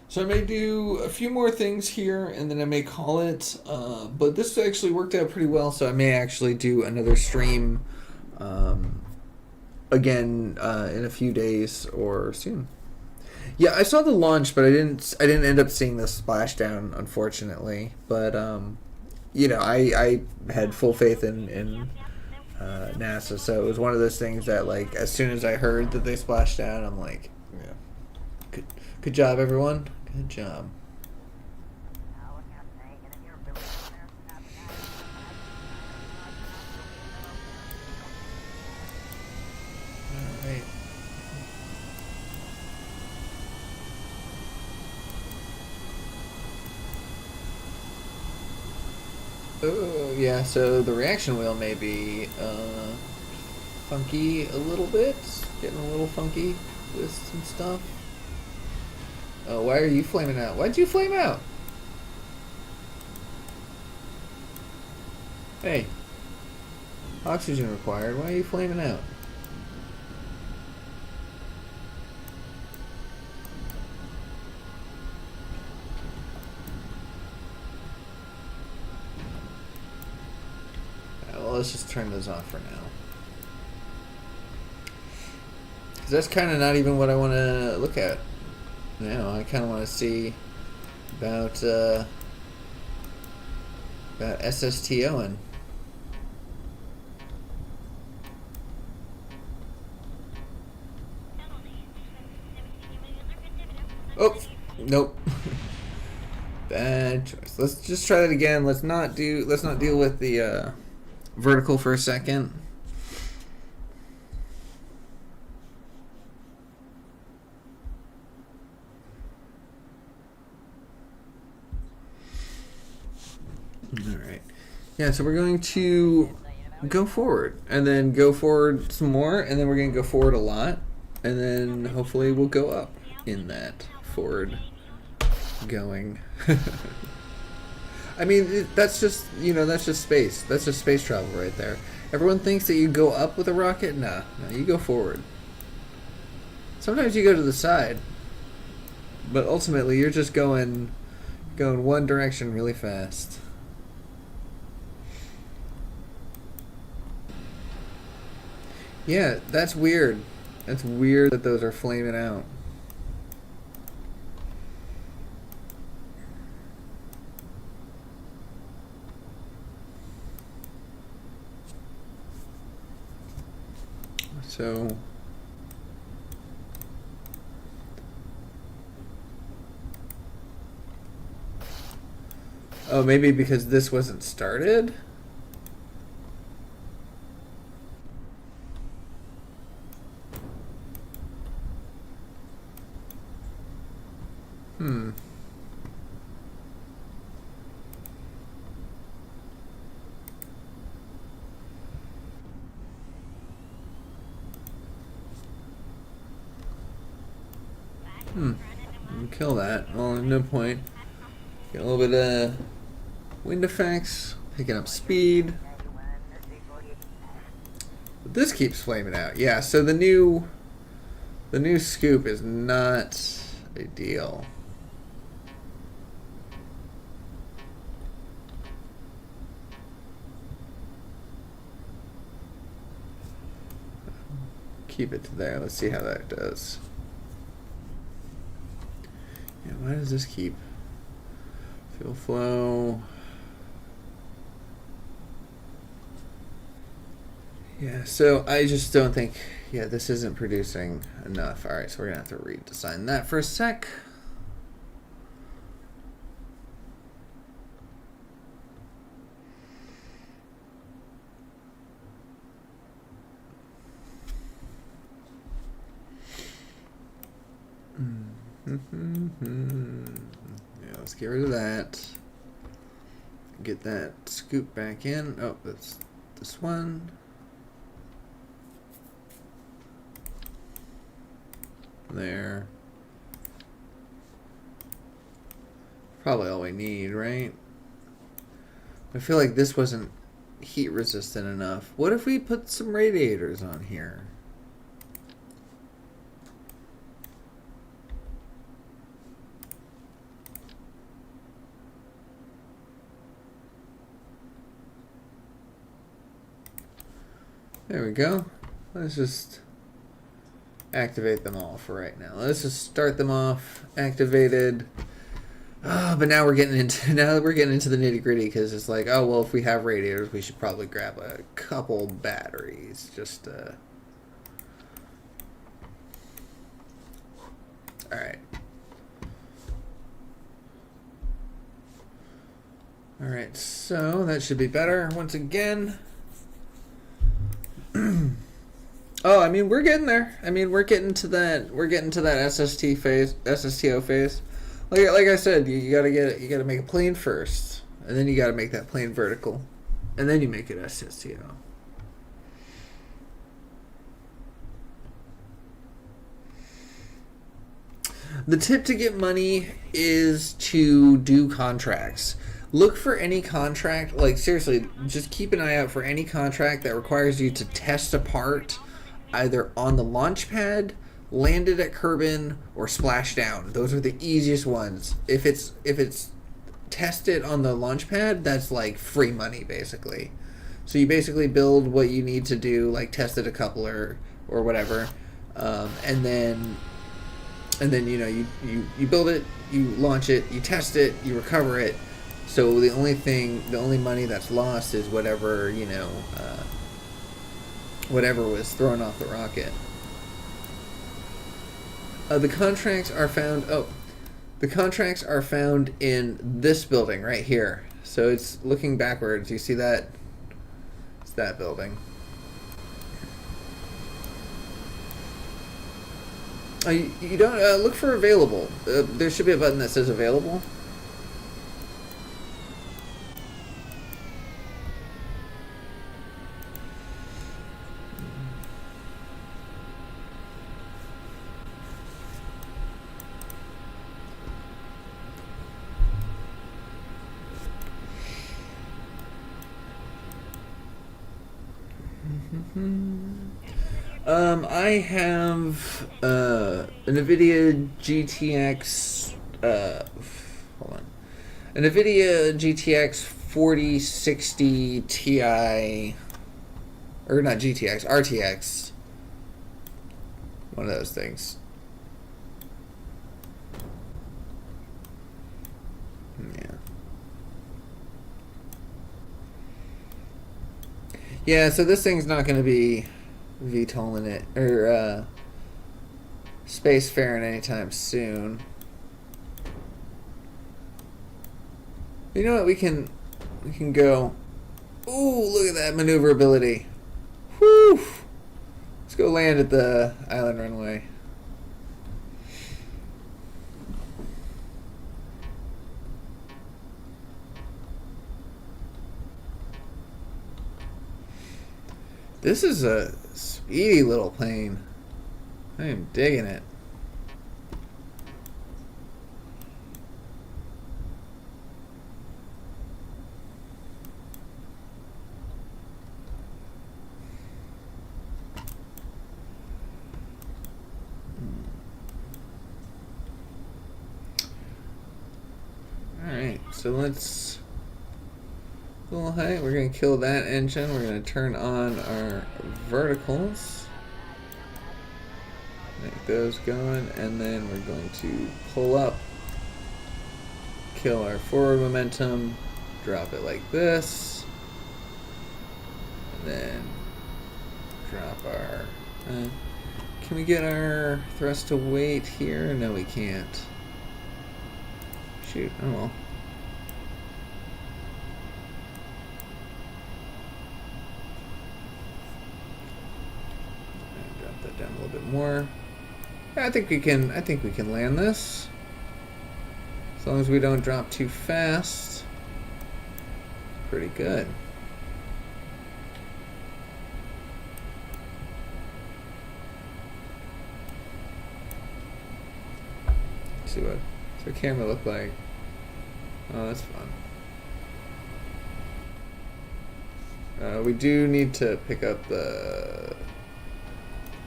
So I may do a few more things here, and then I may call it. But this actually worked out pretty well, so I may actually do another stream again in a few days or soon. Yeah, I saw the launch, but I didn't end up seeing the splashdown, unfortunately. But you know, I had full faith in NASA, so it was one of those things that, like, as soon as I heard that they splashed down, I'm like, yeah, good job, everyone. Good job. All right. Oh, yeah, so the reaction wheel may be funky a little bit. Getting a little funky with some stuff. Oh, why are you flaming out? Why'd you flame out? Hey. Oxygen required. Why are you flaming out? Well, let's just turn those off for now. Because that's kind of not even what I want to look at. You know, I kind of want to see about SSTOing. Oh, nope. Bad choice. Let's just try that again. Let's not deal with the vertical for a second. Alright. Yeah, so we're going to go forward, and then go forward some more, and then we're going to go forward a lot, and then hopefully we'll go up in that forward going. I mean, that's just, you know, that's just space. That's just space travel right there. Everyone thinks that you go up with a rocket. Nah, you go forward. Sometimes you go to the side, but ultimately you're just going one direction really fast. Yeah, that's weird. That's weird that those are flaming out. So oh, maybe because this wasn't started? Kill that. Well, no point. Get a little bit of wind effects, picking up speed. This keeps flaming out. Yeah, so the new scoop is not ideal. Keep it to there. Let's see how that does. Yeah, why does this keep fuel flow? Yeah, so I just don't think, yeah, this isn't producing enough. All right, so we're gonna have to redesign that for a sec. Yeah, let's get rid of that. Get that scoop back in. Oh, that's this one. There. Probably all we need, right? I feel like this wasn't heat resistant enough. What if we put some radiators on here? There we go. Let's just activate them all for right now. Let's just start them off. Activated. Oh, but now we're getting into the nitty gritty because it's like, oh well, if we have radiators, we should probably grab a couple batteries. Just all right. All right, so that should be better once again. Oh, I mean, we're getting there. I mean, we're getting to that SSTO phase. Like I said, you gotta make a plane first, and then you gotta make that plane vertical, and then you make it SSTO. The tip to get money is to do contracts. Look for any contract, like seriously, just keep an eye out for any contract that requires you to test a part either on the launch pad, land it at Kerbal, or splash down. Those are the easiest ones. If it's tested on the launch pad, that's like free money basically. So you basically build what you need to do, like test it a coupler or whatever, and then you know you build it, you launch it, you test it, you recover it. So the only money that's lost is whatever, you know, whatever was thrown off the rocket. The contracts are found. Oh, the contracts are found in this building right here. So it's looking backwards. You see that? It's that building. You don't look for available. There should be a button that says available. I have an NVIDIA GTX. Hold on, an NVIDIA GTX 4060 Ti, or not GTX, RTX. One of those things. Yeah. Yeah, so this thing's not going to be VTOL in it, or spacefaring anytime soon. You know what? We can go. Ooh, look at that maneuverability. Whew. Let's go land at the island runway. This is a speedy little plane. I am digging it. so let's a little height. We're gonna kill that engine. We're gonna turn on our verticals. Make those going, and then we're going to pull up, kill our forward momentum, drop it like this, and then drop our... can we get our thrust to weight here? No, we can't. Shoot, oh well. Drop that down a little bit more. I think we can land this. As long as we don't drop too fast. Pretty good. Let's see what's the camera look like. Oh, that's fun. We do need to pick up the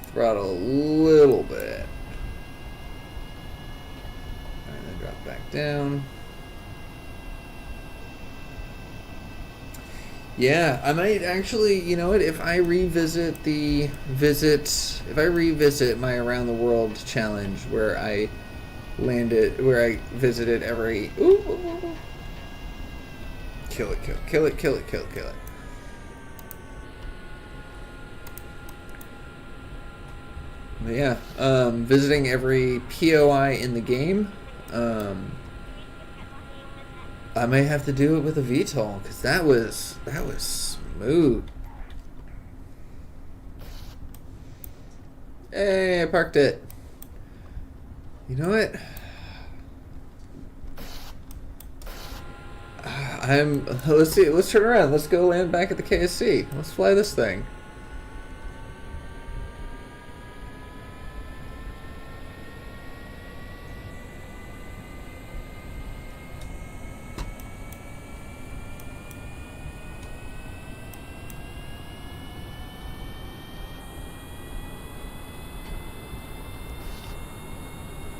throttle a little bit. And then drop back down. Yeah, I might actually, you know what, if I revisit my Around the World challenge where I visited every... Kill it, kill it, kill it, kill it, kill it, kill it. But yeah, visiting every POI in the game. I may have to do it with a VTOL because that was smooth. Hey, I parked it. You know what? Let's see. Let's turn around. Let's go land back at the KSC. Let's fly this thing.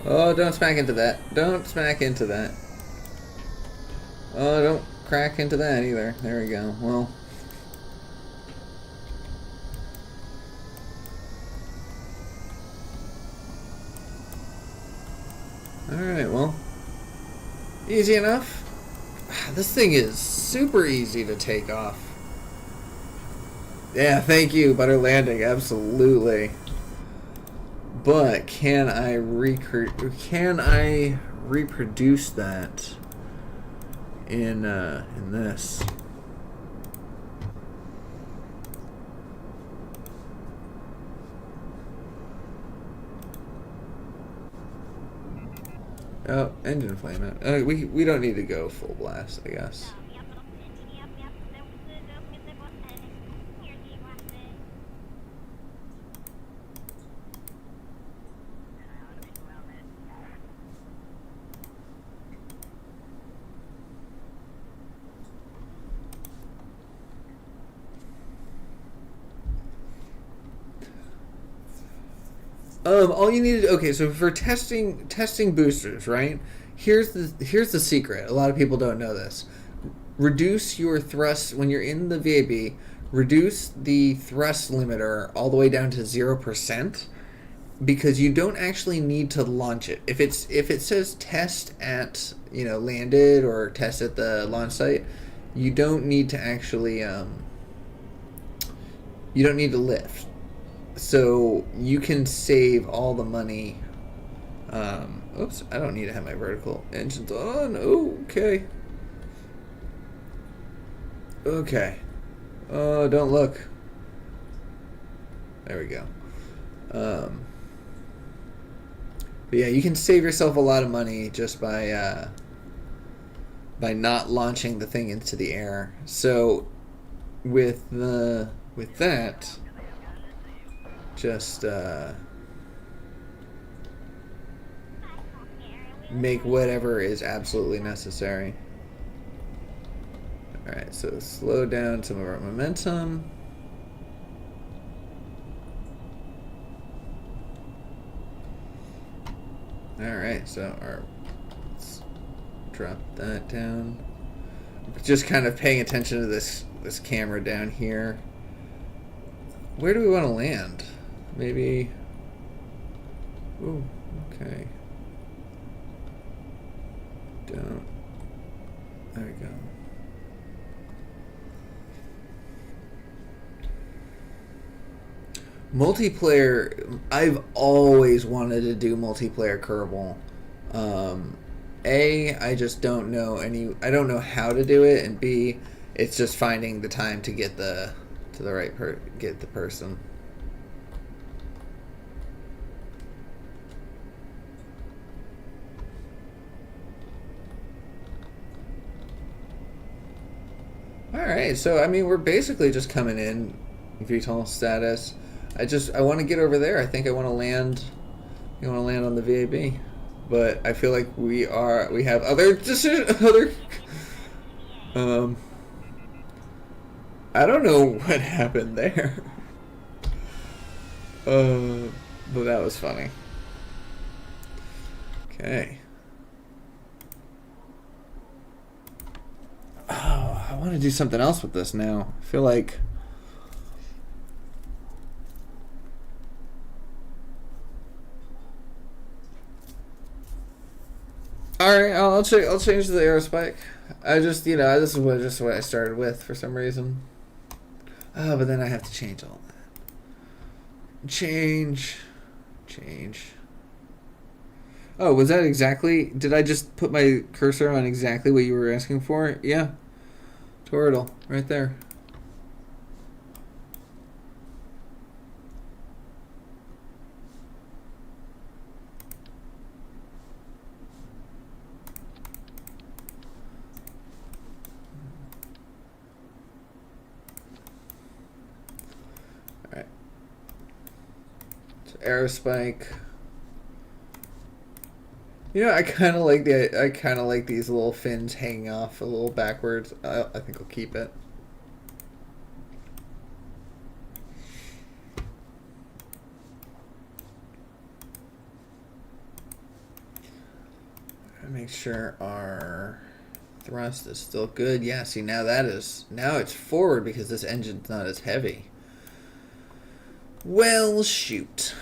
Oh, don't smack into that. Don't smack into that. Oh, don't crack into that either. There we go. Well. Alright, well. Easy enough. This thing is super easy to take off. Yeah, thank you, Butter Landing. Absolutely. But can I reproduce that in this? Oh, engine flame out. We don't need to go full blast, I guess. All you need to, okay, so for testing boosters, right? Here's the secret. A lot of people don't know this. Reduce your thrust when you're in the VAB. Reduce the thrust limiter all the way down to 0%, because you don't actually need to launch it. If it says test at, you know, landed or test at the launch site, you don't need to actually you don't need to lift. So you can save all the money. Oops, I don't need to have my vertical engines on. Okay. Okay. Oh, don't look. There we go. But yeah, you can save yourself a lot of money just by not launching the thing into the air. So with that, just make whatever is absolutely necessary. Alright, so slow down some of our momentum. Alright, so let's drop that down. Just kind of paying attention to this camera down here. Where do we want to land? Maybe. Ooh, okay. Down. There we go. Multiplayer, I've always wanted to do multiplayer Kerbal. I just don't know I don't know how to do it, and B, it's just finding the time to get the right get the person. Alright, so I mean we're basically just coming in VTOL status. I want to get over there. I think I want to land on the VAB. But I feel like we have other I don't know what happened there. But that was funny. Okay. Oh, I want to do something else with this now. I feel like alright, I'll change the aerospike. I just, this is what I started with for some reason. Oh, but then I have to change all that. Change. Oh, was that exactly... Did I just put my cursor on exactly what you were asking for? Yeah. Turtle, right there. Alright. So aerospike. I kind of like these little fins hanging off a little backwards. I think I'll keep it. Make sure our thrust is still good. Yeah, see now it's forward because this engine's not as heavy. Well, shoot.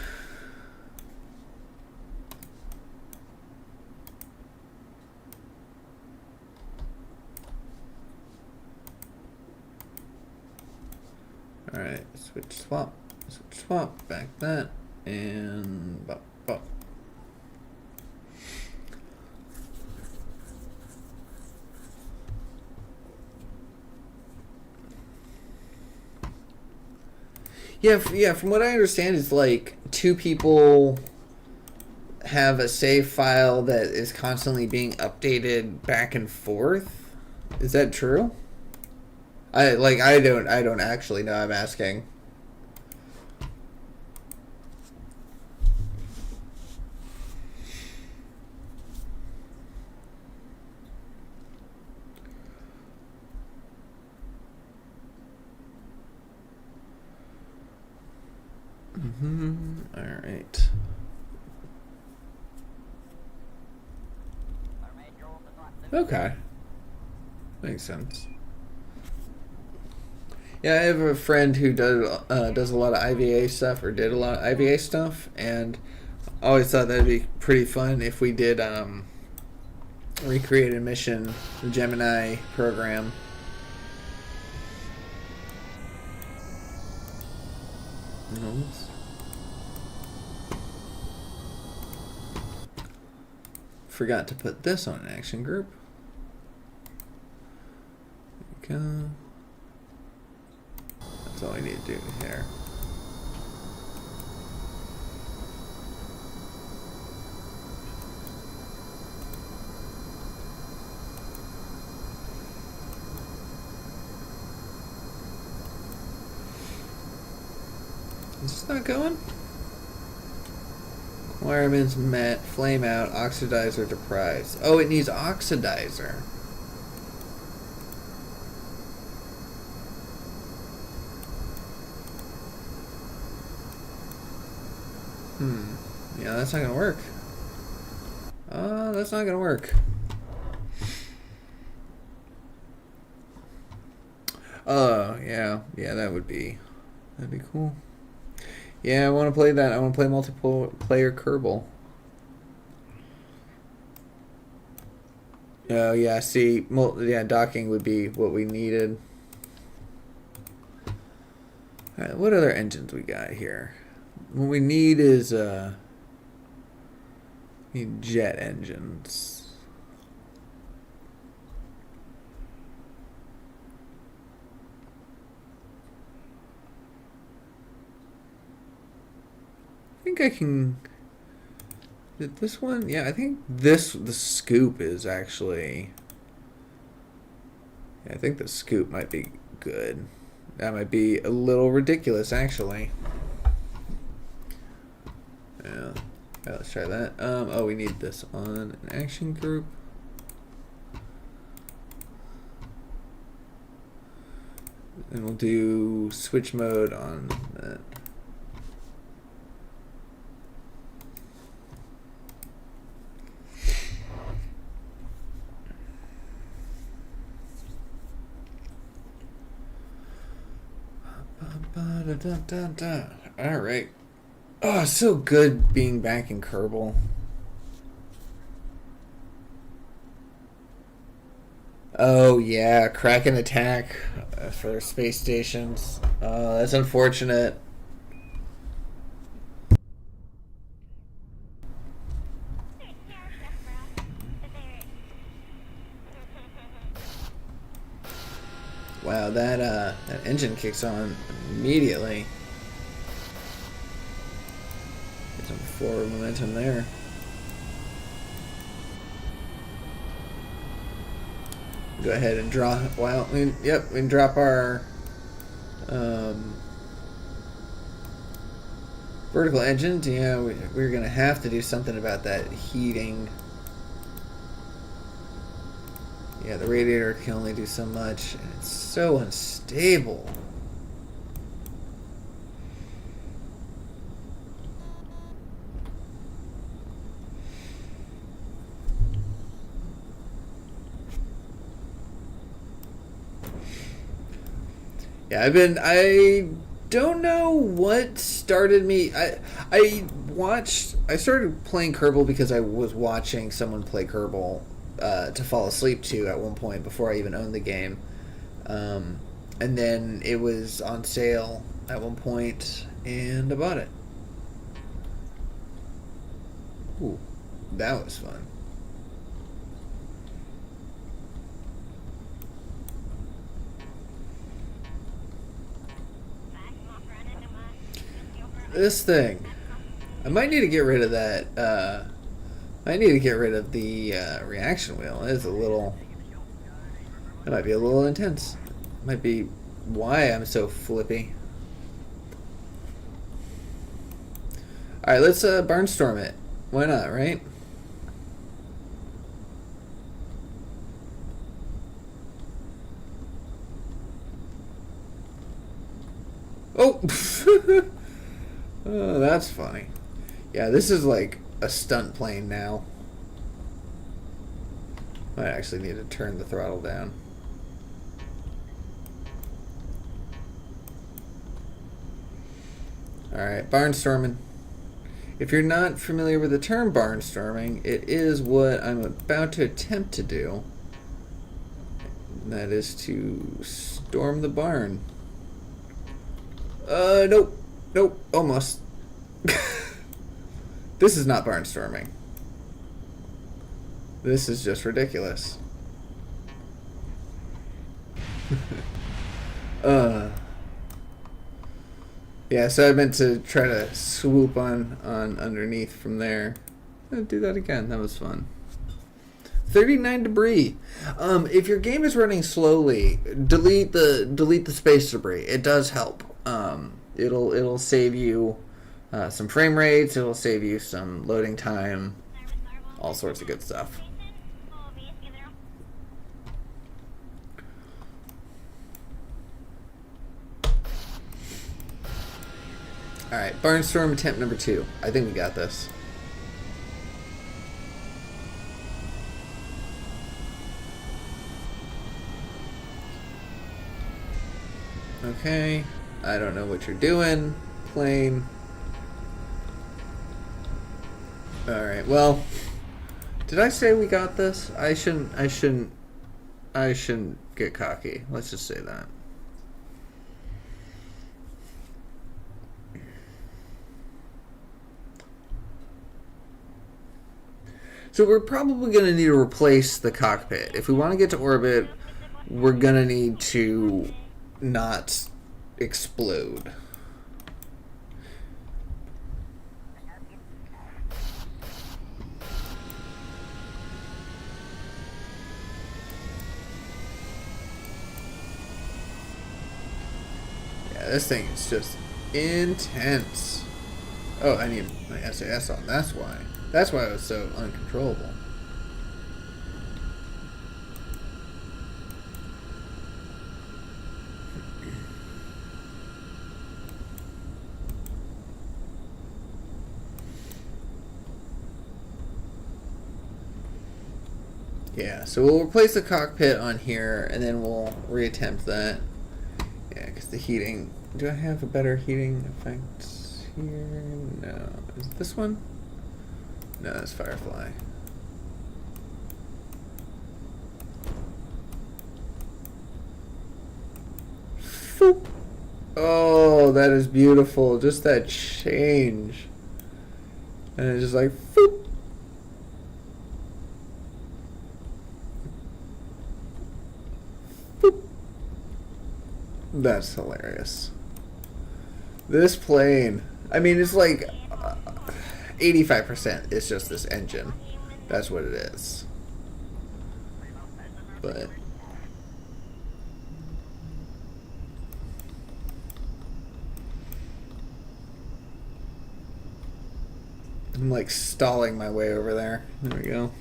Alright, switch swap, back that, and bop, bop. Yeah, from what I understand, it's like two people have a save file that is constantly being updated back and forth. Is that true? I don't actually know. I'm asking. All right. Okay. Makes sense. Yeah, I have a friend who does a lot of IVA stuff, or did a lot of IVA stuff, and I always thought that'd be pretty fun if we did recreate a mission, the Gemini program. Forgot to put this on an action group. There we go. That's all I need to do here. Is this not going? Requirements met. Flame out. Oxidizer to prize. Oh, it needs oxidizer. Yeah, that's not gonna work. That's not gonna work. Yeah, yeah, that'd be cool. Yeah, I want to play that. I want to play multiplayer Kerbal. Oh yeah, see, yeah, docking would be what we needed. All right, what other engines we got here? What we need is need jet engines. I think I can. Did this one? Yeah, I think the scoop is actually. Yeah, I think the scoop might be good. That might be a little ridiculous, actually. Yeah. All right, let's try that. Oh, we need this on an action group. And we'll do switch mode on that. All right. Oh, so good being back in Kerbal. Oh yeah, Kraken attack for space stations. That's unfortunate. Wow, that engine kicks on immediately. Get some forward momentum there. Go ahead and draw. Well, yep, we can drop our vertical engines. Yeah, we're gonna have to do something about that heating. Yeah, the radiator can only do so much, and it's so unstable. Yeah, I don't know what started me. I started playing Kerbal because I was watching someone play Kerbal to fall asleep to at one point before I even owned the game. And then it was on sale at one point, and I bought it. Ooh, that was fun. This thing. I might need to get rid of that. I need to get rid of the reaction wheel. It's a little. It might be a little intense. Might be why I'm so flippy. Alright, let's barnstorm it. Why not, right? Oh! Oh, that's funny. Yeah, this is like a stunt plane now. Might actually need to turn the throttle down. Alright, barnstorming. If you're not familiar with the term barnstorming, it is what I'm about to attempt to do. And that is to storm the barn. Nope. Nope, almost. This is not barnstorming. This is just ridiculous. Yeah, so I meant to try to swoop on underneath from there. I'll do that again. That was fun. 39 debris. If your game is running slowly, delete the space debris. It does help. It'll save you some frame rates. It'll save you some loading time. All sorts of good stuff. Alright, barnstorm attempt number 2. I think we got this. Okay. I don't know what you're doing. Plane. Alright, well, did I say we got this? I shouldn't get cocky. Let's just say that. So we're probably going to need to replace the cockpit. If we want to get to orbit, we're going to need to not explode. Yeah, this thing is just intense. Oh, I need my SAS on. That's why. That's why it was so uncontrollable. Yeah, so we'll replace the cockpit on here, and then we'll reattempt that. Yeah, because the heating... Do I have a better heating effect here? No. Is it this one? No, that's Firefly. Foop. Oh, that is beautiful. Just that change. And it's just like, foop. Foop. That's hilarious. This plane, I mean, it's like 85% is just this engine. That's what it is. But I'm like stalling my way over there. There we go.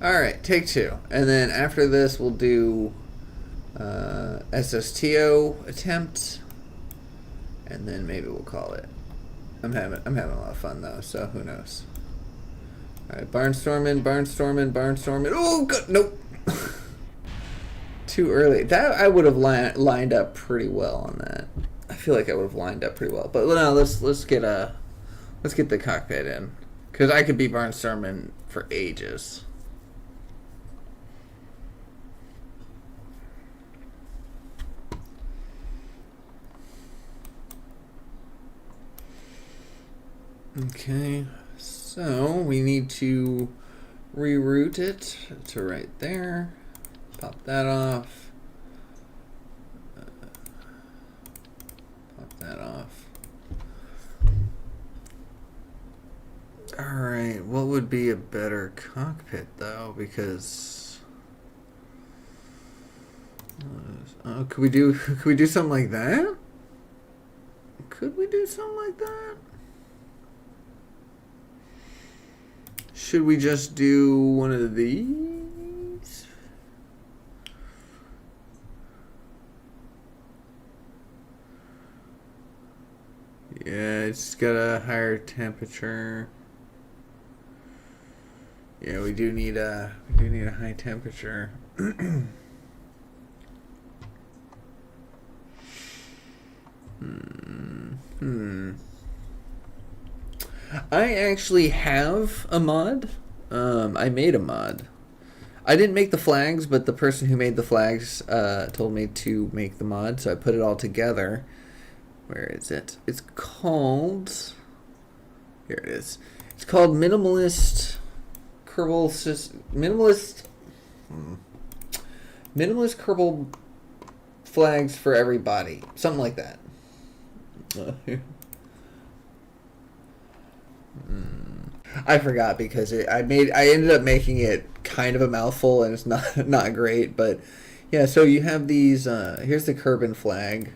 Alright, take two. And then after this we'll do SSTO attempt. And then maybe we'll call it. I'm having a lot of fun though, so who knows. Alright, barnstorming. Oh god, nope. Too early. That I would have lined up pretty well on that. I feel like I would have lined up pretty well. But no, let's get the cockpit in. Cause I could be barnstorming for ages. Okay, so we need to reroute it to right there. Pop that off. Pop that off. Alright, what would be a better cockpit though? Because could we do something like that? Could we do something like that? Should we just do one of these? Yeah, it's got a higher temperature. Yeah, we do need a high temperature. I actually have a mod. I made a mod. I didn't make the flags, but the person who made the flags told me to make the mod, so I put it all together. Where is it? It's called... Here it is. It's called Minimalist Kerbal... Minimalist Kerbal Flags for Everybody. Something like that. I forgot because I ended up making it kind of a mouthful and it's not great, but yeah, so you have these here's the Kerbal flag.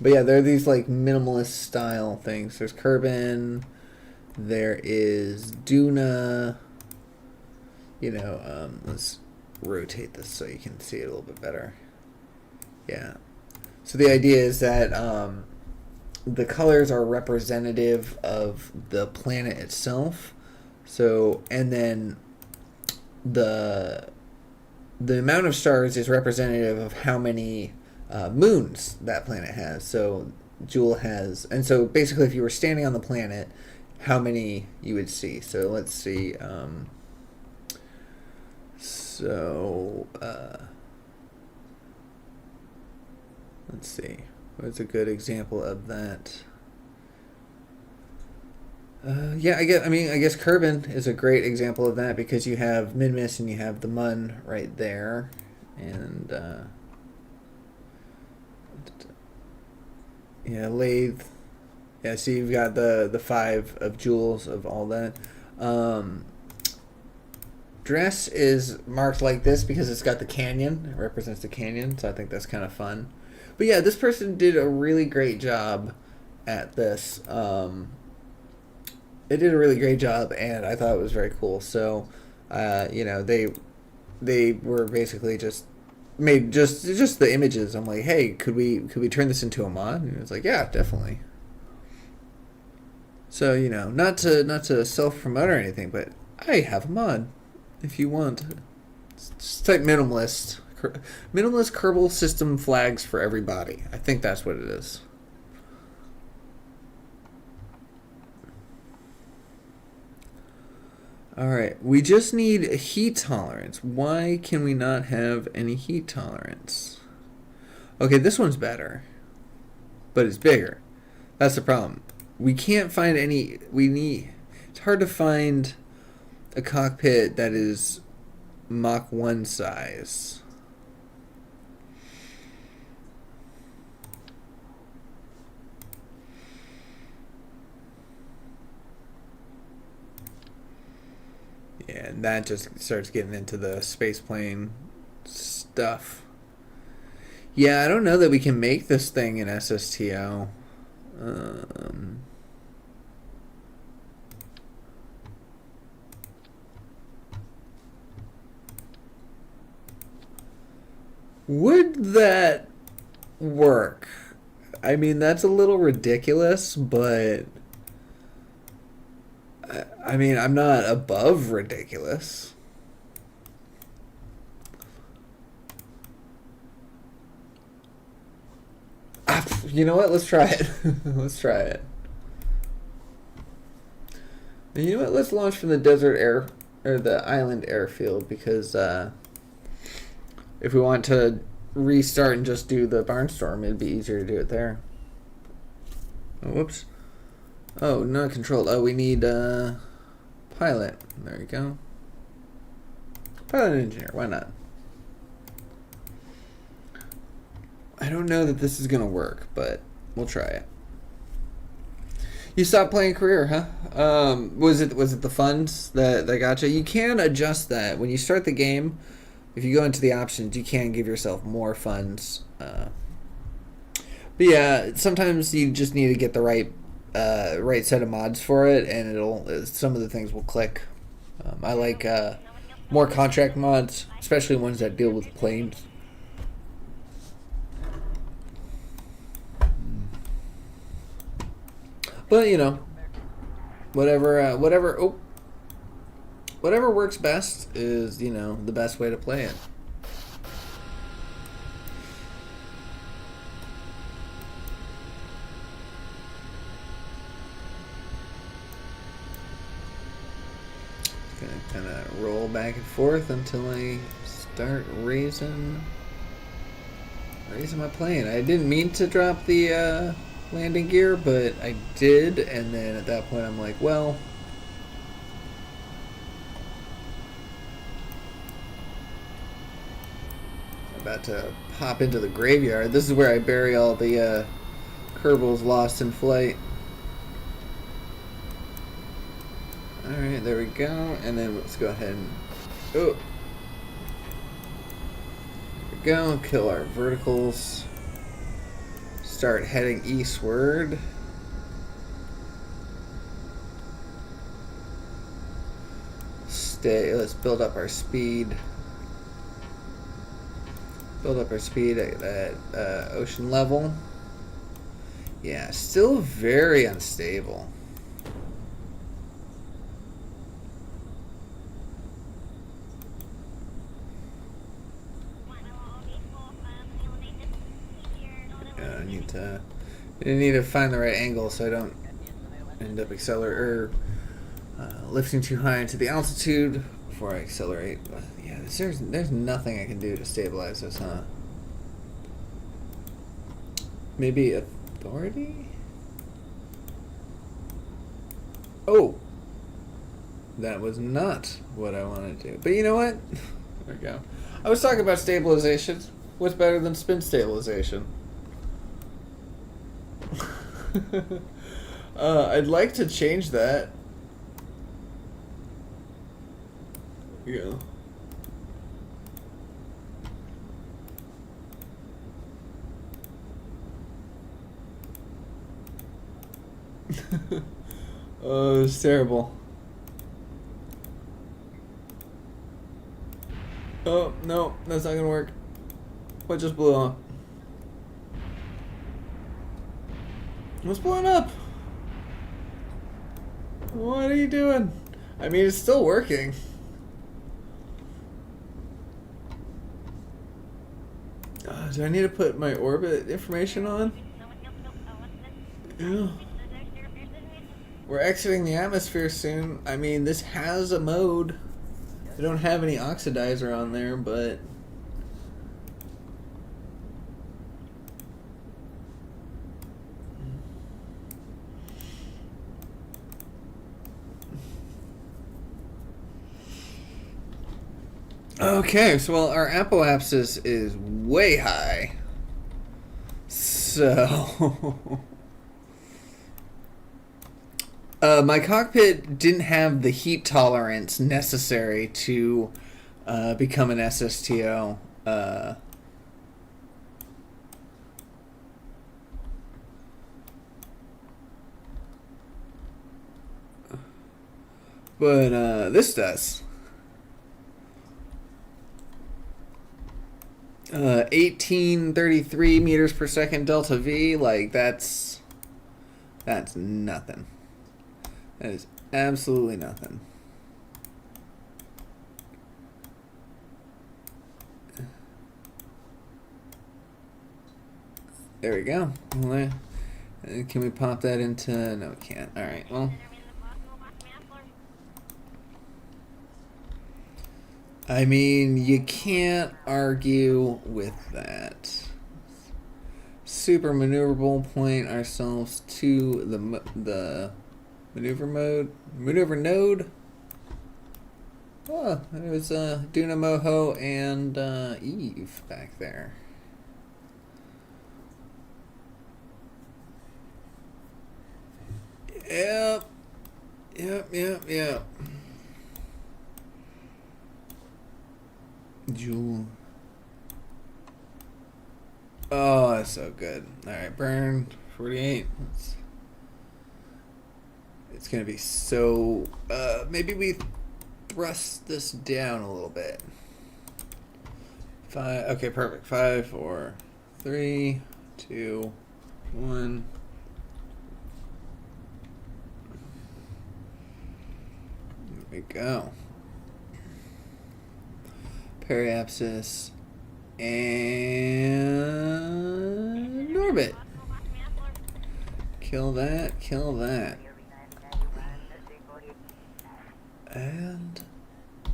But yeah, there are these like minimalist style things. There's Kerbal, there is Duna, let's rotate this so you can see it a little bit better. Yeah. So the idea is that the colors are representative of the planet itself. So, and then the amount of stars is representative of how many moons that planet has. So Jewel has, and so basically, if you were standing on the planet, how many you would see. So let's see. Let's see. What's a good example of that? Yeah, I guess Kerbin is a great example of that because you have Minmus and you have the Mun right there, and yeah, Lathe. Yeah, so you've got the 5 of jewels of all that. Dress is marked like this because it's got the canyon. It represents the canyon, so I think that's kind of fun. But yeah, this person did a really great job at this. It did a really great job, and I thought it was very cool. So, they were basically just made just the images. I'm like, hey, could we turn this into a mod? And it was like, yeah, definitely. So not to self promote or anything, but I have a mod if you want. Just type minimalist Kerbal system flags for everybody. I think that's what it is. Alright, we just need a heat tolerance. Why can we not have any heat tolerance? Okay, this one's better, but it's bigger. That's the problem. We can't find any. It's hard to find a cockpit that is Mach 1 size. Yeah, and that just starts getting into the spaceplane stuff. Yeah, I don't know that we can make this thing in SSTO. Would that work? I mean, that's a little ridiculous, but I mean, I'm not above ridiculous. You know what? Let's try it. Let's try it. You know what? Let's launch from the desert air or the island airfield because if we want to restart and just do the barnstorm, it'd be easier to do it there. Oh, whoops. Oh, not controlled. Oh, we need pilot. There you go. Pilot engineer. Why not? I don't know that this is gonna work, but we'll try it. You stopped playing career, huh? Was it the funds that got you? You can adjust that when you start the game. If you go into the options, you can give yourself more funds. But yeah, sometimes you just need to get the right set of mods for it, and some of the things will click. I like more contract mods, especially ones that deal with planes. But whatever works best is the best way to play it. Gonna kind of roll back and forth until I start raising my plane. I didn't mean to drop the landing gear, but I did, and then at that point I'm like, well, I'm about to hop into the graveyard. This is where I bury all the Kerbals lost in flight. Alright, there we go, and then let's go ahead and there we go, kill our verticals. Start heading eastward. Let's build up our speed. Build up our speed at ocean level. Yeah, still very unstable. I need to find the right angle so I don't end up lifting too high into the altitude before I accelerate. But yeah, there's nothing I can do to stabilize this, huh? Maybe authority? Oh! That was not what I wanted to do. But you know what? There we go. I was talking about stabilization. What's better than spin stabilization? I'd like to change that. Yeah. Oh, it's terrible. Oh, no, that's not gonna work. What just blew up? What's blowing up? What are you doing? I mean, it's still working. Do I need to put my orbit information on? Yeah. We're exiting the atmosphere soon. I mean, this has a mode. I don't have any oxidizer on there, but... Okay, so well, our apoapsis is way high. So... my cockpit didn't have the heat tolerance necessary to become an SSTO. But this does. 1833 meters per second delta V, like that's nothing. That is absolutely nothing. There we go. Can we pop that into... No, we can't. Alright, well... I mean, you can't argue with that. Super maneuverable, point ourselves to the maneuver node. Oh, there was Duna Moho and Eve back there. Yep. Jewel. Oh, that's so good. Alright, burn 48. It's gonna be so... maybe we thrust this down a little bit. 5... Okay, perfect. 5, 4, 3, 2, 1... There we go. Periapsis and orbit. Kill that.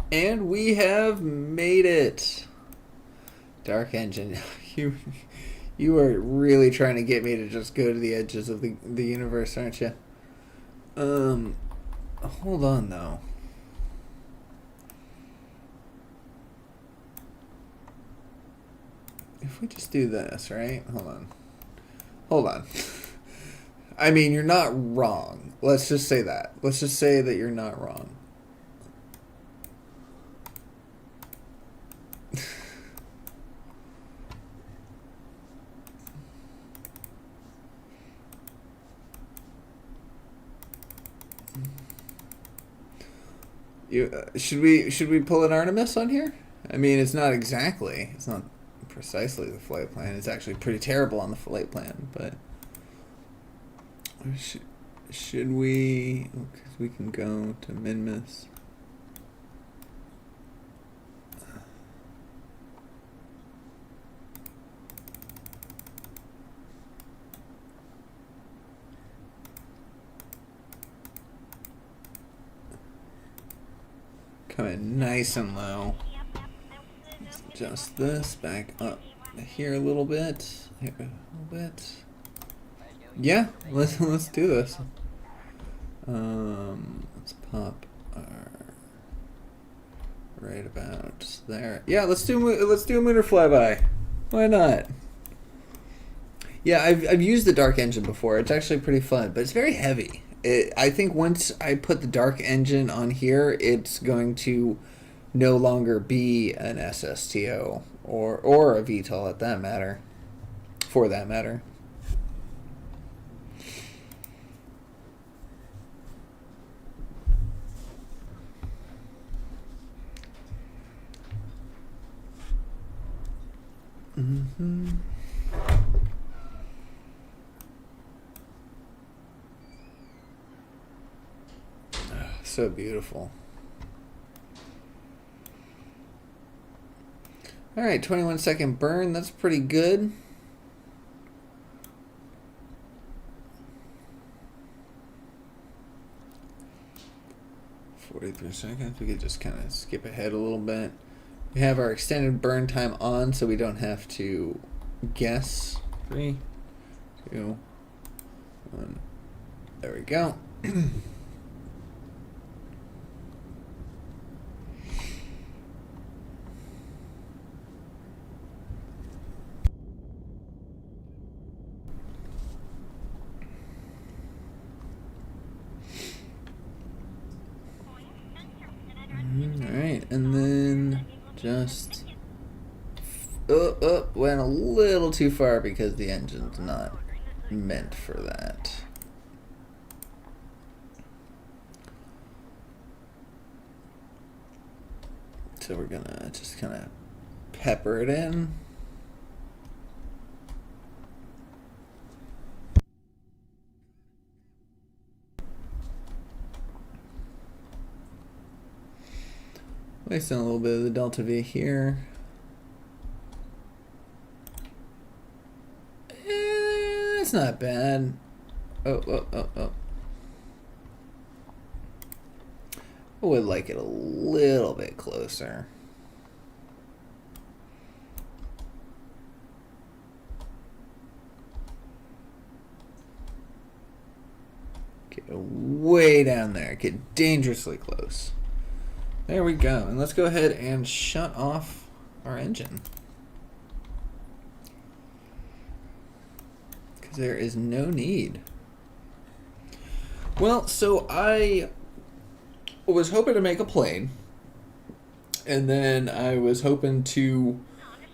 And we have made it. Dark engine. You are really trying to get me to just go to the edges of the universe, aren't you? Hold on though. If we just do this, right? Hold on. I mean, you're not wrong. Let's just say that. Let's just say that you're not wrong. Should we pull an Artemis on here? I mean, it's not precisely the flight plan. It's actually pretty terrible on the flight plan, but Should we? Because we can go to Minmus. Come in nice and low. Let's adjust this back up here a little bit. Here a little bit. Yeah, let's do this. Let's pop our right about there. Yeah, let's do a lunar flyby. Why not? Yeah, I've used the dark engine before. It's actually pretty fun, but it's very heavy. I think once I put the dark engine on here, it's going to no longer be an SSTO or a VTOL at that matter. For that matter. Mm-hmm. So beautiful. All right, 21-second burn. That's pretty good. $43 seconds. We could just kind of skip ahead a little bit. We have our extended burn time on, so we don't have to guess. 3, 2, 1. There we go. Alright, and then just went a little too far because the engine's not meant for that. So we're gonna just kind of pepper it in. Wasting a little bit of the delta V here. It's not bad. Oh. I would like it a little bit closer. Get way down there. Get dangerously close. There we go. And let's go ahead and shut off our engine. Because there is no need. Well, so I was hoping to make a plane. And then I was hoping to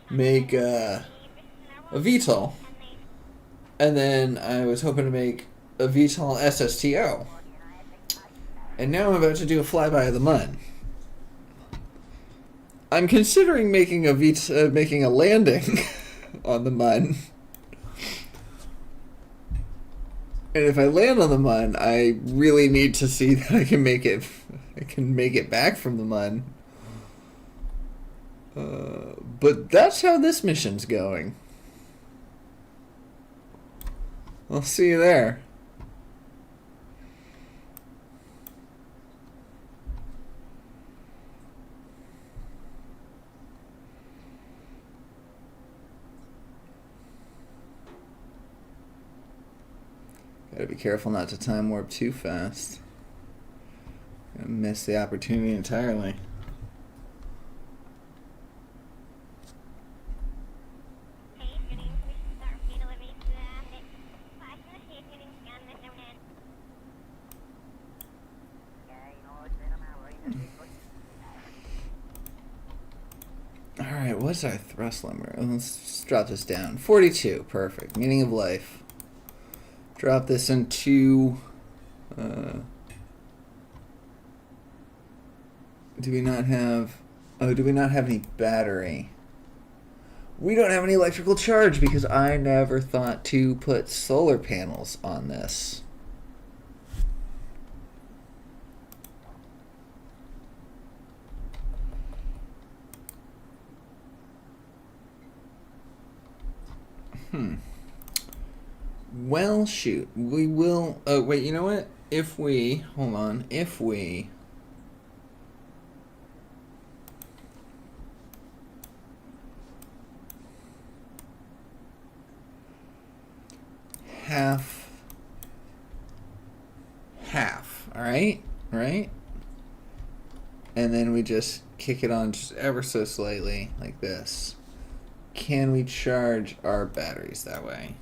make a VTOL. And then I was hoping to make a VTOL SSTO. And now I'm about to do a flyby of the mud. I'm considering making a landing on the mud. And if I land on the mud, I really need to see that I can make it back from the mud. But that's how this mission's going. I'll see you there. Gotta be careful not to time warp too fast. Gonna miss the opportunity entirely. Alright, what's our thrust limit? Let's drop this down. 42, perfect. Meaning of life. Drop this into, do we not have any battery? We don't have any electrical charge because I never thought to put solar panels on this. Well, shoot. We will... Oh, wait, you know what? If we... Hold on. If we... half... Alright? Right? And then we just kick it on just ever so slightly, like this. Can we charge our batteries that way?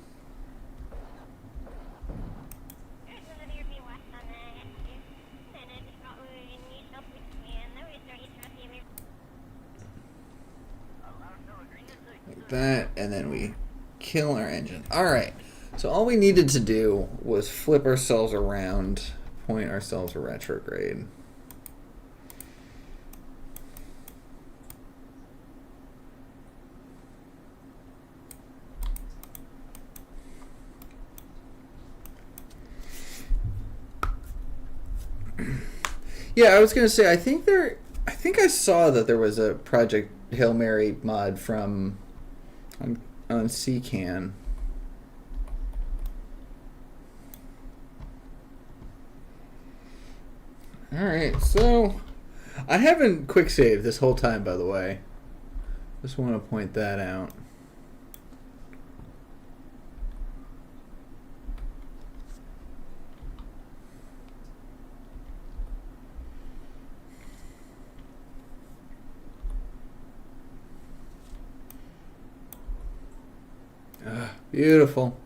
Like that, and then we kill our engine. Alright, so all we needed to do was flip ourselves around, point ourselves a retrograde. Yeah, I was gonna say, I think I saw that there was a Project Hail Mary mod from on CCAN. Alright, so I haven't quick saved this whole time, by the way. Just want to point that out. Beautiful.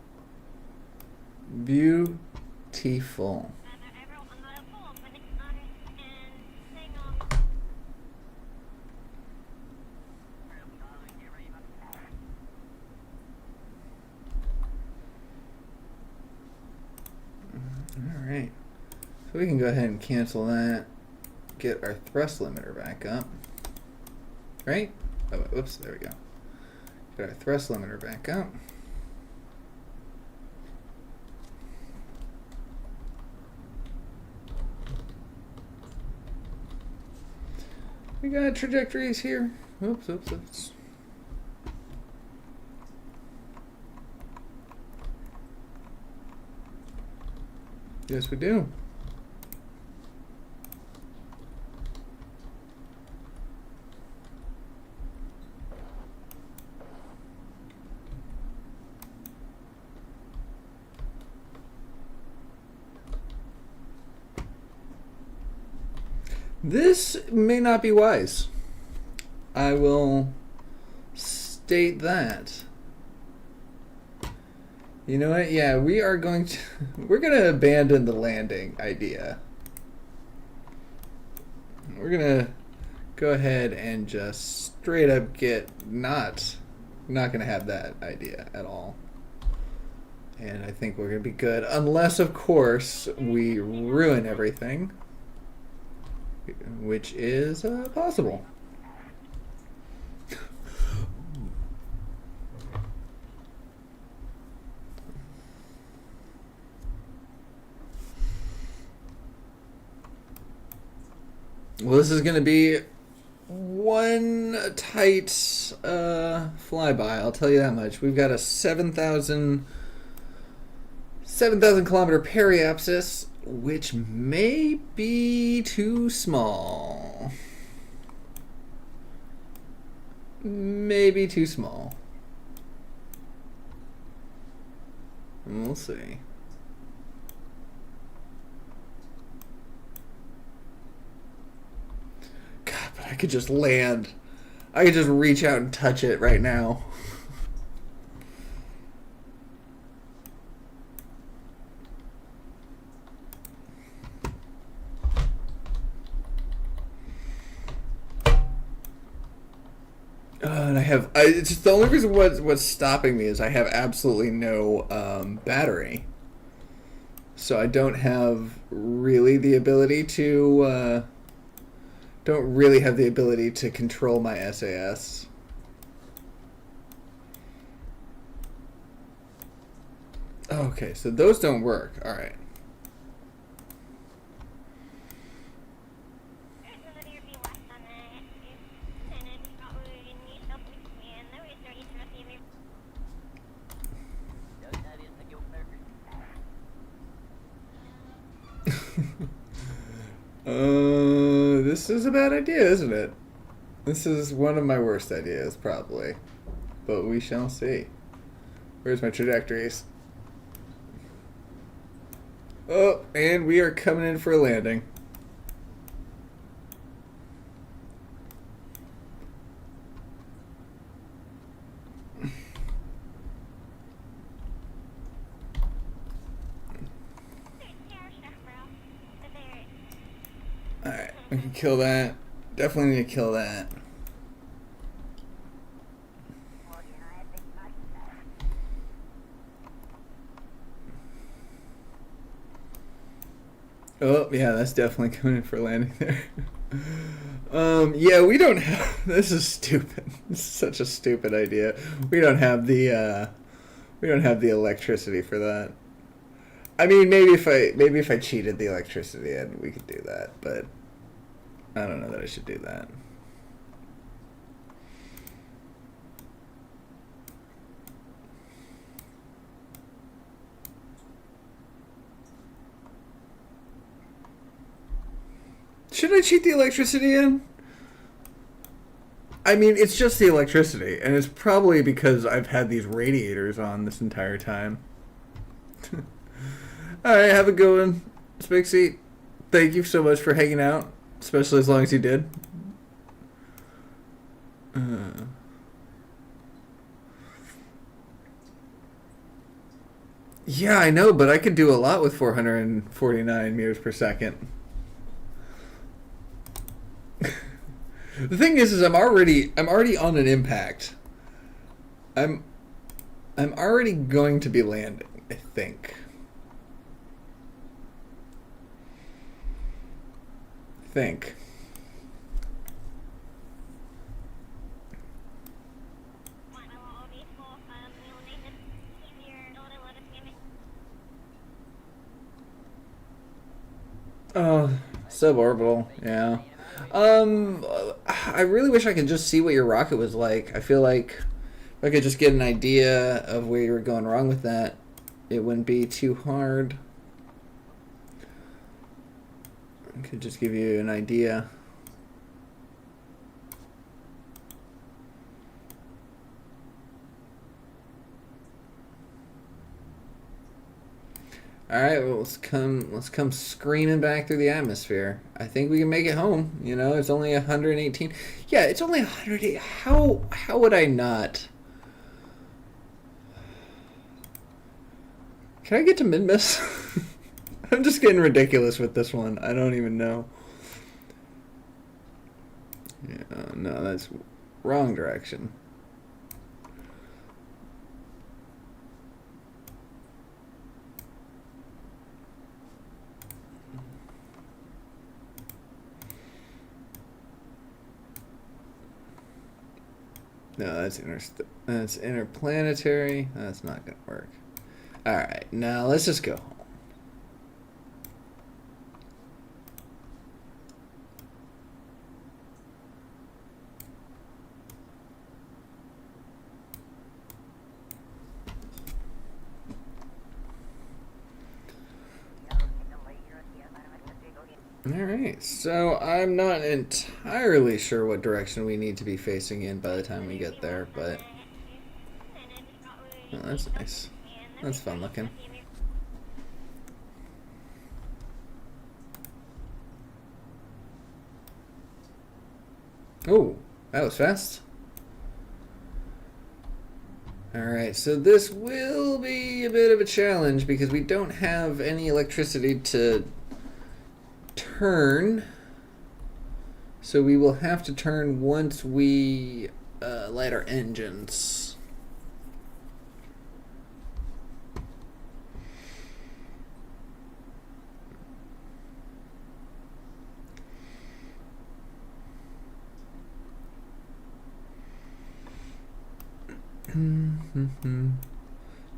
Beautiful. Alright. So we can go ahead and cancel that. Get our thrust limiter back up. Right? Oh, whoops, there we go. Get our thrust limiter back up. We got trajectories here. Oops, oops, oops. Yes, we do. This may not be wise. I will state that. You know what? Yeah, we're going to abandon the landing idea. We're going to go ahead and just straight up get not going to have that idea at all. And I think we're going to be good, unless of course we ruin everything, which is possible. Well, this is going to be one tight flyby, I'll tell you that much. We've got a 7,000 kilometer periapsis, which may be too small. Maybe too small. We'll see. God, but I could just land. I could just reach out and touch it right now. And it's just the only reason what's stopping me is I have absolutely no battery. So I don't have really the ability to, don't really have the ability to control my SAS. Okay, so those don't work. All right. This is a bad idea, isn't it? This is one of my worst ideas, probably. But we shall see. Where's my trajectories? Oh, and we are coming in for a landing. Alright, we can kill that. Definitely need to kill that. Oh, yeah, that's definitely coming in for landing there. Yeah, we don't have... This is stupid. This is such a stupid idea. We don't have the electricity for that. I mean, maybe if I cheated the electricity in, we could do that, but I don't know that I should do that. Should I cheat the electricity in? I mean, it's just the electricity, and it's probably because I've had these radiators on this entire time. Alright, have a good one, Spixie. Thank you so much for hanging out, especially as long as you did. Yeah, I know, but I could do a lot with 449 meters per second. The thing is I'm already on an impact. I'm already going to be landing, I think. Oh, suborbital, yeah. I really wish I could just see what your rocket was like. I feel like if I could just get an idea of where you were going wrong with that, it wouldn't be too hard. I could just give you an idea. All right, well, let's come screaming back through the atmosphere. I think we can make it home. You know, it's only 118. Yeah, it's only 108. How would I not? Can I get to mid-miss? I'm just getting ridiculous with this one. I don't even know. Yeah, no, that's wrong direction. No, that's interplanetary. That's not gonna work. All right, now let's just go home. Alright, so I'm not entirely sure what direction we need to be facing in by the time we get there, but... Oh, that's nice. That's fun looking. Oh, that was fast. Alright, so this will be a bit of a challenge because we don't have any electricity to turn, so we will have to turn once we light our engines.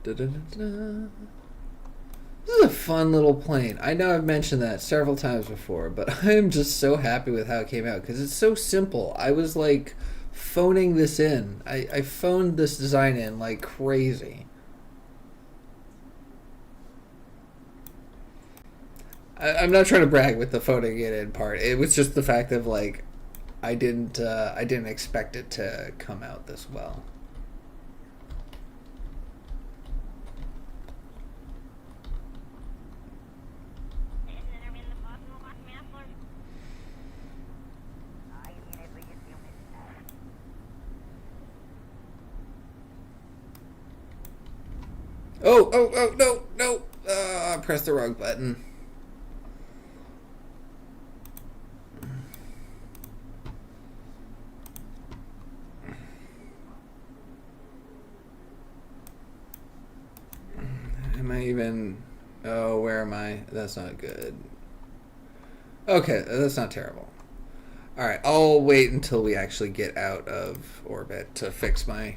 Da, da, da, da. This is a fun little plane. I know I've mentioned that several times before, but I am just so happy with how it came out because it's so simple. I was like phoning this in. I phoned this design in like crazy. I'm not trying to brag with the phoning it in part. It was just the fact of like I didn't expect it to come out this well. Oh, no. I pressed the wrong button. Am I even... Oh, where am I? That's not good. Okay, that's not terrible. Alright, I'll wait until we actually get out of orbit to fix my...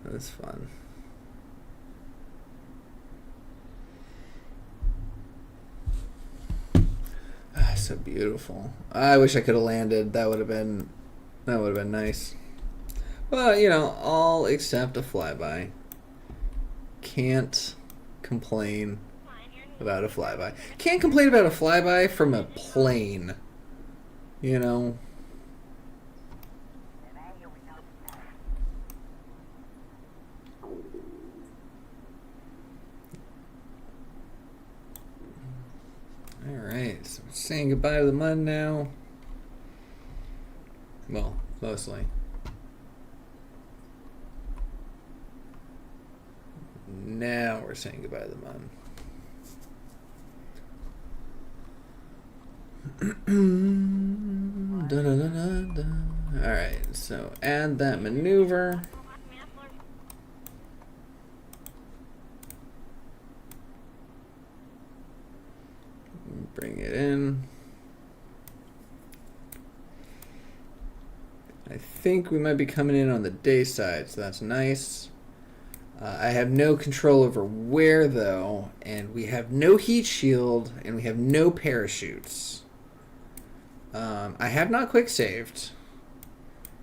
That's fun. So beautiful. I wish I could have landed. That would have been nice. Well, you know, I'll accept a flyby. Can't complain about a flyby. Can't complain about a flyby from a plane. You know. Alright, so we're saying goodbye to the mud now. Well, mostly. Now we're saying goodbye to the mud. Alright, so add that maneuver. Bring it in. I think we might be coming in on the day side, so that's nice. I have no control over where, though, and we have no heat shield, and we have no parachutes. I have not quick saved,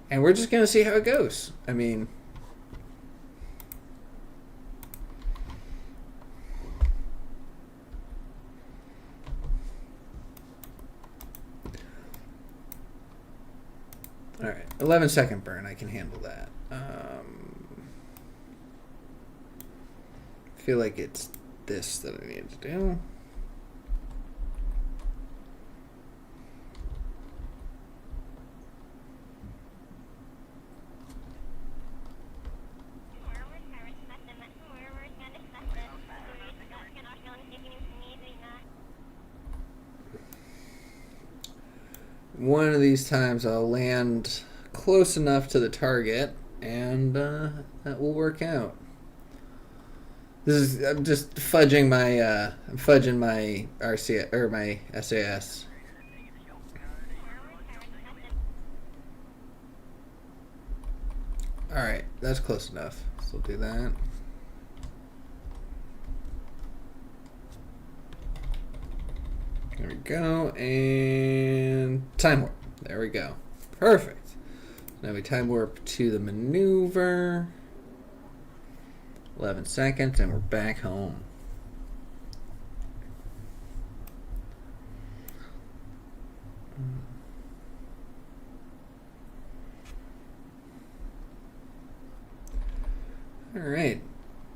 and we're just going to see how it goes. I mean... Alright, 11-second burn, I can handle that. I feel like it's this that I need to do. One of these times I'll land close enough to the target, and that will work out. I'm just fudging my RC or my SAS. All right, that's close enough. So we'll do that. There we go, and time warp. There we go. Perfect. Now we time warp to the maneuver. 11 seconds, and we're back home. All right.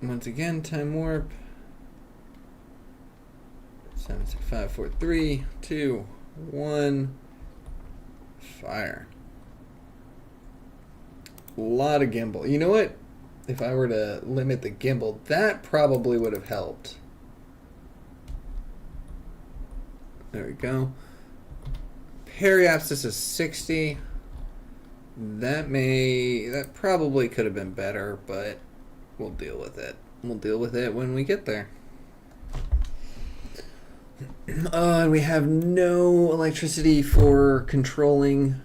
Once again, time warp. 7, 6, 5, 4, 3, 2, 1. Fire. A lot of gimbal. You know what? If I were to limit the gimbal, that probably would have helped. There we go. Periapsis is 60. That probably could have been better, but we'll deal with it. We'll deal with it when we get there. And we have no electricity for controlling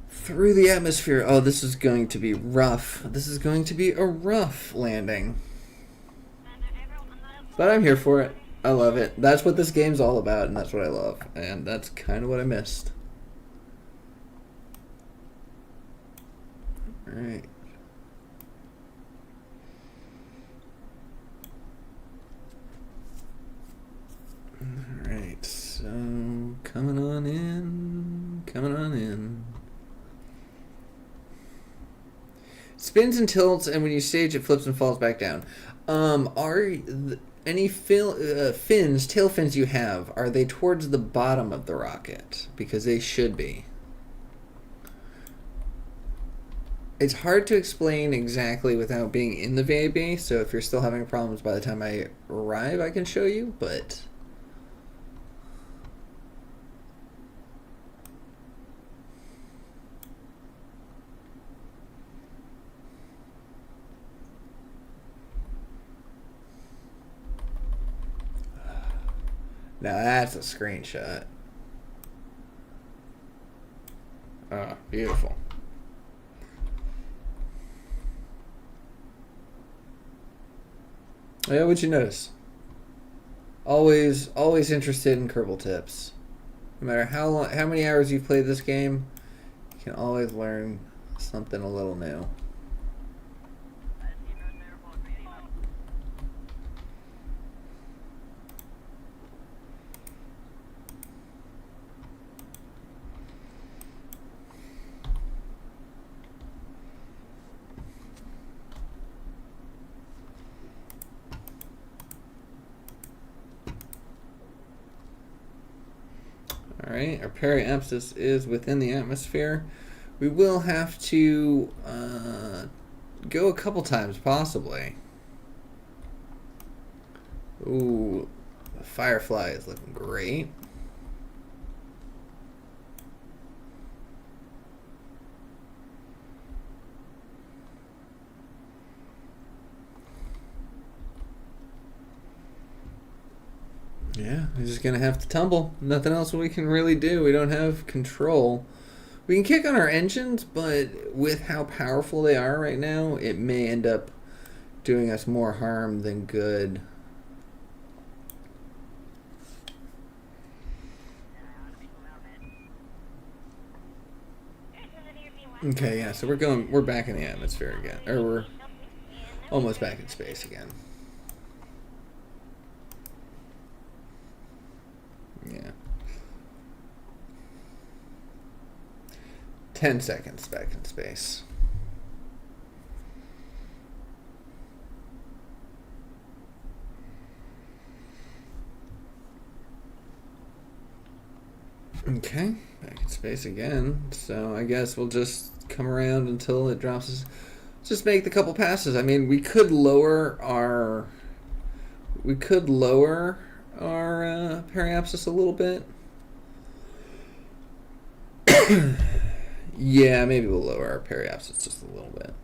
through the atmosphere. Oh, this is going to be rough. This is going to be a rough landing. But I'm here for it. I love it. That's what this game's all about, and that's what I love. And that's kind of what I missed. Alright. Alright, so coming on in. Coming on in. Spins and tilts, and when you stage, it flips and falls back down. Any fins, tail fins you have, are they towards the bottom of the rocket? Because they should be. It's hard to explain exactly without being in the VAB, so if you're still having problems by the time I arrive, I can show you, but... Now that's a screenshot. Oh, beautiful. Yeah, what'd you notice? Always interested in Kerbal tips. No matter how many hours you've played this game, you can always learn something a little new. Alright, our periapsis is within the atmosphere. We will have to go a couple times, possibly. Ooh, the Firefly is looking great. Yeah, we're just going to have to tumble. Nothing else we can really do. We don't have control. We can kick on our engines, but with how powerful they are right now, it may end up doing us more harm than good. Okay, yeah, so we're back in the atmosphere again. Or we're almost back in space again. Yeah. 10 seconds back in space. Okay, back in space again. So I guess we'll just come around until it drops us. Just make the couple passes. I mean, we could lower our periapsis a little bit. Yeah, maybe we'll lower our periapsis just a little bit.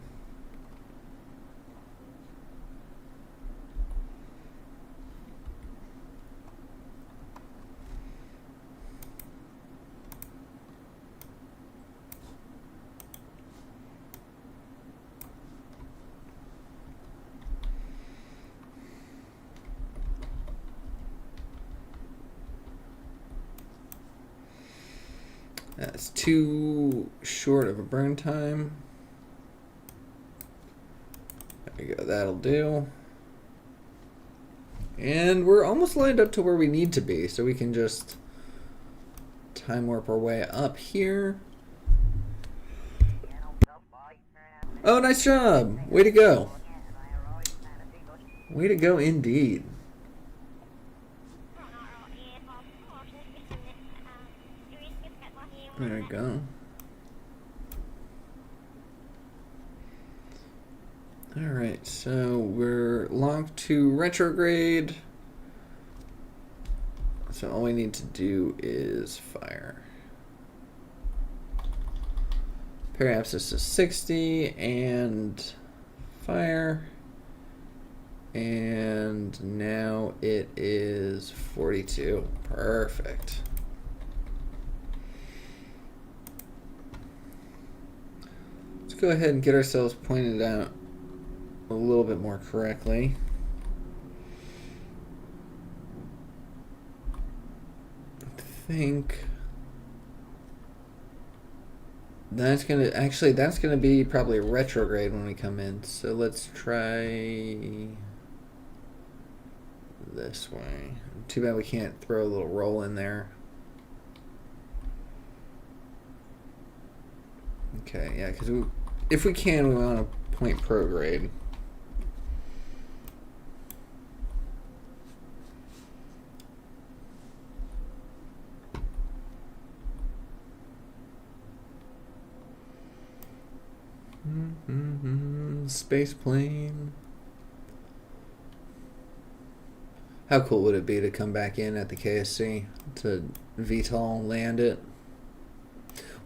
That's too short of a burn time. There we go, that'll do. And we're almost lined up to where we need to be, so we can just time warp our way up here. Oh, nice job! Way to go. Way to go indeed. There we go. Alright, so we're locked to retrograde. So all we need to do is fire. Periapsis is 60 and fire. And now it is 42. Perfect. Go ahead and get ourselves pointed out a little bit more correctly. think that's gonna be probably retrograde when we come in. So let's try this way. Too bad we can't throw a little roll in there. Okay, yeah, because if we can, we want to point prograde. Spaceplane. How cool would it be to come back in at the KSC to VTOL land it?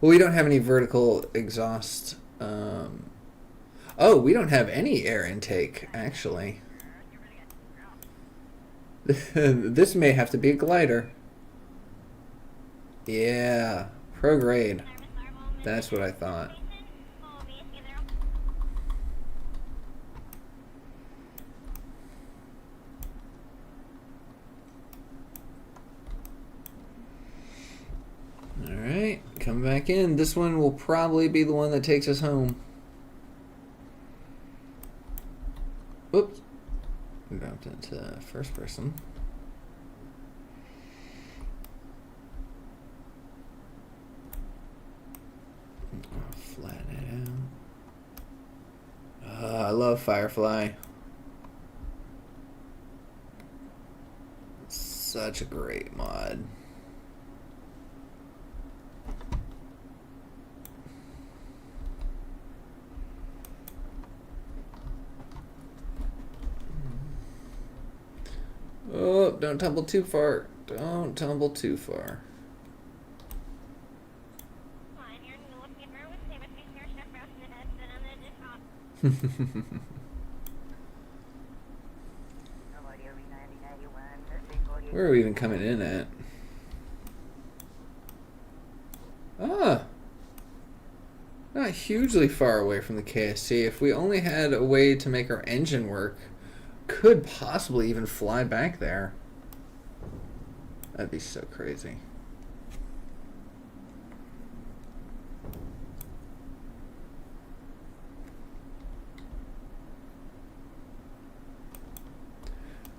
Well, we don't have any vertical exhaust. Oh, we don't have any air intake, actually. This may have to be a glider. Yeah, prograde. That's what I thought. Alright, come back in. This one will probably be the one that takes us home. Whoops. We dropped into first person. I'll flatten it out. I love Firefly. Such a great mod. Oh, don't tumble too far. Don't tumble too far. Where are we even coming in at? Ah! Not hugely far away from the KSC. If we only had a way to make our engine work, could possibly even fly back there. That'd be so crazy.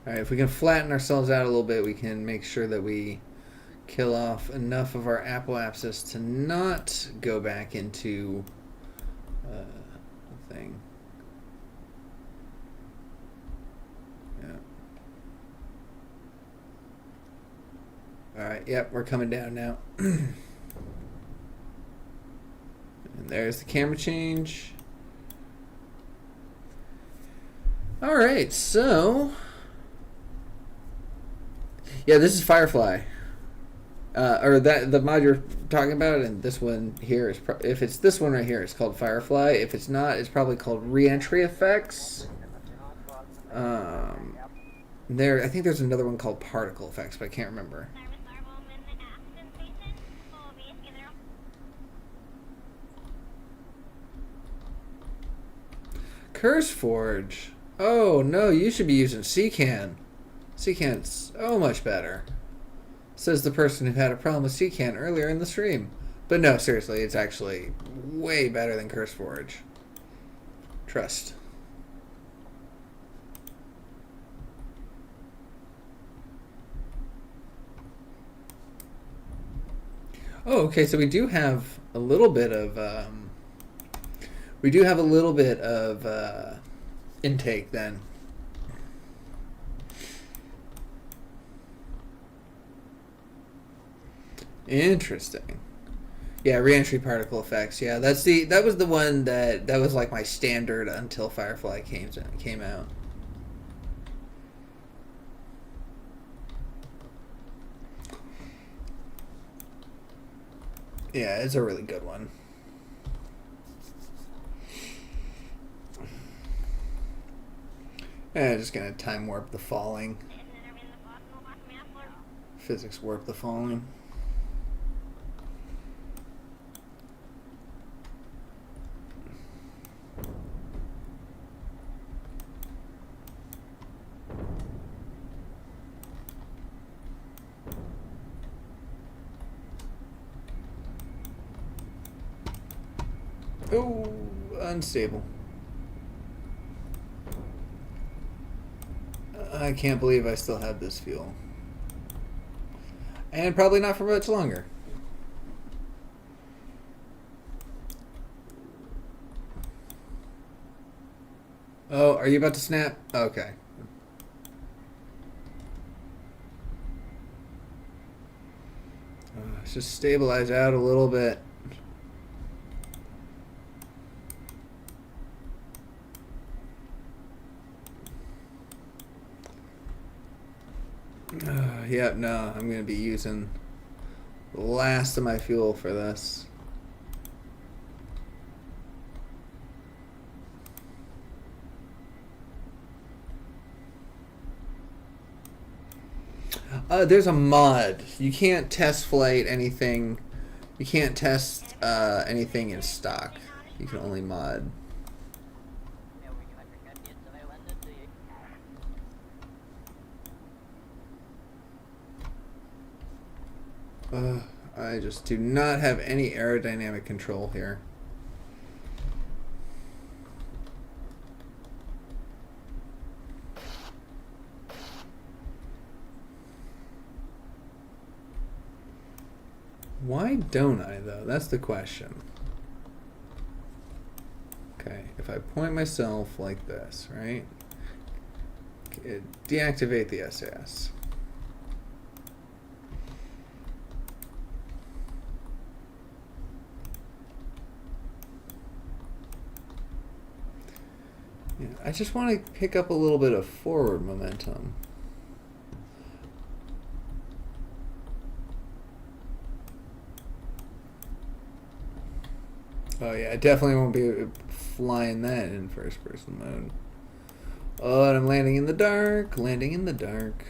Alright, if we can flatten ourselves out a little bit, we can make sure that we kill off enough of our apoapsis to not go back into the thing. Alright, yep, we're coming down now. And there's the camera change. Alright, so... yeah, this is Firefly. Or the mod you're talking about, and this one here is... if it's this one right here, it's called Firefly. If it's not, it's probably called Reentry Effects. I think there's another one called Particle Effects, but I can't remember. CurseForge. Oh no, you should be using CCAN. CCAN's so much better. Says the person who had a problem with CCAN earlier in the stream. But no, seriously, it's actually way better than CurseForge. Trust. Oh, okay, so we do have a little bit of intake then. Interesting. Yeah, reentry particle effects. Yeah, that was the one that was like my standard until Firefly came out. Yeah, it's a really good one. And just gonna time warp the falling. Physics warp the falling. Oh, unstable. I can't believe I still have this fuel. And probably not for much longer. Oh, are you about to snap? Okay. Let's just stabilize out a little bit. Yep, no, I'm going to be using the last of my fuel for this. There's a mod. You can't test flight anything. You can't test anything in stock. You can only mod. I just do not have any aerodynamic control here. Why don't I, though? That's the question. Okay, if I point myself like this, right? Deactivate the SAS. Yeah, I just want to pick up a little bit of forward momentum. Oh yeah, I definitely won't be flying that in first person mode. Oh, and I'm landing in the dark, landing in the dark.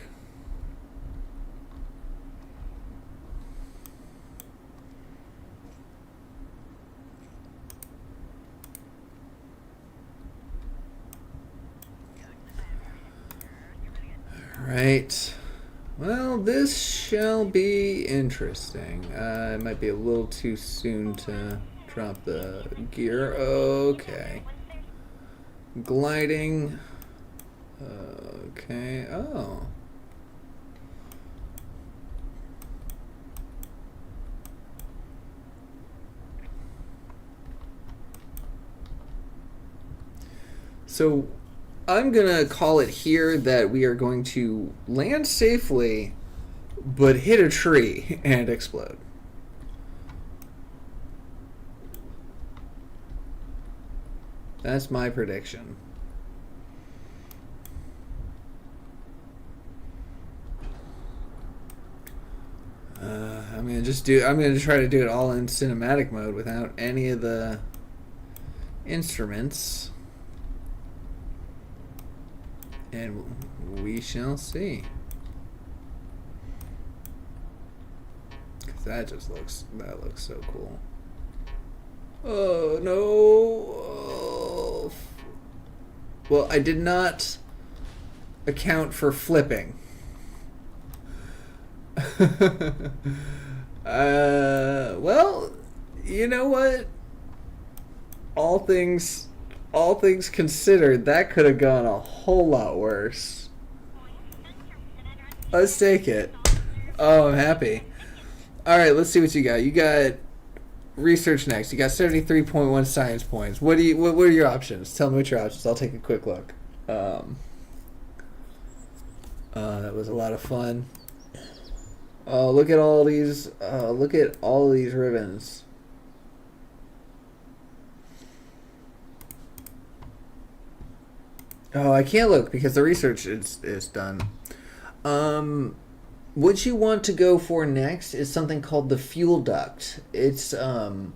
Right. Well, this shall be interesting. It might be a little too soon to drop the gear. Okay. Gliding. Okay. Oh. So I'm gonna call it here that we are going to land safely, but hit a tree and explode. That's my prediction. I'm gonna try to do it all in cinematic mode without any of the instruments. And we shall see. Cause that looks so cool. Oh no. Oh. Well, I did not account for flipping. Well, you know what? All things considered, that could have gone a whole lot worse. Let's take it. Oh, I'm happy. All right, let's see what you got. You got research next. You got 73.1 science points. What are your options? Tell me what your options. I'll take a quick look. That was a lot of fun. Oh, look at all these. Look at all these ribbons. Oh, I can't look because the research is done. What you want to go for next is something called the fuel duct. It's in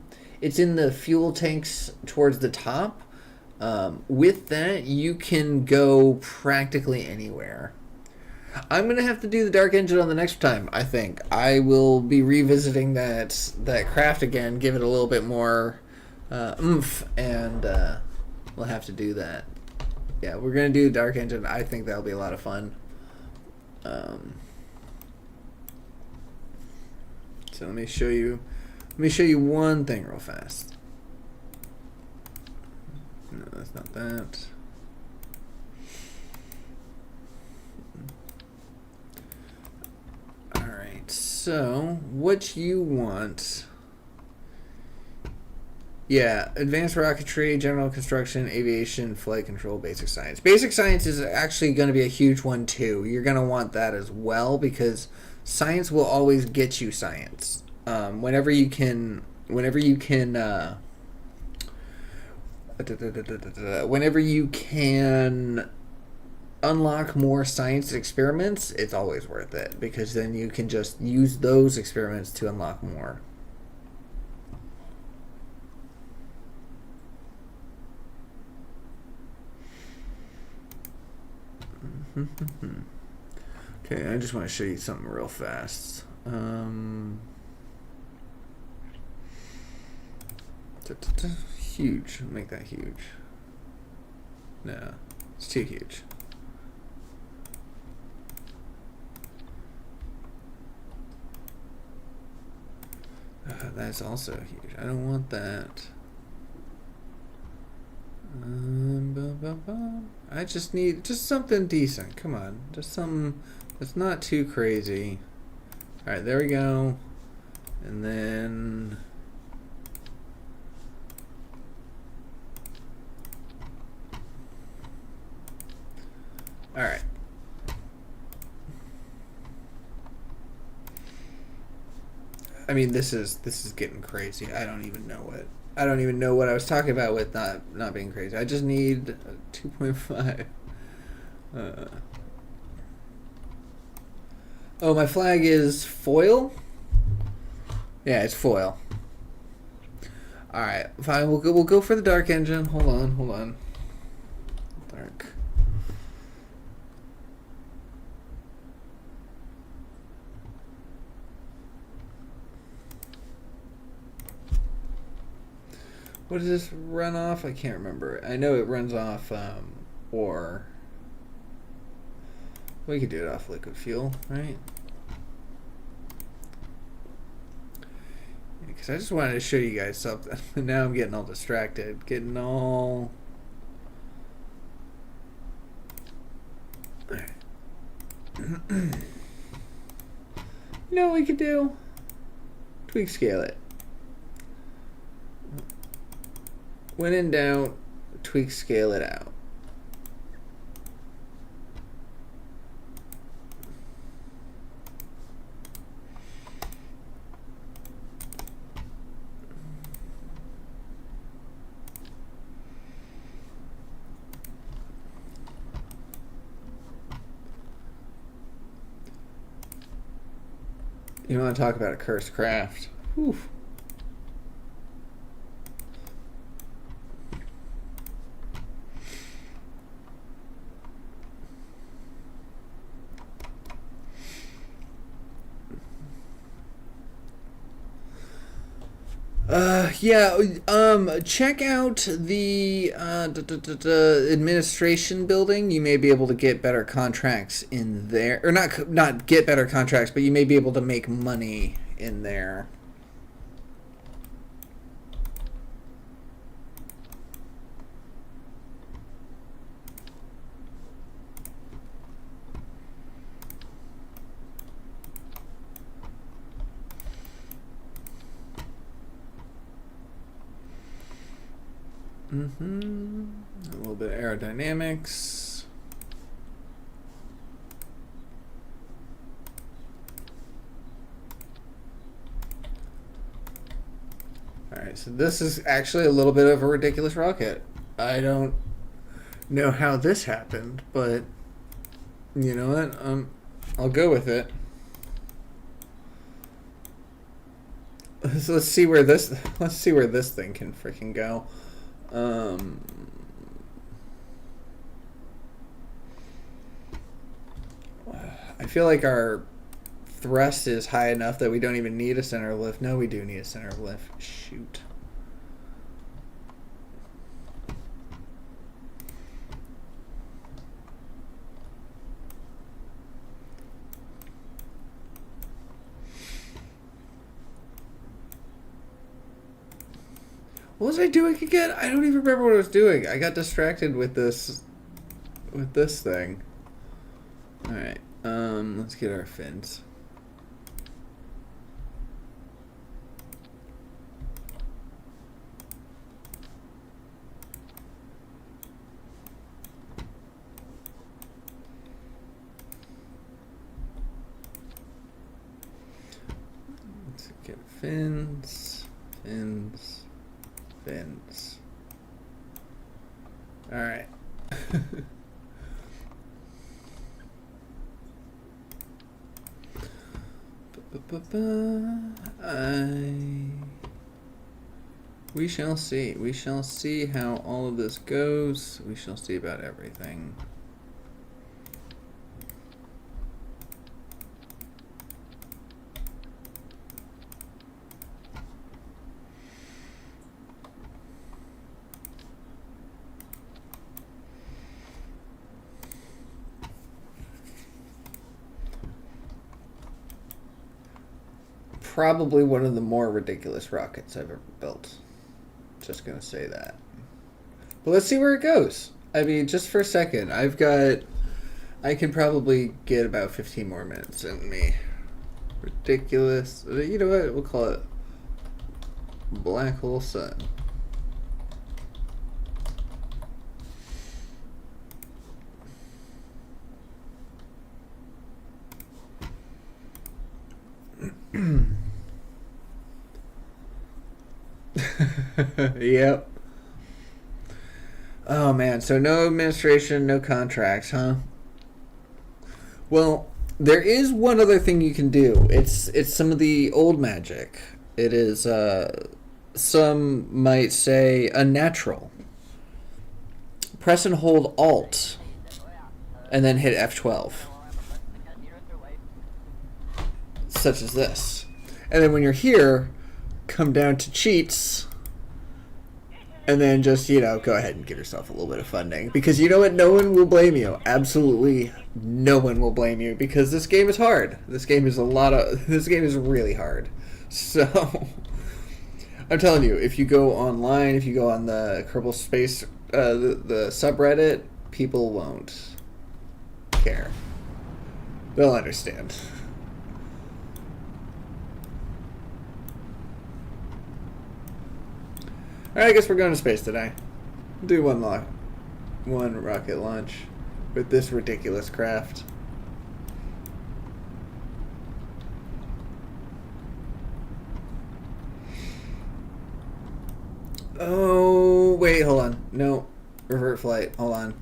the fuel tanks towards the top. With that, you can go practically anywhere. I'm going to have to do the dark engine on the next time, I think. I will be revisiting that craft again, give it a little bit more oomph, and we'll have to do that. Yeah, we're going to do dark engine. I think that'll be a lot of fun. So let me show you one thing real fast. No, that's not that. Alright, so what you want... Yeah, advanced rocketry, general construction, aviation, flight control, basic science. Basic science is actually going to be a huge one too. You're going to want that as well because science will always get you science. Whenever you can, whenever you can unlock more science experiments, it's always worth it because then you can just use those experiments to unlock more. Okay, I just want to show you something real fast. Huge. Make that huge. No, it's too huge. That's also huge. I don't want that. I just need just something decent. Come on, just something that's not too crazy. All right, there we go. And then all right. I mean, this is getting crazy. I don't even know what I was talking about with not being crazy. I just need 2.5. Oh, my flag is foil? Yeah, it's foil. All right, fine. We'll go for the dark engine. Hold on. Dark. What does this run off? I can't remember. I know it runs off ore. We could do it off liquid fuel, right? Because I just wanted to show you guys something. Now I'm getting all distracted. Getting all... You know what we could do? Tweak scale it. When in doubt, tweak scale it out. You want to talk about a cursed craft? Whew. Check out the administration building. You may be able to get better contracts in there, or not get better contracts, but you may be able to make money in there. A little bit of aerodynamics. Alright, so this is actually a little bit of a ridiculous rocket. I don't know how this happened, but you know what? I'll go with it. So let's see where this thing can freaking go. I feel like our thrust is high enough that we don't even need a center of lift. No, we do need a center of lift. Shoot. What was I doing again? I don't even remember what I was doing. I got distracted with this thing. Alright, let's get our fins. Let's get fins. Alright. We shall see. We shall see how all of this goes. We shall see about everything. Probably one of the more ridiculous rockets I've ever built. Just gonna say that. But let's see where it goes. I mean, just for a second, I can probably get about 15 more minutes in me. Ridiculous. You know what? We'll call it Black Hole Sun. Yep. Oh man, so no administration, no contracts, huh? Well, there is one other thing you can do. It's some of the old magic. It is some might say unnatural. Press and hold Alt and then hit F12. Such as this. And then when you're here, come down to cheats, and then just, you know, go ahead and give yourself a little bit of funding. Because you know what? No one will blame you. Absolutely no one will blame you, because this game is hard. This game is really hard. So, I'm telling you, if you go online, if you go on the Kerbal Space, the subreddit, people won't care. They'll understand. Alright, I guess we're going to space today. Do one rocket launch with this ridiculous craft. Oh, wait, hold on. No, revert flight. Hold on.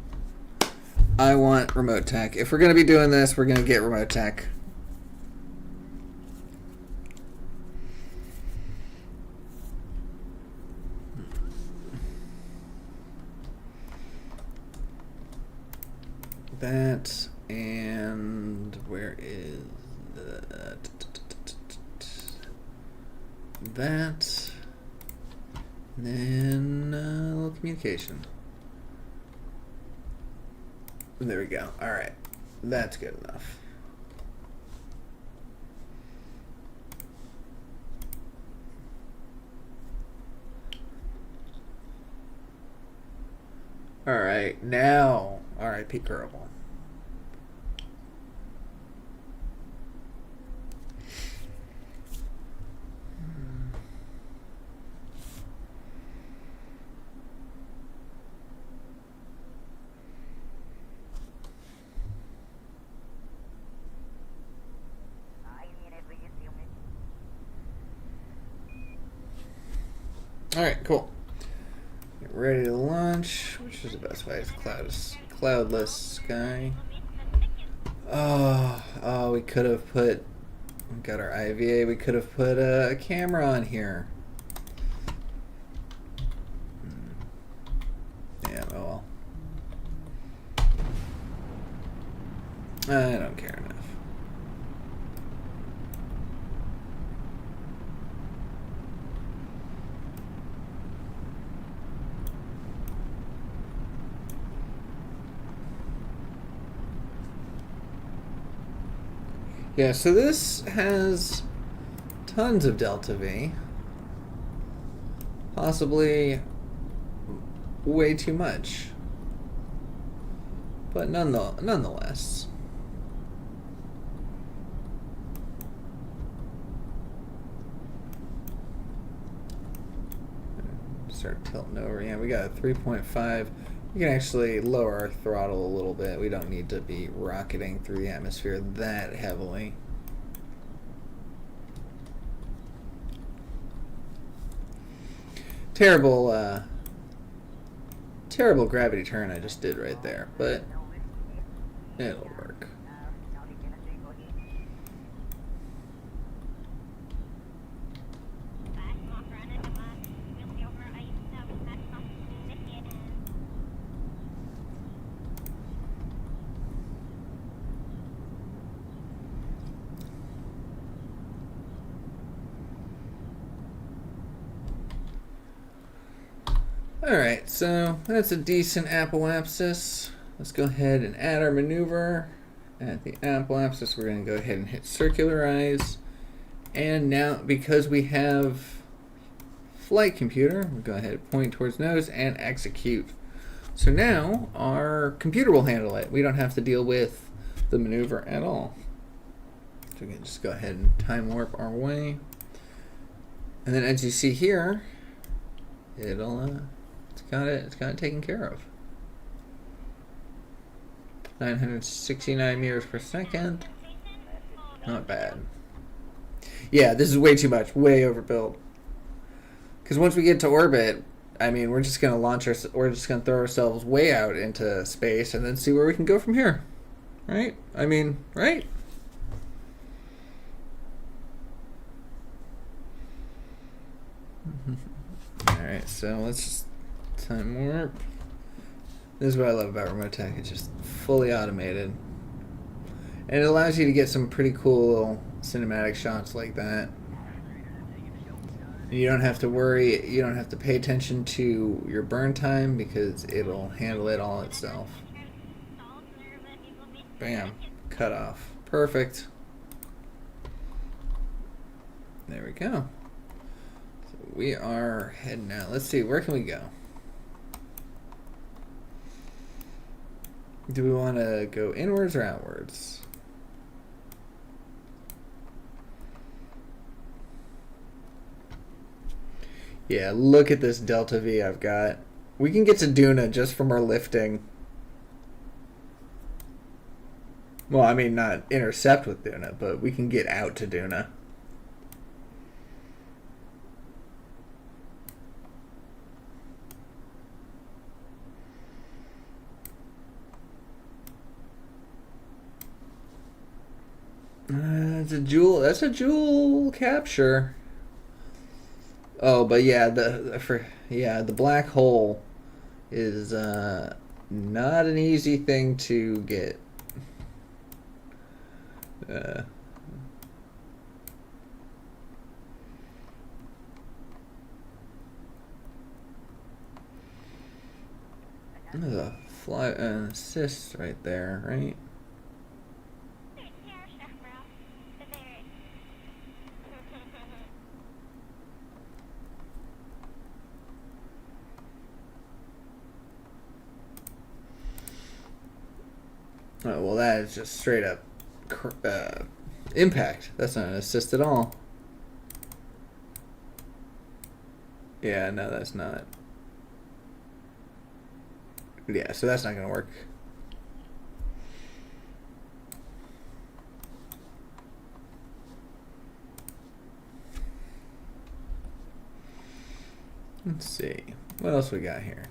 I want remote tech. If we're going to be doing this, we're going to get remote tech. That, and where is that? And then a little communication. There we go. All right, that's good enough. All right, now, R.I.P. Kerbal. Alright, cool. Get ready to launch. Which is the best way? It's cloudless sky. Oh, we could have we got our IVA, we could have put a camera on here. Yeah, oh well. I don't care enough. Yeah, so this has tons of delta V. Possibly way too much. But nonetheless. Start tilting over. Yeah, we got a 3.5. We can actually lower our throttle a little bit. We don't need to be rocketing through the atmosphere that heavily. Terrible, terrible gravity turn I just did right there, but it'll work. Alright, so that's a decent apoapsis. Let's go ahead and add our maneuver. At the apoapsis, we're going to go ahead and hit circularize. And now, because we have flight computer, we'll go ahead and point towards nose and execute. So now our computer will handle it. We don't have to deal with the maneuver at all. So we can just go ahead and time warp our way. And then as you see here, it'll it's got it taken care of. 969 meters per second. Not bad. Yeah, this is way too much. Way overbuilt. Because once we get to orbit, I mean, we're just gonna we're just gonna throw ourselves way out into space and then see where we can go from here. Right? I mean, right? Alright, so let's just time warp. This is what I love about remote tech. It's just fully automated. And it allows you to get some pretty cool cinematic shots like that. And you don't have to worry, you don't have to pay attention to your burn time because it'll handle it all itself. Bam. Cut off. Perfect. There we go. So we are heading out. Let's see, where can we go? Do we want to go inwards or outwards? Yeah, look at this Delta V I've got. We can get to Duna just from our lifting. Well, I mean, not intercept with Duna, but we can get out to Duna. That's a jewel capture. Oh, but yeah, the black hole is not an easy thing to get. There's a fly assist right there, right? Oh, well, that is just straight up impact. That's not an assist at all. Yeah, no, that's not. Yeah, so that's not going to work. Let's see. What else we got here?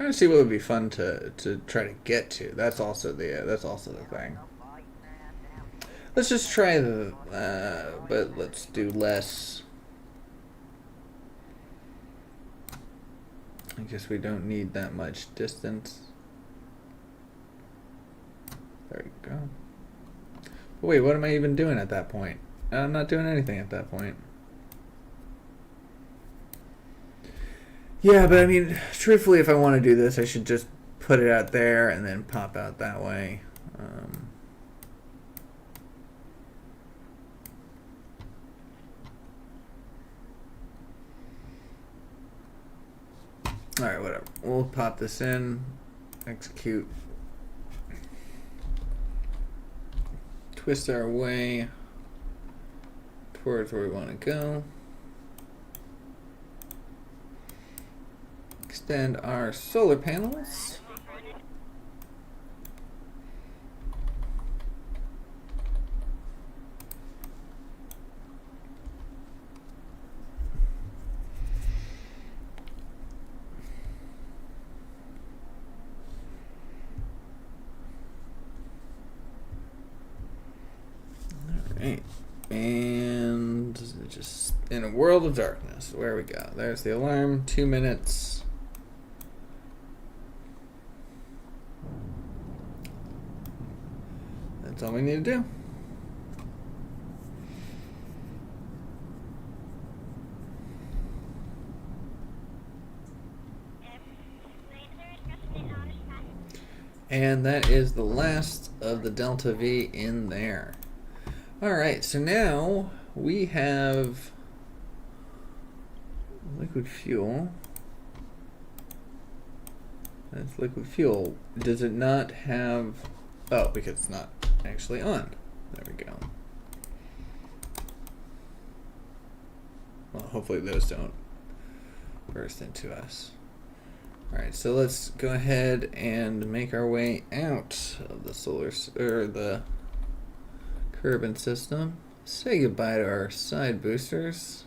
trying to see what would be fun to try to get to. That's also the thing. Let's just try the, but let's do less. I guess we don't need that much distance. There we go. But wait, what am I even doing at that point? I'm not doing anything at that point. Yeah, but I mean, truthfully, if I want to do this, I should just put it out there and then pop out that way. Alright, whatever. We'll pop this in, execute, twist our way towards where we want to go, extend our solar panels. Alright, and just in a world of darkness, where we go. There's the alarm, 2 minutes. That's all we need to do. And that is the last of the Delta V in there. Alright, so now we have liquid fuel. That's liquid fuel. Does it not have... Oh, because it's not actually on. There we go. Well, hopefully those don't burst into us. Alright, so let's go ahead and make our way out of the the Kerbal system. Say goodbye to our side boosters.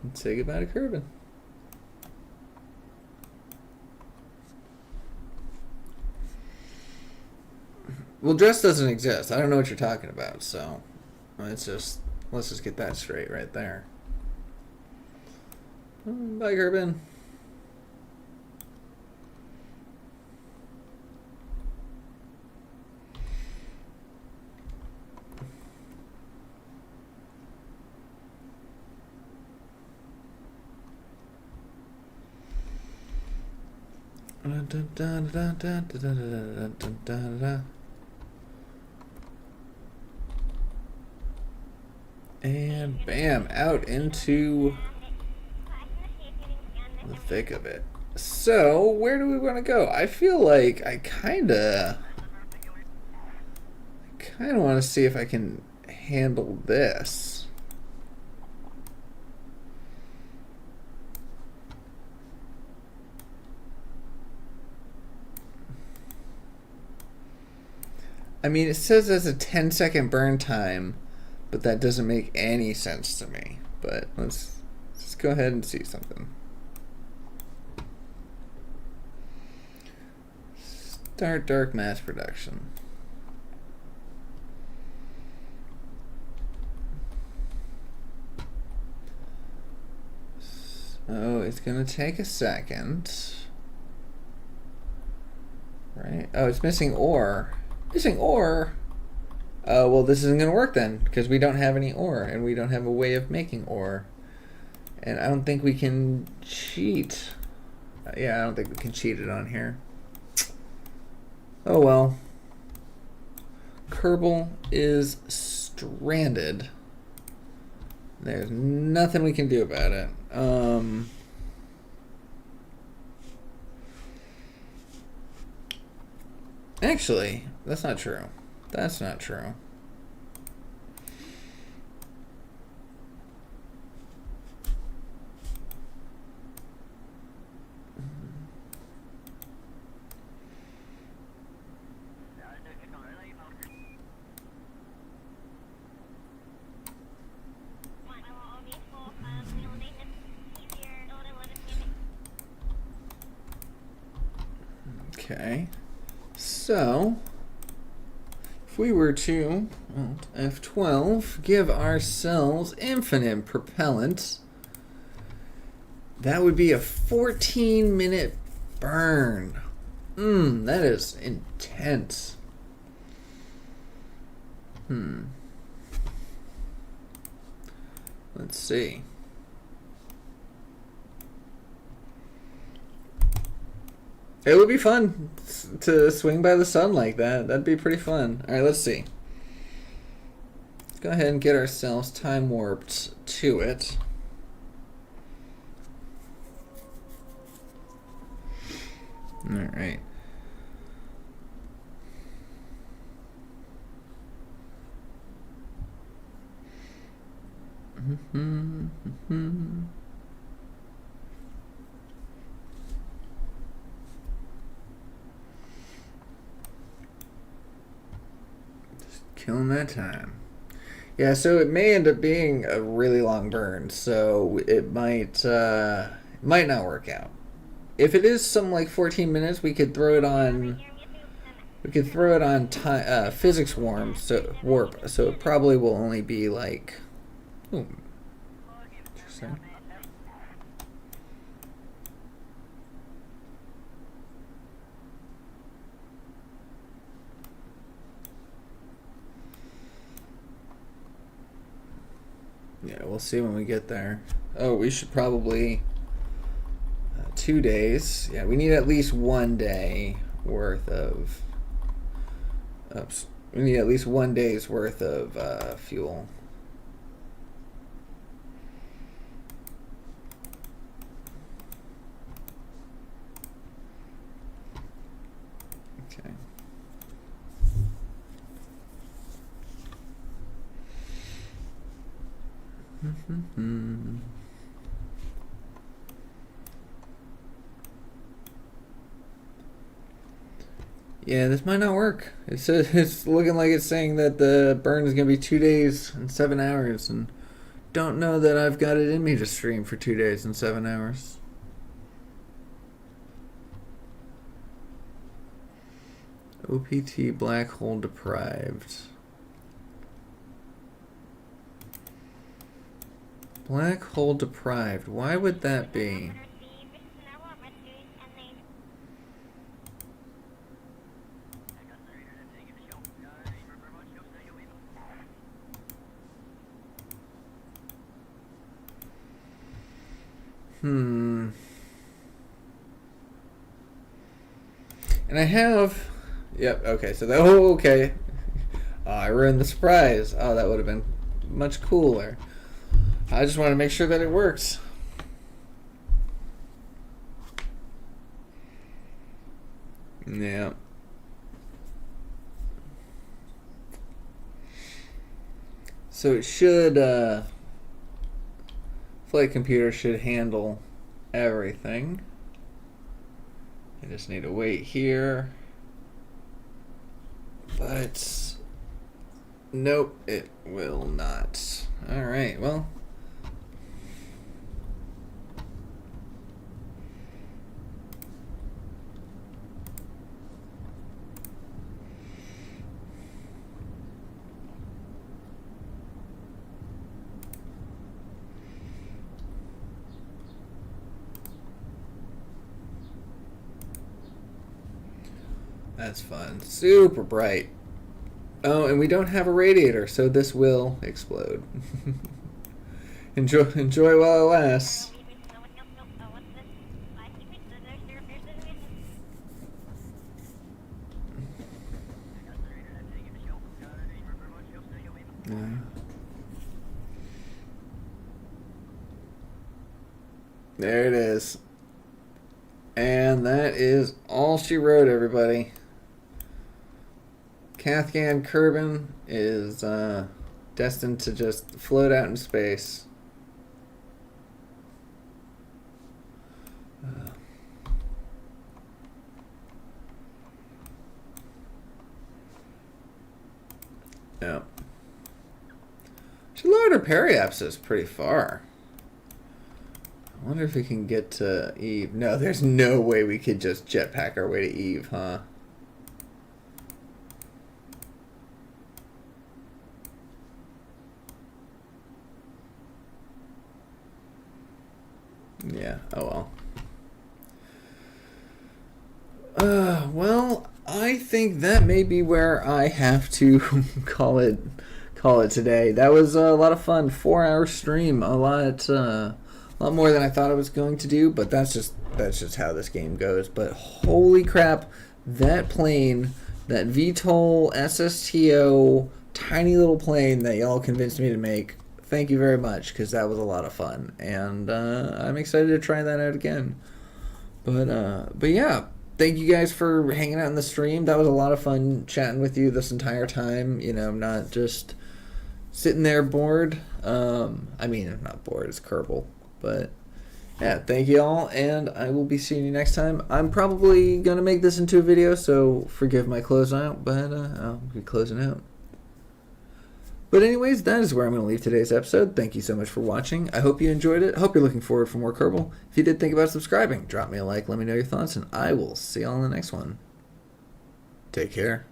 And say goodbye to Kerbal. Well, dress doesn't exist. I don't know what you're talking about, so let's just get that straight right there. Bye, Kerbal. And bam, out into the thick of it. So, where do we want to go? I feel like I kinda want to see if I can handle this. I mean, it says there's a 10-second burn time, but that doesn't make any sense to me. But let's go ahead and see something. Start dark mass production. So it's gonna take a second. Right? Oh, it's missing ore. Missing ore? Well, this isn't going to work then, because we don't have any ore, and we don't have a way of making ore. And I don't think we can cheat. Yeah, I don't think we can cheat it on here. Oh well. Kerbal is stranded. There's nothing we can do about it. Actually, that's not true. That's not true. Okay. So, if we were to F12, give ourselves infinite propellant, that would be a 14-minute burn. That is intense. Let's see. It would be fun to swing by the sun like that. That'd be pretty fun. All right, let's see. Let's go ahead and get ourselves time warped to it. All right. Just killing that time. Yeah, so it may end up being a really long burn, so it might not work out. If it is something like 14 minutes, we could throw it on. We could throw it on physics warp, so it probably will only be like. Ooh, interesting. Yeah, we'll see when we get there. Oh, we should probably 2 days. Yeah, we need at least 1 day worth of. Oops, we need at least 1 day's worth of fuel. Okay. Yeah, this might not work. It's looking like it's saying that the burn is going to be 2 days and 7 hours, and don't know that I've got it in me to stream for 2 days and 7 hours. OPT black hole deprived. Black hole deprived. Why would that be? And I have. Yep, okay, so that. Oh, okay. Oh, I ruined the surprise. Oh, that would have been much cooler. I just want to make sure that it works. Yeah. So it should. Flight computer should handle everything. I just need to wait here. But nope, it will not. All right, well. That's fun. Super bright. Oh, and we don't have a radiator, so this will explode. Enjoy while it lasts. Yeah. There it is. And that is all she wrote, everybody. Kathgan Kerbal is destined to just float out in space. Yeah. She lowered her periapsis pretty far. I wonder if we can get to Eve. No, there's no way we could just jetpack our way to Eve, huh? Yeah, oh well. Well, I think that may be where I have to call it today. That was a lot of fun. 4-hour stream, a lot more than I thought I was going to do, but that's just how this game goes. But holy crap, that plane, that VTOL SSTO tiny little plane that y'all convinced me to make. Thank you very much, because that was a lot of fun, and I'm excited to try that out again. But yeah, thank you guys for hanging out in the stream. That was a lot of fun chatting with you this entire time. You know, not just sitting there bored. I mean, I'm not bored. It's Kerbal, but yeah, thank you all, and I will be seeing you next time. I'm probably gonna make this into a video, so forgive my closeout, but I'll be closing out. But anyways, that is where I'm going to leave today's episode. Thank you so much for watching. I hope you enjoyed it. I hope you're looking forward for more Kerbal. If you did think about subscribing, drop me a like, let me know your thoughts, and I will see y'all in the next one. Take care.